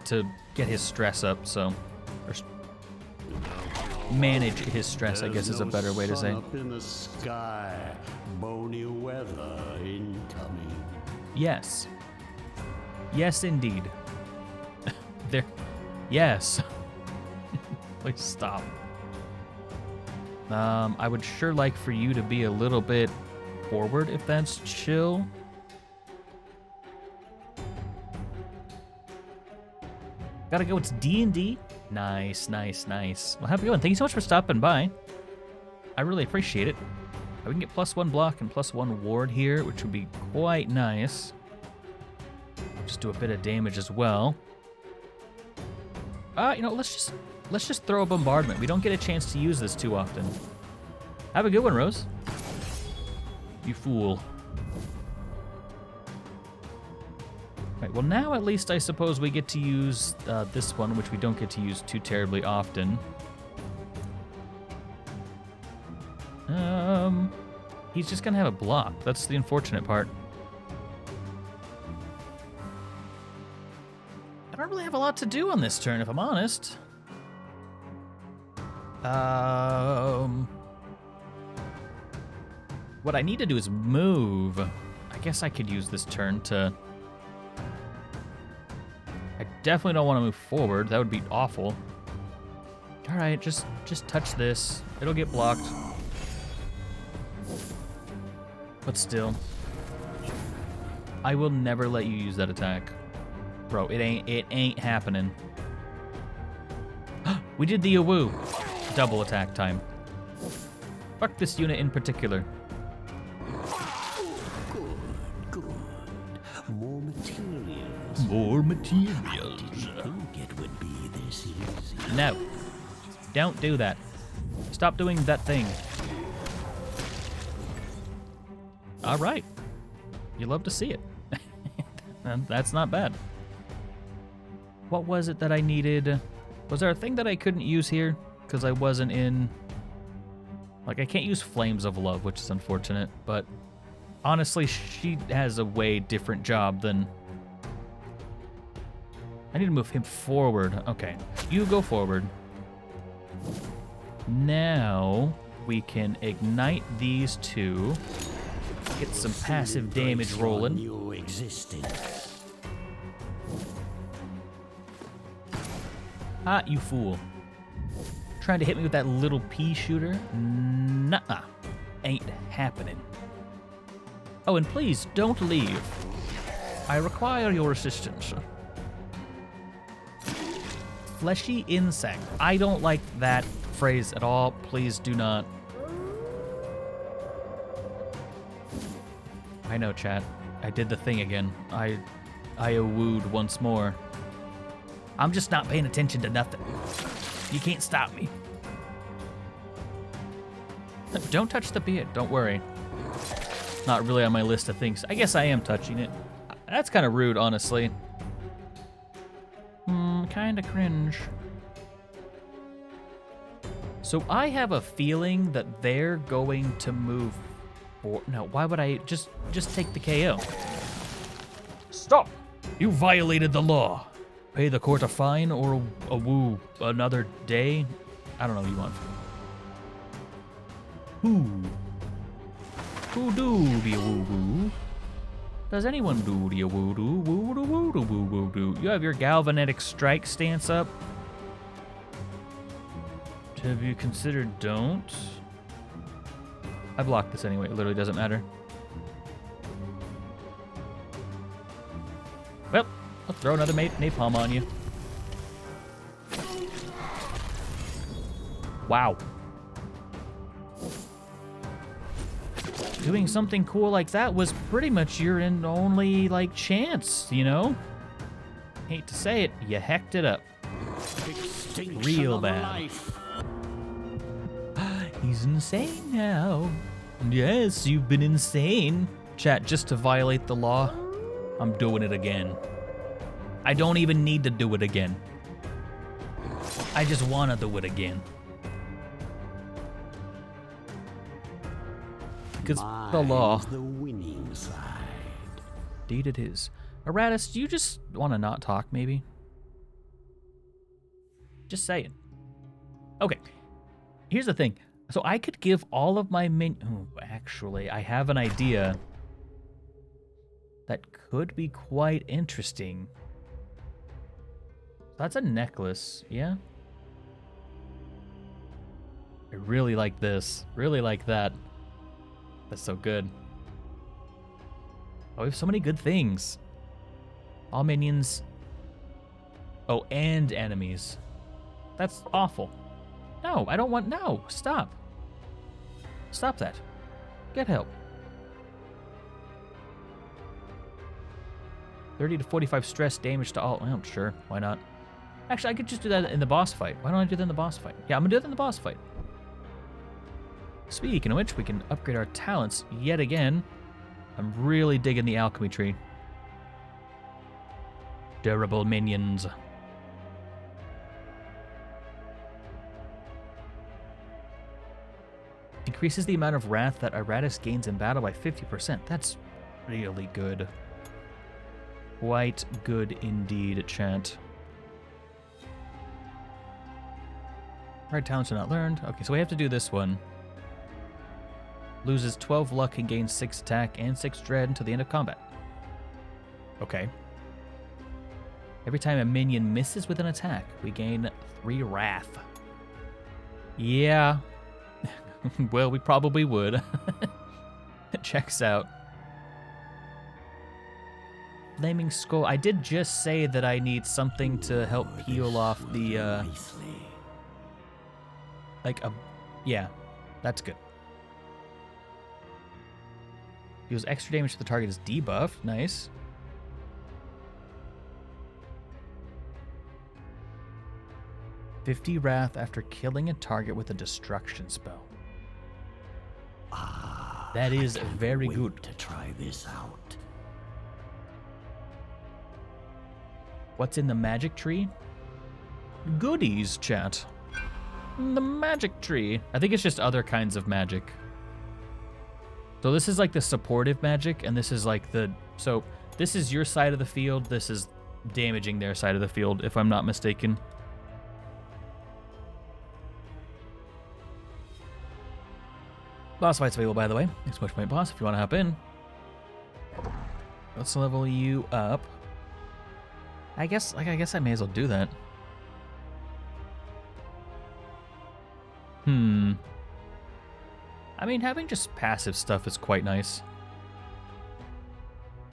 to get his stress up, so... Or manage his stress, I guess is a better way to say. Up in the sky, bony weather incoming. Yes. Yes, indeed. There. Yes. Please stop. I would sure like for you to be a little bit forward, if that's chill. Gotta go, it's D&D. Nice, nice, nice. Well, have a good one. Thank you so much for stopping by. I really appreciate it. We can get +1 block and +1 ward here, which would be quite nice. Just do a bit of damage as well. You know, let's just throw a bombardment. We don't get a chance to use this too often. Have a good one, Rose. You fool. Right, well now at least I suppose we get to use this one, which we don't get to use too terribly often. He's just gonna have a block. That's the unfortunate part. I don't really have a lot to do on this turn, if I'm honest. What I need to do is move. I guess I could use this turn to... I definitely don't want to move forward. That would be awful. All right, just touch this. It'll get blocked. But still, I will never let you use that attack. Bro, it ain't happening. We did the awoo. Double attack time. Fuck this unit in particular. Good. More materials. More materials. I didn't think it would be this easy. No. Don't do that. Stop doing that thing. All right. You love to see it. That's not bad. What was it that I needed? Was there a thing that I couldn't use here? Because I wasn't in... Like, I can't use Flames of Love, which is unfortunate, but honestly, she has a way different job than... I need to move him forward. Okay, you go forward. Now, we can ignite these two. Get some passive damage rolling. New existence. Ah, you fool. Trying to hit me with that little pea shooter? Nuh-uh. Ain't happening. Oh, and please, don't leave. I require your assistance. Fleshy insect. I don't like that phrase at all. Please do not. I know, chat. I did the thing again. I awooed once more. I'm just not paying attention to nothing. You can't stop me. Don't touch the beard. Don't worry. Not really on my list of things. I guess I am touching it. That's kind of rude, honestly. Kind of cringe. So I have a feeling that they're going to move. Or no, why would I just take the KO? Stop! You violated the law. Pay the court a fine or a woo another day. I don't know what you want. Who do the woo woo? Does anyone do the woo do woo do woo do woo woo do? You have your galvanic strike stance up. Have you considered don't? I blocked this anyway. It literally doesn't matter. Well, I'll throw another napalm on you. Wow. Doing something cool like that was pretty much your only, like, chance, you know? Hate to say it, you hecked it up. Extinction Real of bad. life. He's insane now. Yes, you've been insane. Chat, just to violate the law, I'm doing it again. I don't even need to do it again. I just want to do it again. Because the law. Mine's the winning side. Indeed it is. Iratus, do you just want to not talk, maybe? Just say it. Okay. Here's the thing. So I could give all of my actually, I have an idea that could be quite interesting. That's a necklace, yeah? I really like this. Really like that. That's so good. Oh, we have so many good things. All minions. Oh, and enemies. That's awful. No, I don't want... No, stop. Stop that. Get help. 30 to 45 stress damage to all... Well, sure, why not? Actually, I could just do that in the boss fight. Why don't I do that in the boss fight? Yeah, I'm gonna do that in the boss fight. Speaking of which, we can upgrade our talents yet again. I'm really digging the alchemy tree. Durable minions. Increases the amount of wrath that Iratus gains in battle by 50%. That's really good. Quite good indeed, chat. Right, talents are not learned. Okay, so we have to do this one. Loses 12 luck and gains 6 attack and 6 dread until the end of combat. Okay. Every time a minion misses with an attack, we gain 3 wrath. Yeah. Well, we probably would. It checks out. Flaming Skull. I did just say that I need something to help peel off the, yeah, that's good. Deals extra damage to the target is debuffed. Nice. $50 wrath after killing a target with a destruction spell. That is very good. To try this out. What's in the magic tree? Goodies, chat. The magic tree. I think it's just other kinds of magic. So this is like the supportive magic, and this is like the... So this is your side of the field. This is damaging their side of the field, if I'm not mistaken. Boss fight's available, by the way. Exclamation point boss, if you want to hop in. Let's level you up. I guess I may as well do that. I mean, having just passive stuff is quite nice.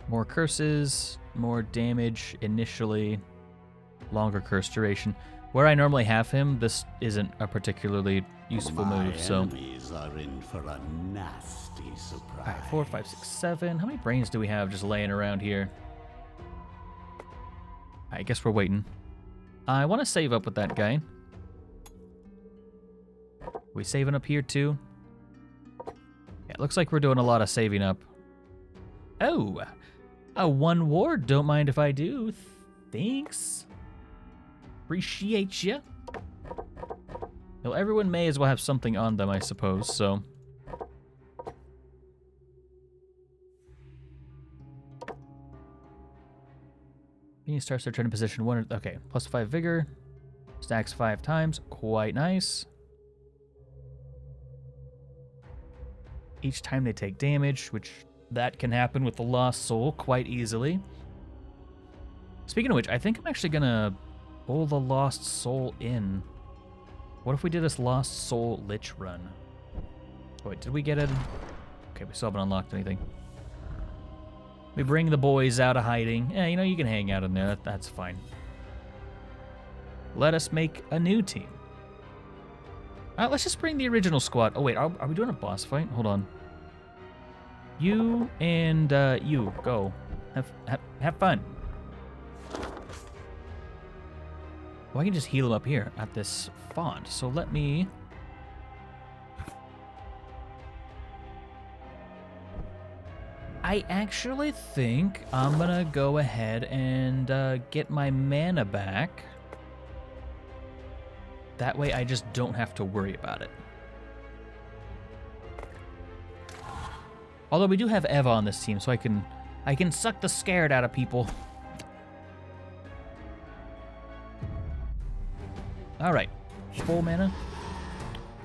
More curses, more damage initially, longer curse duration. Where I normally have him, this isn't a particularly useful move, so... enemies are in for a nasty surprise. Alright, 4, 5, 6, 7. How many brains do we have just laying around here? I guess we're waiting. I want to save up with that guy. We saving up here too? Yeah, it looks like we're doing a lot of saving up. Oh, a 1 ward. Don't mind if I do. Thanks. Appreciate ya. Well, everyone may as well have something on them, I suppose, so... Minion starts their turn in position 1. Okay, plus 5 vigor. Stacks 5 times. Quite nice. Each time they take damage, which that can happen with the Lost Soul quite easily. Speaking of which, I think I'm actually going to pull the Lost Soul in. What if we did this Lost Soul Lich run? Wait, did we get it? Okay, we still haven't unlocked anything. We bring the boys out of hiding. Yeah, you know, you can hang out in there. That's fine. Let us make a new team. Let's just bring the original squad. Oh, wait, are we doing a boss fight? Hold on. You and you, go. Have fun. Well, I can just heal him up here at this font. So let me... I actually think I'm gonna go ahead and get my mana back. That way I just don't have to worry about it. Although we do have Eva on this team, so I can suck the scared out of people. All right, full mana.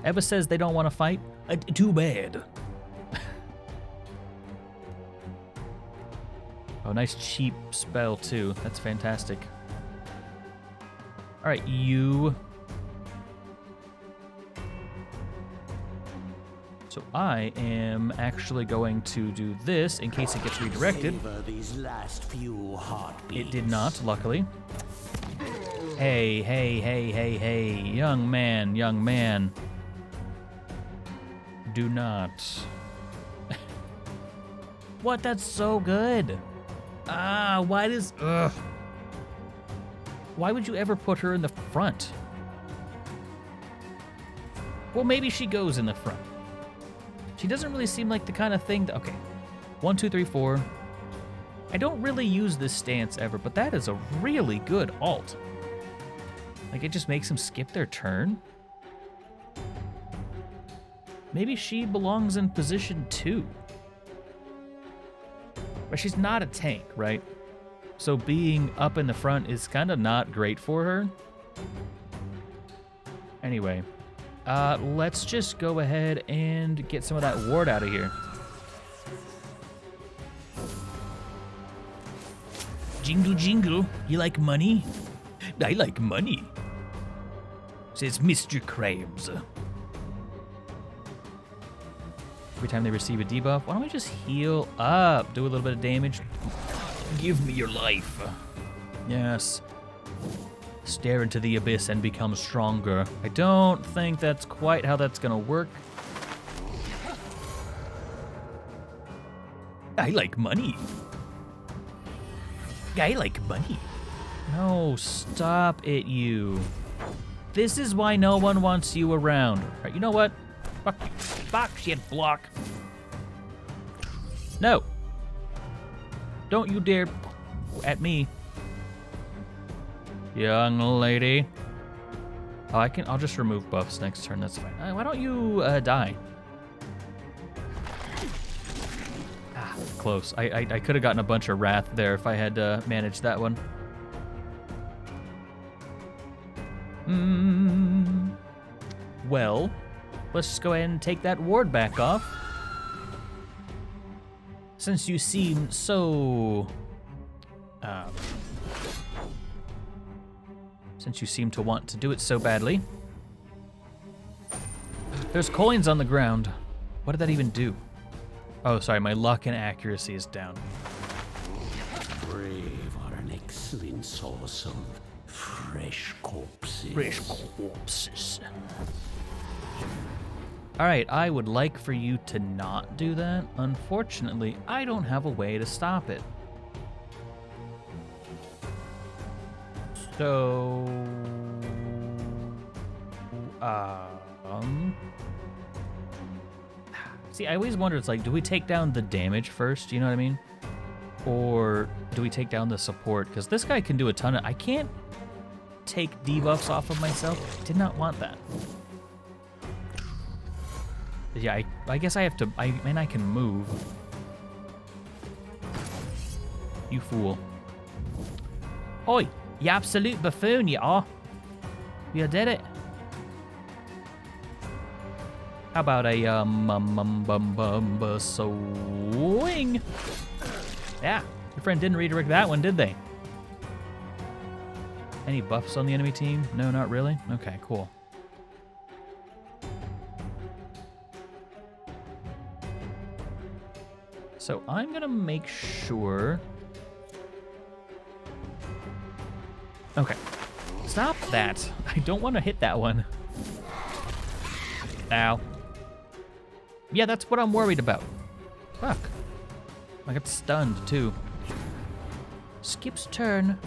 Eva says they don't want to fight. Too bad. Oh, nice cheap spell too. That's fantastic. All right, you. So I am actually going to do this in case it gets redirected. These last few heartbeats. It did not, luckily. Hey, hey, hey, hey, hey, young man, young man. Do not. What? That's so good. Ah, why does... Ugh. Why would you ever put her in the front? Well, maybe she goes in the front. She doesn't really seem like the kind of thing that... Okay. 1, 2, 3, 4. I don't really use this stance ever, but that is a really good ult. Like, it just makes them skip their turn. Maybe she belongs in position 2. But she's not a tank, right? So being up in the front is kind of not great for her. Anyway, let's just go ahead and get some of that ward out of here. Jingle, jingle, you like money? I like money, says Mr. Krabs. Every time they receive a debuff, why don't we just heal up? Do a little bit of damage. Give me your life. Yes. Stare into the abyss and become stronger. I don't think that's quite how that's gonna work. I like money. I like money. No, stop it, you. This is why no one wants you around. Right, you know what? Fuck you. Fuck, shit, block. No. Don't you dare at me. Young lady. Oh, I'll just remove buffs next turn, that's fine. Why don't you die? Close. I could have gotten a bunch of wrath there if I had managed that one. Well, let's just go ahead and take that ward back off. Since you seem so... since you seem to want to do it so badly. There's coins on the ground. What did that even do? Oh, sorry, my luck and accuracy is down. Brave are an excellent source of fresh corpses. Fresh corpses. All right, I would like for you to not do that. Unfortunately, I don't have a way to stop it. So, see, I always wonder, it's like, do we take down the damage first? You know what I mean? Or do we take down the support? Because this guy can do a ton of... I can't take debuffs off of myself. I did not want that. Yeah, I guess I have to... I mean, I can move. You fool. Oi, you absolute buffoon, you are. You did it. How about a swing? Yeah, your friend didn't redirect that one, did they? Any buffs on the enemy team? No, not really? Okay, cool. So I'm gonna make sure... Okay. Stop that. I don't want to hit that one. Ow. Yeah, that's what I'm worried about. Fuck. I got stunned, too. Skips turn.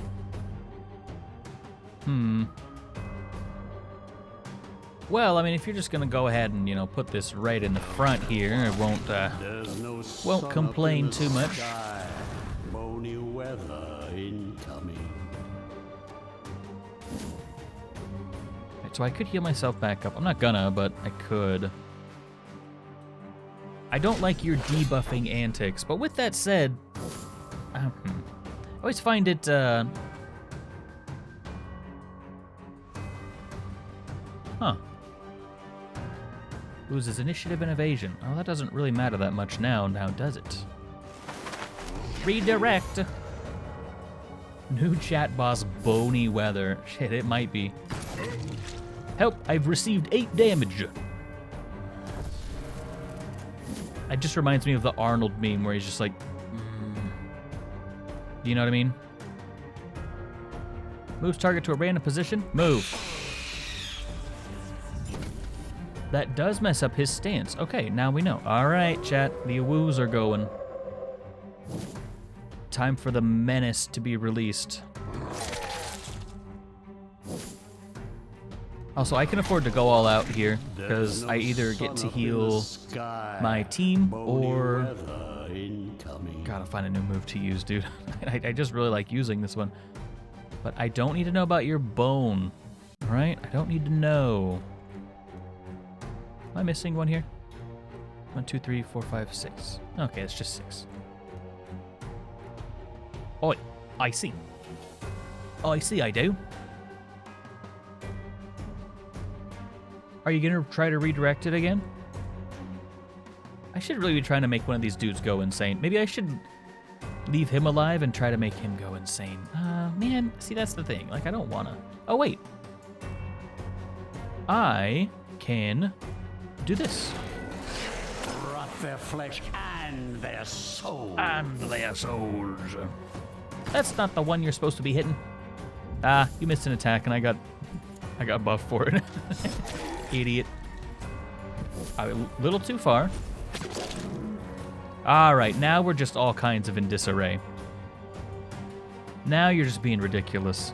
Well, I mean, if you're just gonna go ahead and, you know, put this right in the front here, it won't complain too much. Sky. Bony weather incoming. Right, so I could heal myself back up. I'm not gonna, but I could. I don't like your debuffing antics, but with that said, I always find it, Loses initiative and evasion. Oh, that doesn't really matter that much now, does it? Redirect! New chat boss, Bony Weather. Shit, it might be. Help, I've received 8 damage. It just reminds me of the Arnold meme where he's just like, You know what I mean? Moves target to a random position. Move. That does mess up his stance. Okay, now we know. All right, chat. The woos are going. Time for the menace to be released. Also, I can afford to go all out here There's because no I either get sun to up in the heal sky. my team Bony or... weather incoming. Gotta find a new move to use, dude. I just really like using this one. But I don't need to know about your bone. Alright? I don't need to know. Am I missing one here? 1, 2, 3, 4, 5, 6. Okay, it's just 6. Oh, I see. I see, I do. Are you gonna try to redirect it again? I should really be trying to make one of these dudes go insane. Maybe I should leave him alive and try to make him go insane. Man, see, that's the thing. Like, I don't wanna. Oh, wait. I can do this. Rot their flesh and their soul. And their souls. That's not the one you're supposed to be hitting. Ah, you missed an attack and I got buffed for it. Idiot. A little too far. Alright, now we're just all kinds of in disarray. Now you're just being ridiculous.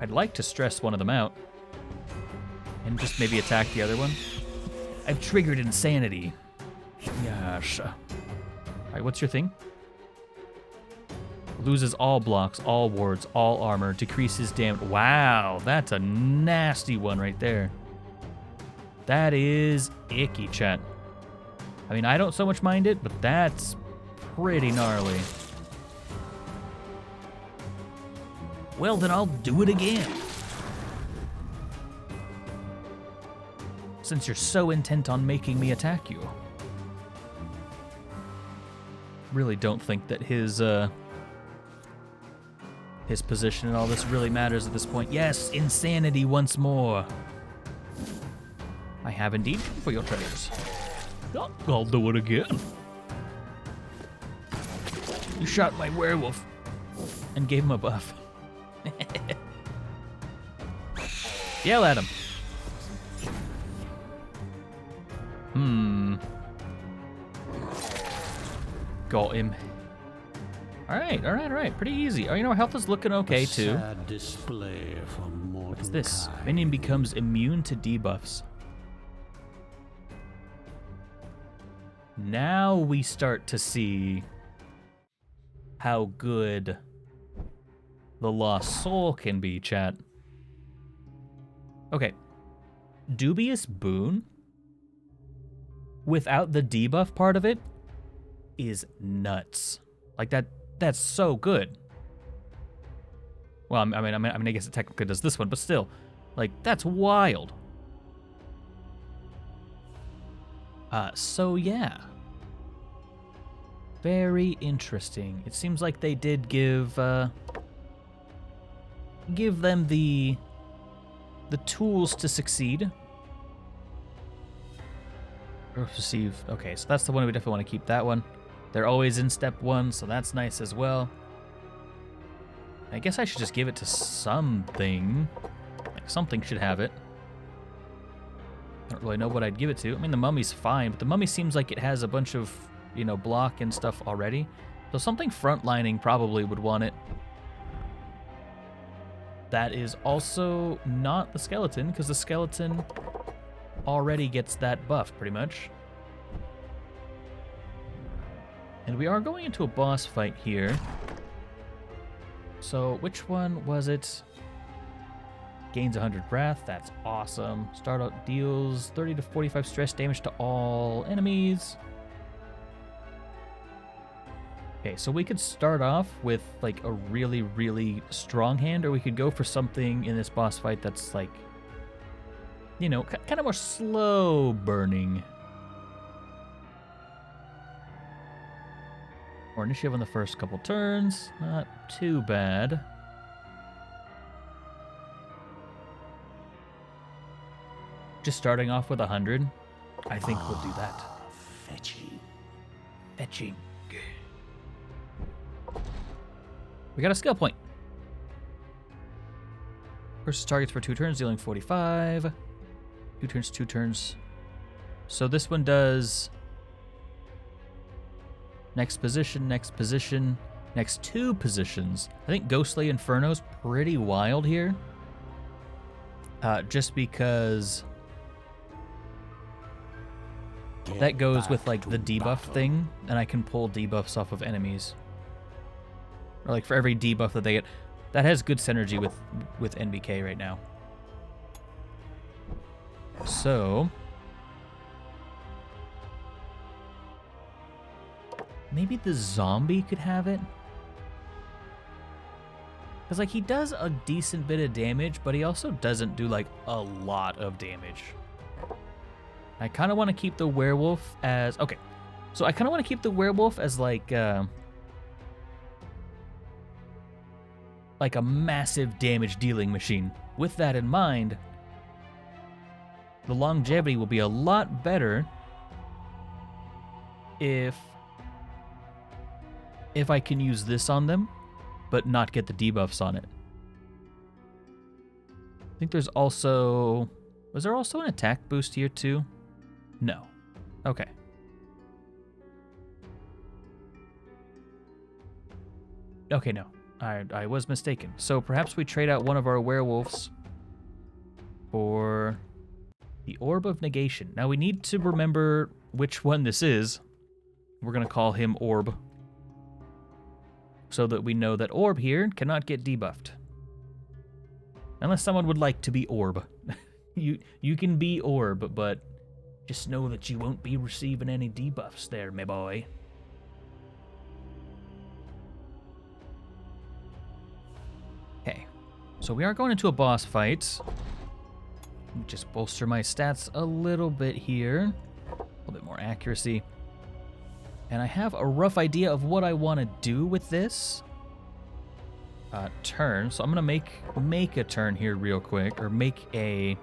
I'd like to stress one of them out. And just maybe attack the other one. I've triggered insanity. Yes. Alright, what's your thing? Loses all blocks, all wards, all armor, decreases damage. Wow, that's a nasty one right there. That is icky, chat. I mean, I don't so much mind it, but that's pretty gnarly. Well, then I'll do it again. Since you're so intent on making me attack you. Really don't think that his position and all this really matters at this point. Yes, insanity once more. I have indeed for your treasures. I'll do it again. You shot my werewolf and gave him a buff. Yell at him. Got him. Alright. Pretty easy. Oh, you know, health is looking okay, too. Sad display for mortal What's this? kind. Minion becomes immune to debuffs. Now we start to see how good the Lost Soul can be, chat. Okay. Dubious Boon, without the debuff part of it, is nuts. Like, that's so good. Well, I mean, I guess it technically does this one, but still, like, that's wild. So yeah. Very interesting. It seems like they did give them the tools to succeed. Receive. Okay, so that's the one we definitely want to keep that one. They're always in step 1, so that's nice as well. I guess I should just give it to something. Like, something should have it. I don't really know what I'd give it to. I mean, the mummy's fine, but the mummy seems like it has a bunch of, you know, block and stuff already. So something frontlining probably would want it. That is also not the skeleton, because the skeleton already gets that buff, pretty much. And we are going into a boss fight here. So, which one was it? Gains 100 wrath, that's awesome. Startup deals 30 to 45 stress damage to all enemies. Okay, so we could start off with like a really, really strong hand, or we could go for something in this boss fight that's like, you know, kind of more slow burning. More initiative on the first couple turns, not too bad. Just starting off with 100, I think we'll do that. Fetching. We got a skill point. Versus targets for 2 turns, dealing 45. 2 turns. So this one does next position, next position, next 2 positions. I think Ghostly Inferno's pretty wild here. Just because that goes with like the debuff thing, and I can pull debuffs off of enemies. Or like for every debuff that they get. That has good synergy with NBK right now. So maybe the zombie could have it. Because like he does a decent bit of damage, but he also doesn't do like a lot of damage. I kind of want to keep the werewolf as... Okay, so I kind of want to keep the werewolf as like a massive damage dealing machine. With that in mind, the longevity will be a lot better if I can use this on them, but not get the debuffs on it. I think there's also... Was there also an attack boost here too? No. Okay. Okay, no. I was mistaken. So perhaps we trade out one of our werewolves for the Orb of Negation. Now we need to remember which one this is. We're going to call him Orb, so that we know that Orb here cannot get debuffed. Unless someone would like to be Orb. You can be Orb, but just know that you won't be receiving any debuffs there, my boy. Okay, so we are going into a boss fight. Let me just bolster my stats a little bit here. A little bit more accuracy. And I have a rough idea of what I want to do with this turn. So I'm going to make a turn here real quick, or make a...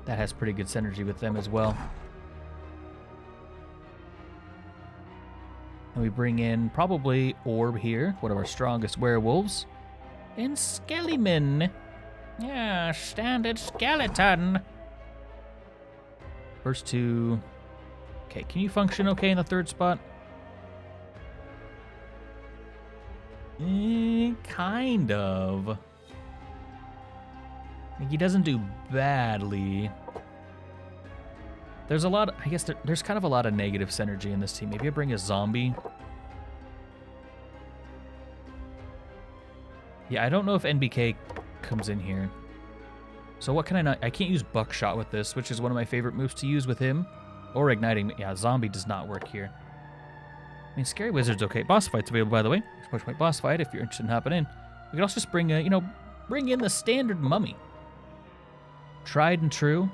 That has pretty good synergy with them as well. And we bring in probably Orb here, one of our strongest werewolves. And Skellyman. Yeah, standard skeleton. First 2. Okay, can you function okay in the 3rd spot? Kind of. He doesn't do badly. There's a lot, I guess there's kind of a lot of negative synergy in this team. Maybe I bring a zombie. Yeah, I don't know if NBK comes in here. So what can I not... I can't use Buckshot with this, which is one of my favorite moves to use with him. Or Igniting... Yeah, Zombie does not work here. I mean, Scary Wizard's okay. Boss fight's available, by the way. Push my boss fight if you're interested in hopping in. We could also just bring, bring in the standard mummy. Tried and true.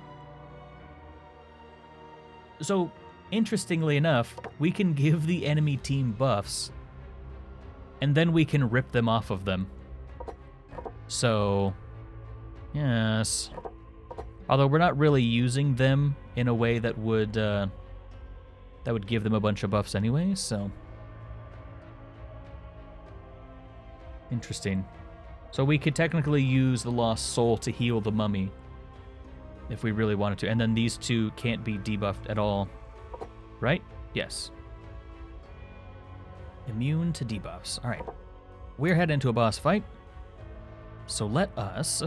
So, interestingly enough, we can give the enemy team buffs, and then we can rip them off of them. So, yes. Although we're not really using them in a way that would give them a bunch of buffs anyway, so. Interesting. So we could technically use the Lost Soul to heal the mummy if we really wanted to. And then these 2 can't be debuffed at all. Right? Yes. Immune to debuffs. All right. We're heading into a boss fight. So let us...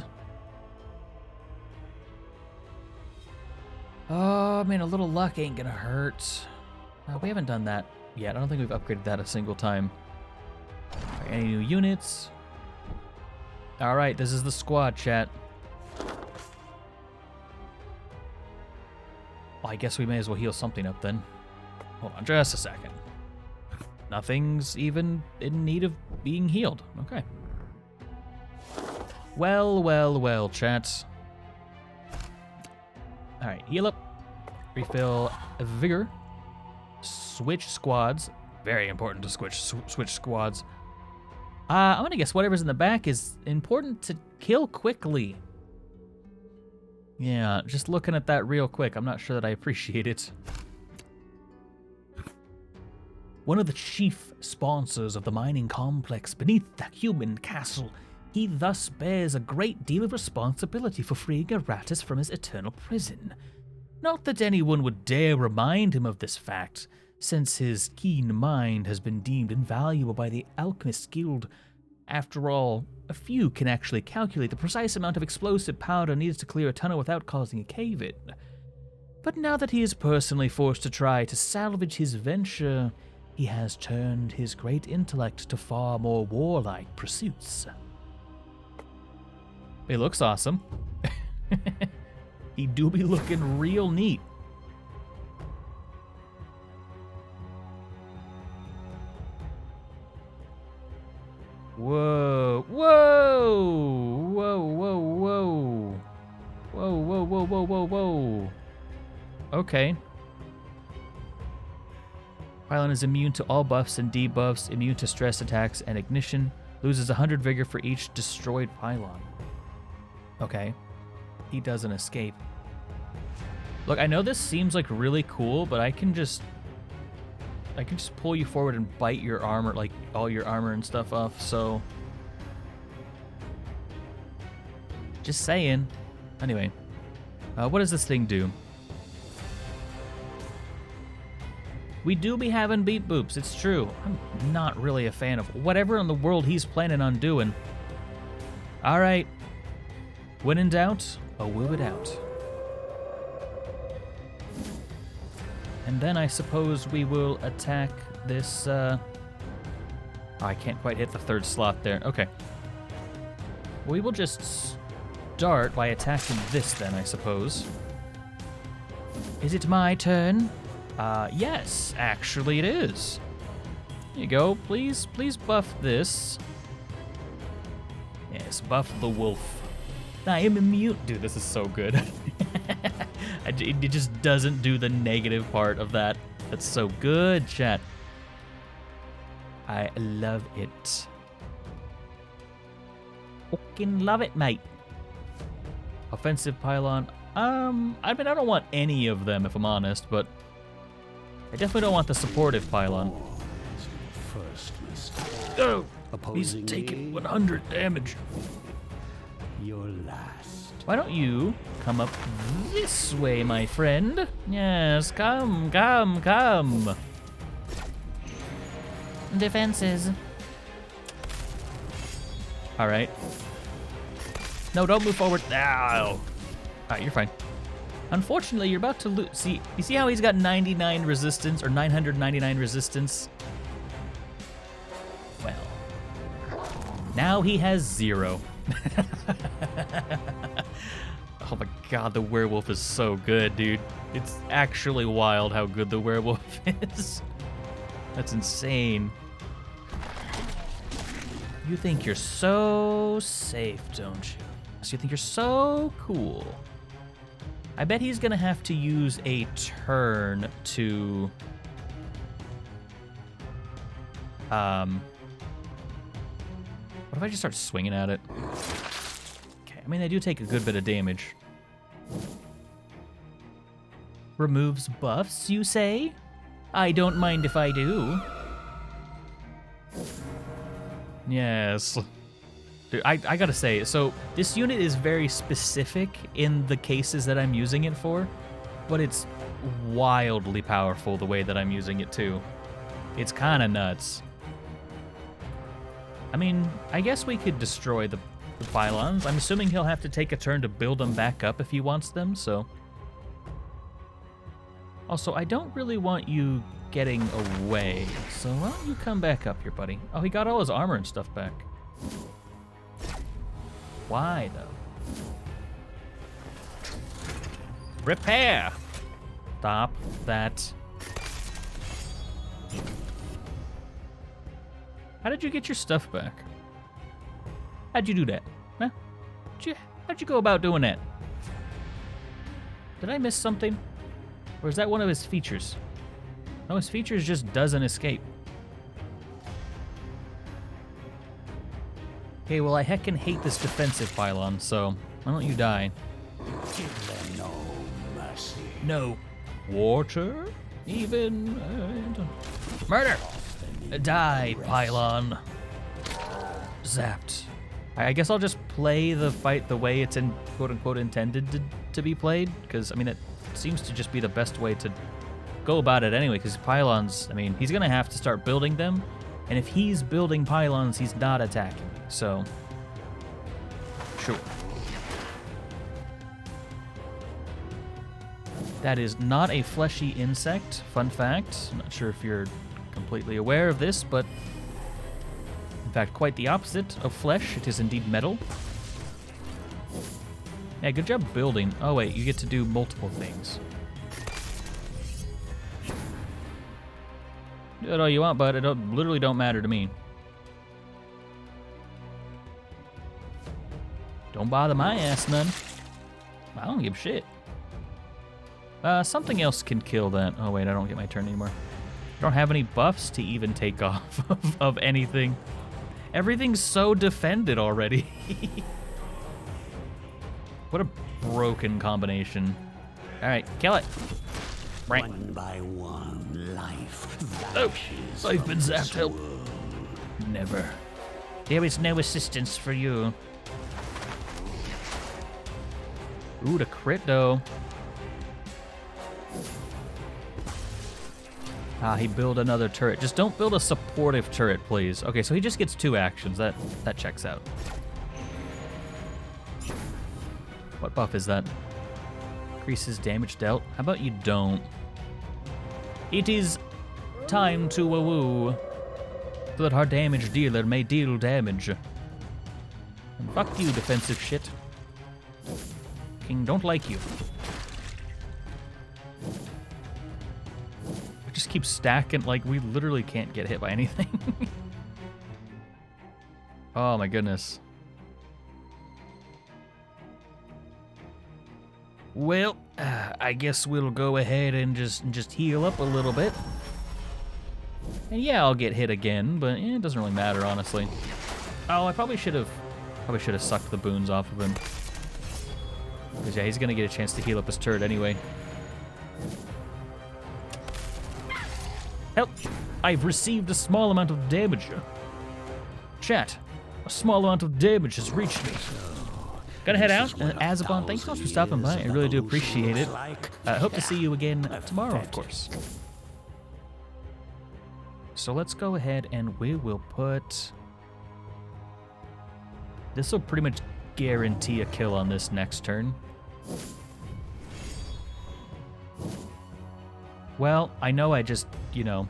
Oh, man, a little luck ain't gonna hurt. We haven't done that yet. I don't think we've upgraded that a single time. All right, any new units? All right, this is the squad, chat. Well, I guess we may as well heal something up then. Hold on just a second. Nothing's even in need of being healed. Okay. Well, well, well, chat. All right, heal up. Refill vigor. Switch squads. Very important to switch squads. I'm gonna guess whatever's in the back is important to kill quickly. Yeah, just looking at that real quick, I'm not sure that I appreciate it. one of the chief sponsors of the mining complex beneath the human castle, he thus bears a great deal of responsibility for freeing Iratus from his eternal prison. Not that anyone would dare remind him of this fact, since his keen mind has been deemed invaluable by the Alchemist Guild. After all, a few can actually calculate the precise amount of explosive powder needed to clear a tunnel without causing a cave-in. But now that he is personally forced to try to salvage his venture, he has turned his great intellect to far more warlike pursuits. It looks awesome. He do be looking real neat. Whoa, whoa, whoa, whoa, whoa. Whoa, whoa, whoa, whoa, whoa, whoa. Okay. Pylon is immune to all buffs and debuffs, immune to stress attacks and ignition, loses 100 vigor for each destroyed pylon. Okay. He doesn't escape. Look, I know this seems like really cool, but I can just pull you forward and bite your armor, like all your armor and stuff off, so just saying. Anyway, what does this thing do? We do be having beat boops, it's true. I'm not really a fan of whatever in the world he's planning on doing. Alright. When in doubt, a will it out. And then I suppose we will attack this, oh, I can't quite hit the third slot there. Okay. We will just start by attacking this then, I suppose. Is it my turn? Yes, actually it is. Here you go, please buff this. Yes, buff the wolf. I am immune. Dude, this is so good. It just doesn't do the negative part of that. That's so good, chat. I love it. Fucking love it, mate. Offensive pylon. I mean, I don't want any of them, if I'm honest, but I definitely don't want the supportive pylon. First mistake. Oh, he's Opposing taking me, 100 damage. Your last. Why don't you come up this way, my friend? Yes, come. Defenses. All right. No, don't move forward. Ow. All right, you're fine. Unfortunately, you're about to lose. See, you see how he's got 99 resistance, or 999 resistance? Well, now he has 0. Oh my god, the werewolf is so good, dude. It's actually wild how good the werewolf is. That's insane. You think you're so safe, don't you? So you think you're so cool. I bet he's gonna have to use a turn to... What if I just start swinging at it? Okay, I mean, they do take a good bit of damage. Removes buffs, you say? I don't mind if I do. Yes. Dude, I gotta say, so this unit is very specific in the cases that I'm using it for, but it's wildly powerful the way that I'm using it too. It's kind of nuts. I mean, I guess we could destroy the pylons. I'm assuming he'll have to take a turn to build them back up if he wants them, so... Also, I don't really want you getting away, so why don't you come back up here, buddy? Oh, he got all his armor and stuff back. Why, though? Repair! Stop that. How did you get your stuff back? How'd you do that? Huh? How'd you go about doing that? Did I miss something? Or is that one of his features? No, his features just doesn't escape. Okay, well, I heckin' hate this defensive pylon, so why don't you die? Give them no mercy. No. Water? Even... Murder! Die, pylon. Zapped. I guess I'll just play the fight the way it's in quote-unquote intended to be played, because, I mean, it seems to just be the best way to go about it anyway, because pylons, I mean, he's going to have to start building them, and if he's building pylons, he's not attacking me, so sure. That is not a fleshy insect, fun fact. I'm not sure if you're completely aware of this, but in fact, quite the opposite of flesh. It is indeed metal. Yeah, good job building. Oh wait, you get to do multiple things. Do it all you want, but it literally don't matter to me. Don't bother my ass none. I don't give a shit. Something else can kill that. Oh wait, I don't get my turn anymore. I don't have any buffs to even take off of anything. Everything's so defended already. What a broken combination. All right, kill it. Right. One by one, life vanishes. Oh, I've been zapped. Help. Never. There is no assistance for you. Ooh, the crit though. Ah, he built another turret. Just don't build a supportive turret, please. Okay, so he just gets 2 actions. That checks out. What buff is that? Increases damage dealt. How about you don't? It is time to woo-woo, so that our damage dealer may deal damage. And fuck you, defensive shit. King don't like you. Just keep stacking, like we literally can't get hit by anything. Oh my goodness. Well, I guess we'll go ahead and just heal up a little bit. And yeah, I'll get hit again, but it doesn't really matter, honestly. Oh, I probably should have sucked the boons off of him. Because yeah, he's gonna get a chance to heal up his turret anyway. Help! I've received a small amount of damage. Chat, a small amount of damage has reached me. Gotta head out. Azabon, thanks so much for stopping by. I really do appreciate it. I hope to see you again tomorrow, of course. So let's go ahead and we will put... This will pretty much guarantee a kill on this next turn. Well, I know I just, you know,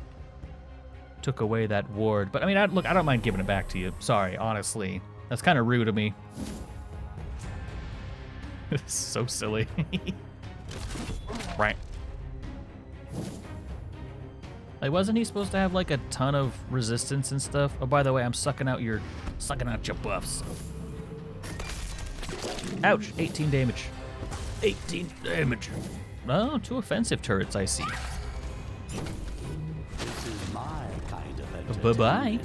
took away that ward. But, I mean, look, I don't mind giving it back to you. Sorry, honestly. That's kind of rude of me. It's so silly. Right. Like, wasn't he supposed to have, like, a ton of resistance and stuff? Oh, by the way, I'm sucking out your buffs. Ouch, 18 damage. 18 damage. Oh, 2 offensive turrets, I see. This is my kind of Bye-bye.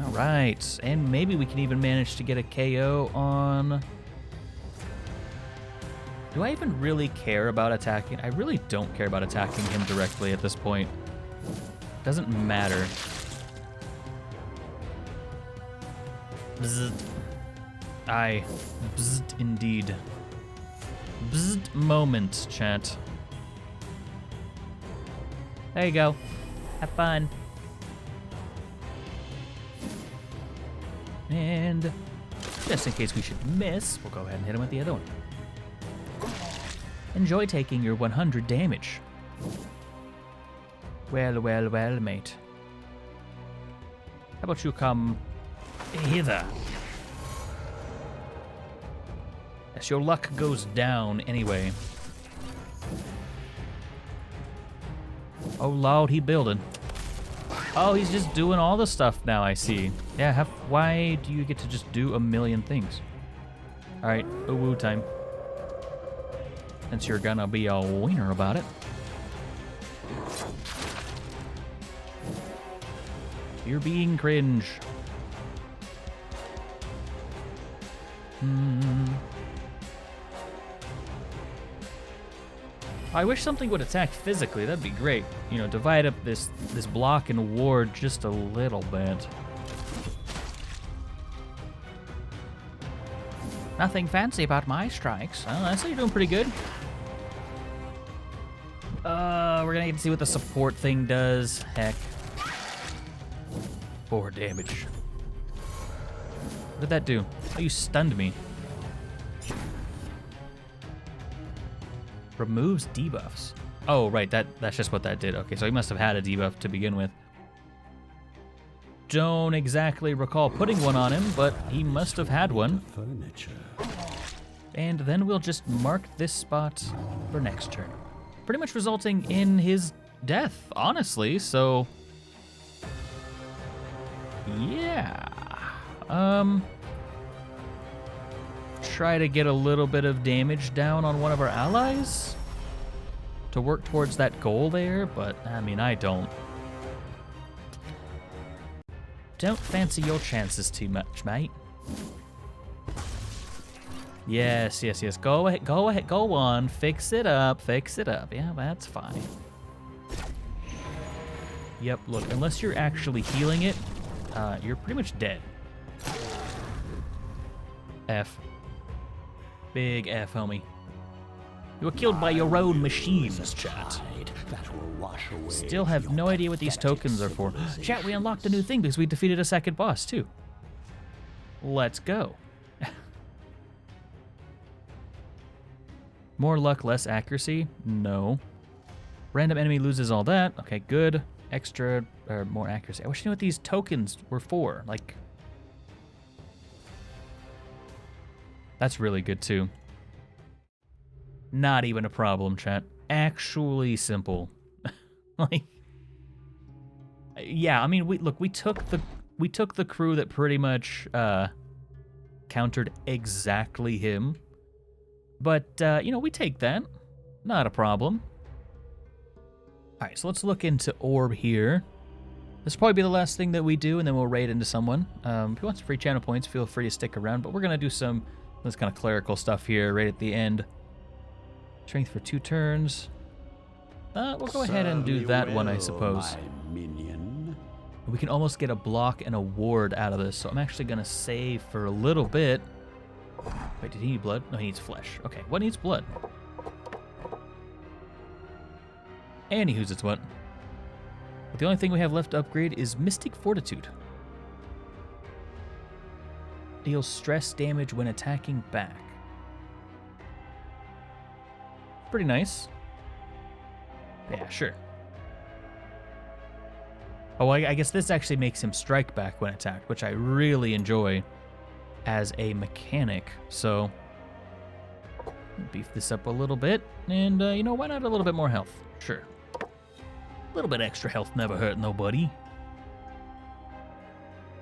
All right, and maybe we can even manage to get a KO on... Do I even really care about attacking? I really don't care about attacking him directly at this point. Doesn't matter. Bzzzt. Bzzzt indeed. Bzzzt moment, chat. There you go. Have fun. And just in case we should miss, we'll go ahead and hit him with the other one. Enjoy taking your 100 damage. Well, well, well, mate. How about you come hither? As your luck goes down anyway. Oh lord, he building. Oh, he's just doing all the stuff now, I see. Yeah, why do you get to just do a million things? Alright, woo time. Since you're gonna be a wiener about it. You're being cringe. I wish something would attack physically. That'd be great. You know, divide up this block and ward just a little bit. Nothing fancy about my strikes. Oh, I say you're doing pretty good. We're gonna get to see what the support thing does. Heck. 4 damage. What did that do? Oh, you stunned me. Removes debuffs. Oh, right, that's just what that did. Okay, so he must have had a debuff to begin with. Don't exactly recall putting one on him, but he must have had one. Furniture. And then we'll just mark this spot for next turn. Pretty much resulting in his death, honestly, so... yeah. Try to get a little bit of damage down on one of our allies to work towards that goal there, but I mean, I don't fancy your chances too much, mate. Yes. Go ahead, go on. Fix it up. Yeah, that's fine. Yep, look, unless you're actually healing it, you're pretty much dead. F. Big F, homie. You were killed by your own machines, chat. Still have no idea what these tokens are for. Chat, we unlocked a new thing because we defeated a second boss, too. Let's go. More luck, less accuracy? No. Random enemy loses all that. Okay, good. Extra, or more accuracy. I wish I knew what these tokens were for. Like... that's really good, too. Not even a problem, chat. Actually simple. Like... yeah, I mean, we took the crew that pretty much countered exactly him. But, you know, we take that. Not a problem. Alright, so let's look into Orb here. This will probably be the last thing that we do, and then we'll raid into someone. If you want some free channel points, feel free to stick around. But we're going to do some this kind of clerical stuff here right at the end. Strength for 2 turns. We'll go ahead and do that one, I suppose. We can almost get a block and a ward out of this, so I'm actually going to save for a little bit. Wait, did he need blood? No, he needs flesh. Okay, what needs blood? Anywho's it's what. But the only thing we have left to upgrade is Mystic Fortitude. Deals stress damage when attacking back. Pretty nice. Yeah, sure. Oh, I guess this actually makes him strike back when attacked, which I really enjoy as a mechanic. So, beef this up a little bit, and you know, why not a little bit more health? Sure. A little bit extra health never hurt nobody. It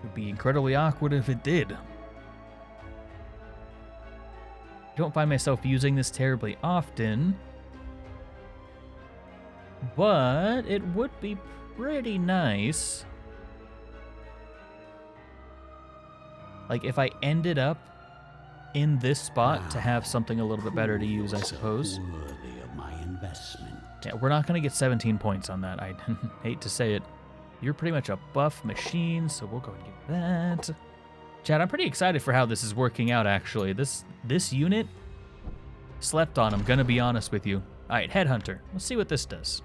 would be incredibly awkward if it did. I don't find myself using this terribly often, but it would be pretty nice. Like if I ended up in this spot to have something a little bit better to use, I suppose. Worthy of my investment. Yeah, we're not going to get 17 points on that. I hate to say it. You're pretty much a buff machine, so we'll go and get that. Chad, I'm pretty excited for how this is working out, actually. This unit slept on, I'm going to be honest with you. All right, Headhunter. Let's see what this does.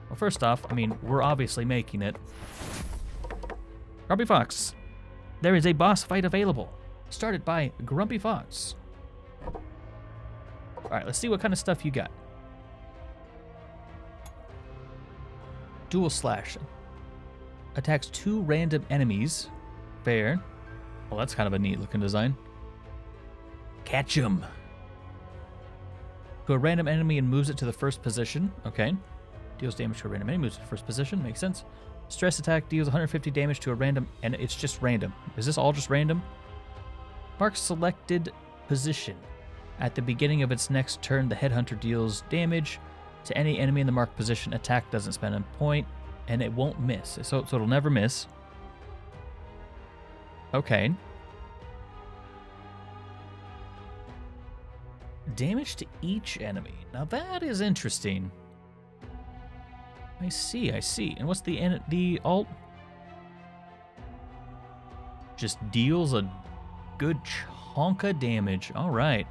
Well, first off, I mean, we're obviously making it. Grumpy Fox. There is a boss fight available. Started by Grumpy Fox. All right, let's see what kind of stuff you got. Dual Slash. Attacks 2 random enemies. Fair. Well, that's kind of a neat looking design. Catch 'em. To a random enemy and moves it to the first position. Okay. Deals damage to a random enemy, moves to the first position. Makes sense. Stress attack deals 150 damage to a random, and it's just random. Is this all just random? Marks selected position. At the beginning of its next turn, the Headhunter deals damage to any enemy in the marked position. Attack doesn't spend a point, and it won't miss. So it'll never miss. Okay. damage to each enemy. Now that is interesting. I see, I see. And what's the alt? Just deals a good chunk of damage. All right.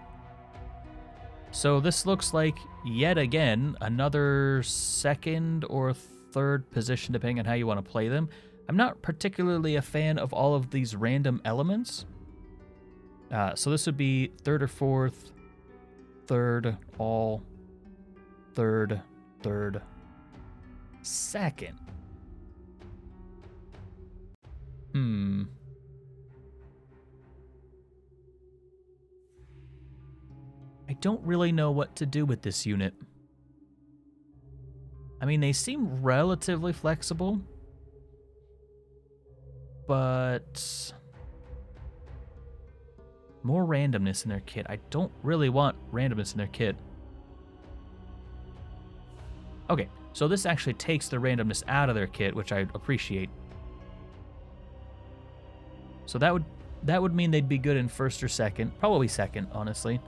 So this looks like, yet again, another second or third position, depending on how you want to play them. I'm not particularly a fan of all of these random elements. So this would be third or fourth, third, all, third, second. I don't really know what to do with this unit. I mean, they seem relatively flexible, but more randomness in their kit. I don't really want randomness in their kit. Okay, so this actually takes the randomness out of their kit, which I appreciate. So that would mean they'd be good in first or second. Probably second, honestly.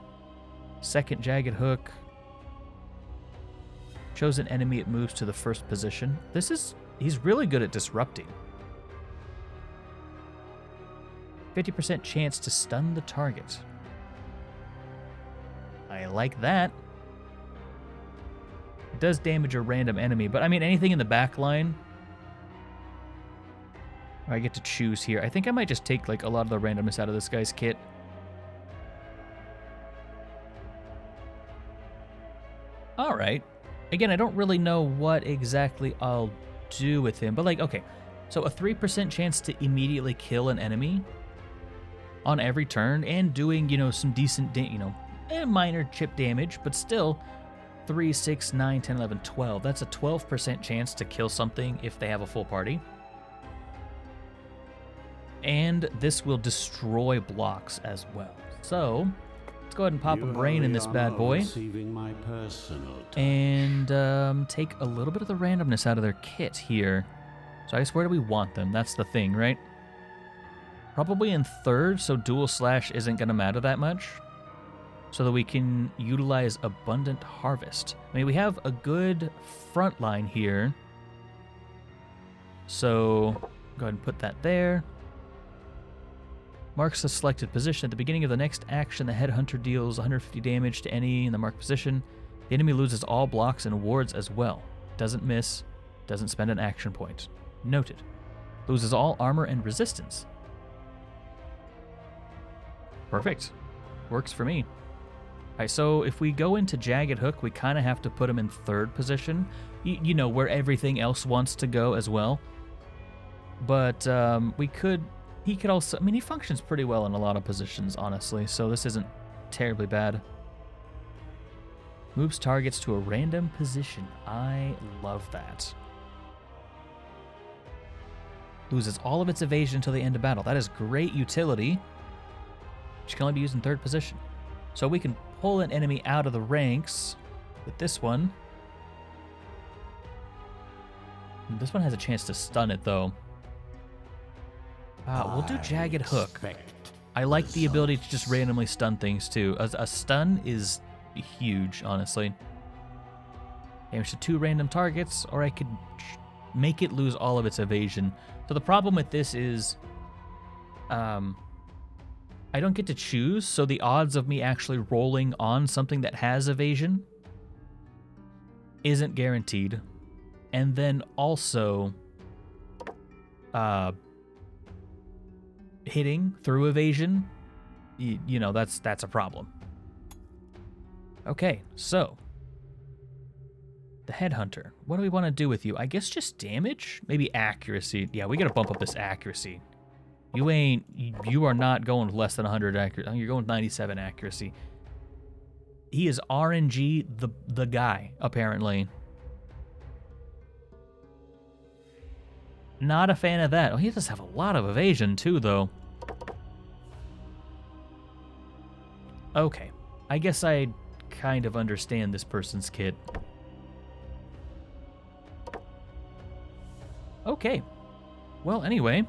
Second jagged hook. Chosen enemy, it moves to the first position. He's really good at disrupting. 50% chance to stun the target. I like that. It does damage a random enemy, but I mean anything in the back line. I get to choose here. I think I might just take like a lot of the randomness out of this guy's kit. All right. Again, I don't really know what exactly I'll do with him, but like, okay. So a 3% chance to immediately kill an enemy on every turn and doing, some decent, minor chip damage, but still 3, 6, 9, 10, 11, 12. That's a 12% chance to kill something if they have a full party. And this will destroy blocks as well. So let's go ahead and pop a brain in this bad boy. And take a little bit of the randomness out of their kit here. So I guess where do we want them? That's the thing, right? Probably in third, so dual slash isn't going to matter that much. So that we can utilize Abundant Harvest. I mean, we have a good front line here. So go ahead and put that there. Marks the selected position. At the beginning of the next action, the Headhunter deals 150 damage to any in the marked position. The enemy loses all blocks and wards as well. Doesn't miss. Doesn't spend an action point. Noted. Loses all armor and resistance. Perfect. Works for me. Alright, so if we go into Jagged Hook, we kind of have to put him in third position. Where everything else wants to go as well. But he could also, I mean, he functions pretty well in a lot of positions, honestly, so this isn't terribly bad. Moves targets to a random position. I love that. Loses all of its evasion until the end of battle. That is great utility, which can only be used in third position. So we can pull an enemy out of the ranks with this one. This one has a chance to stun it, though. We'll do Jagged Hook. I like the ability to just randomly stun things, too. A stun is huge, honestly. Damage to 2 random targets, or I could make it lose all of its evasion. So the problem with this is I don't get to choose, so the odds of me actually rolling on something that has evasion isn't guaranteed. And then also hitting through evasion, that's a problem. Okay, so the Headhunter. What do we want to do with you? I guess just damage? Maybe accuracy. Yeah, we gotta bump up this accuracy. You are not going less than 100 accuracy. You're going 97 accuracy. He is RNG the guy, apparently. Not a fan of that. Oh, he does have a lot of evasion too, though. Okay. I guess I kind of understand this person's kit. Okay. Well, anyway,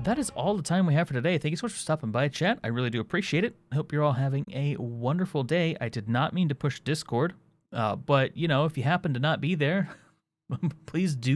that is all the time we have for today. Thank you so much for stopping by, chat. I really do appreciate it. I hope you're all having a wonderful day. I did not mean to push Discord, but, you know, if you happen to not be there, please do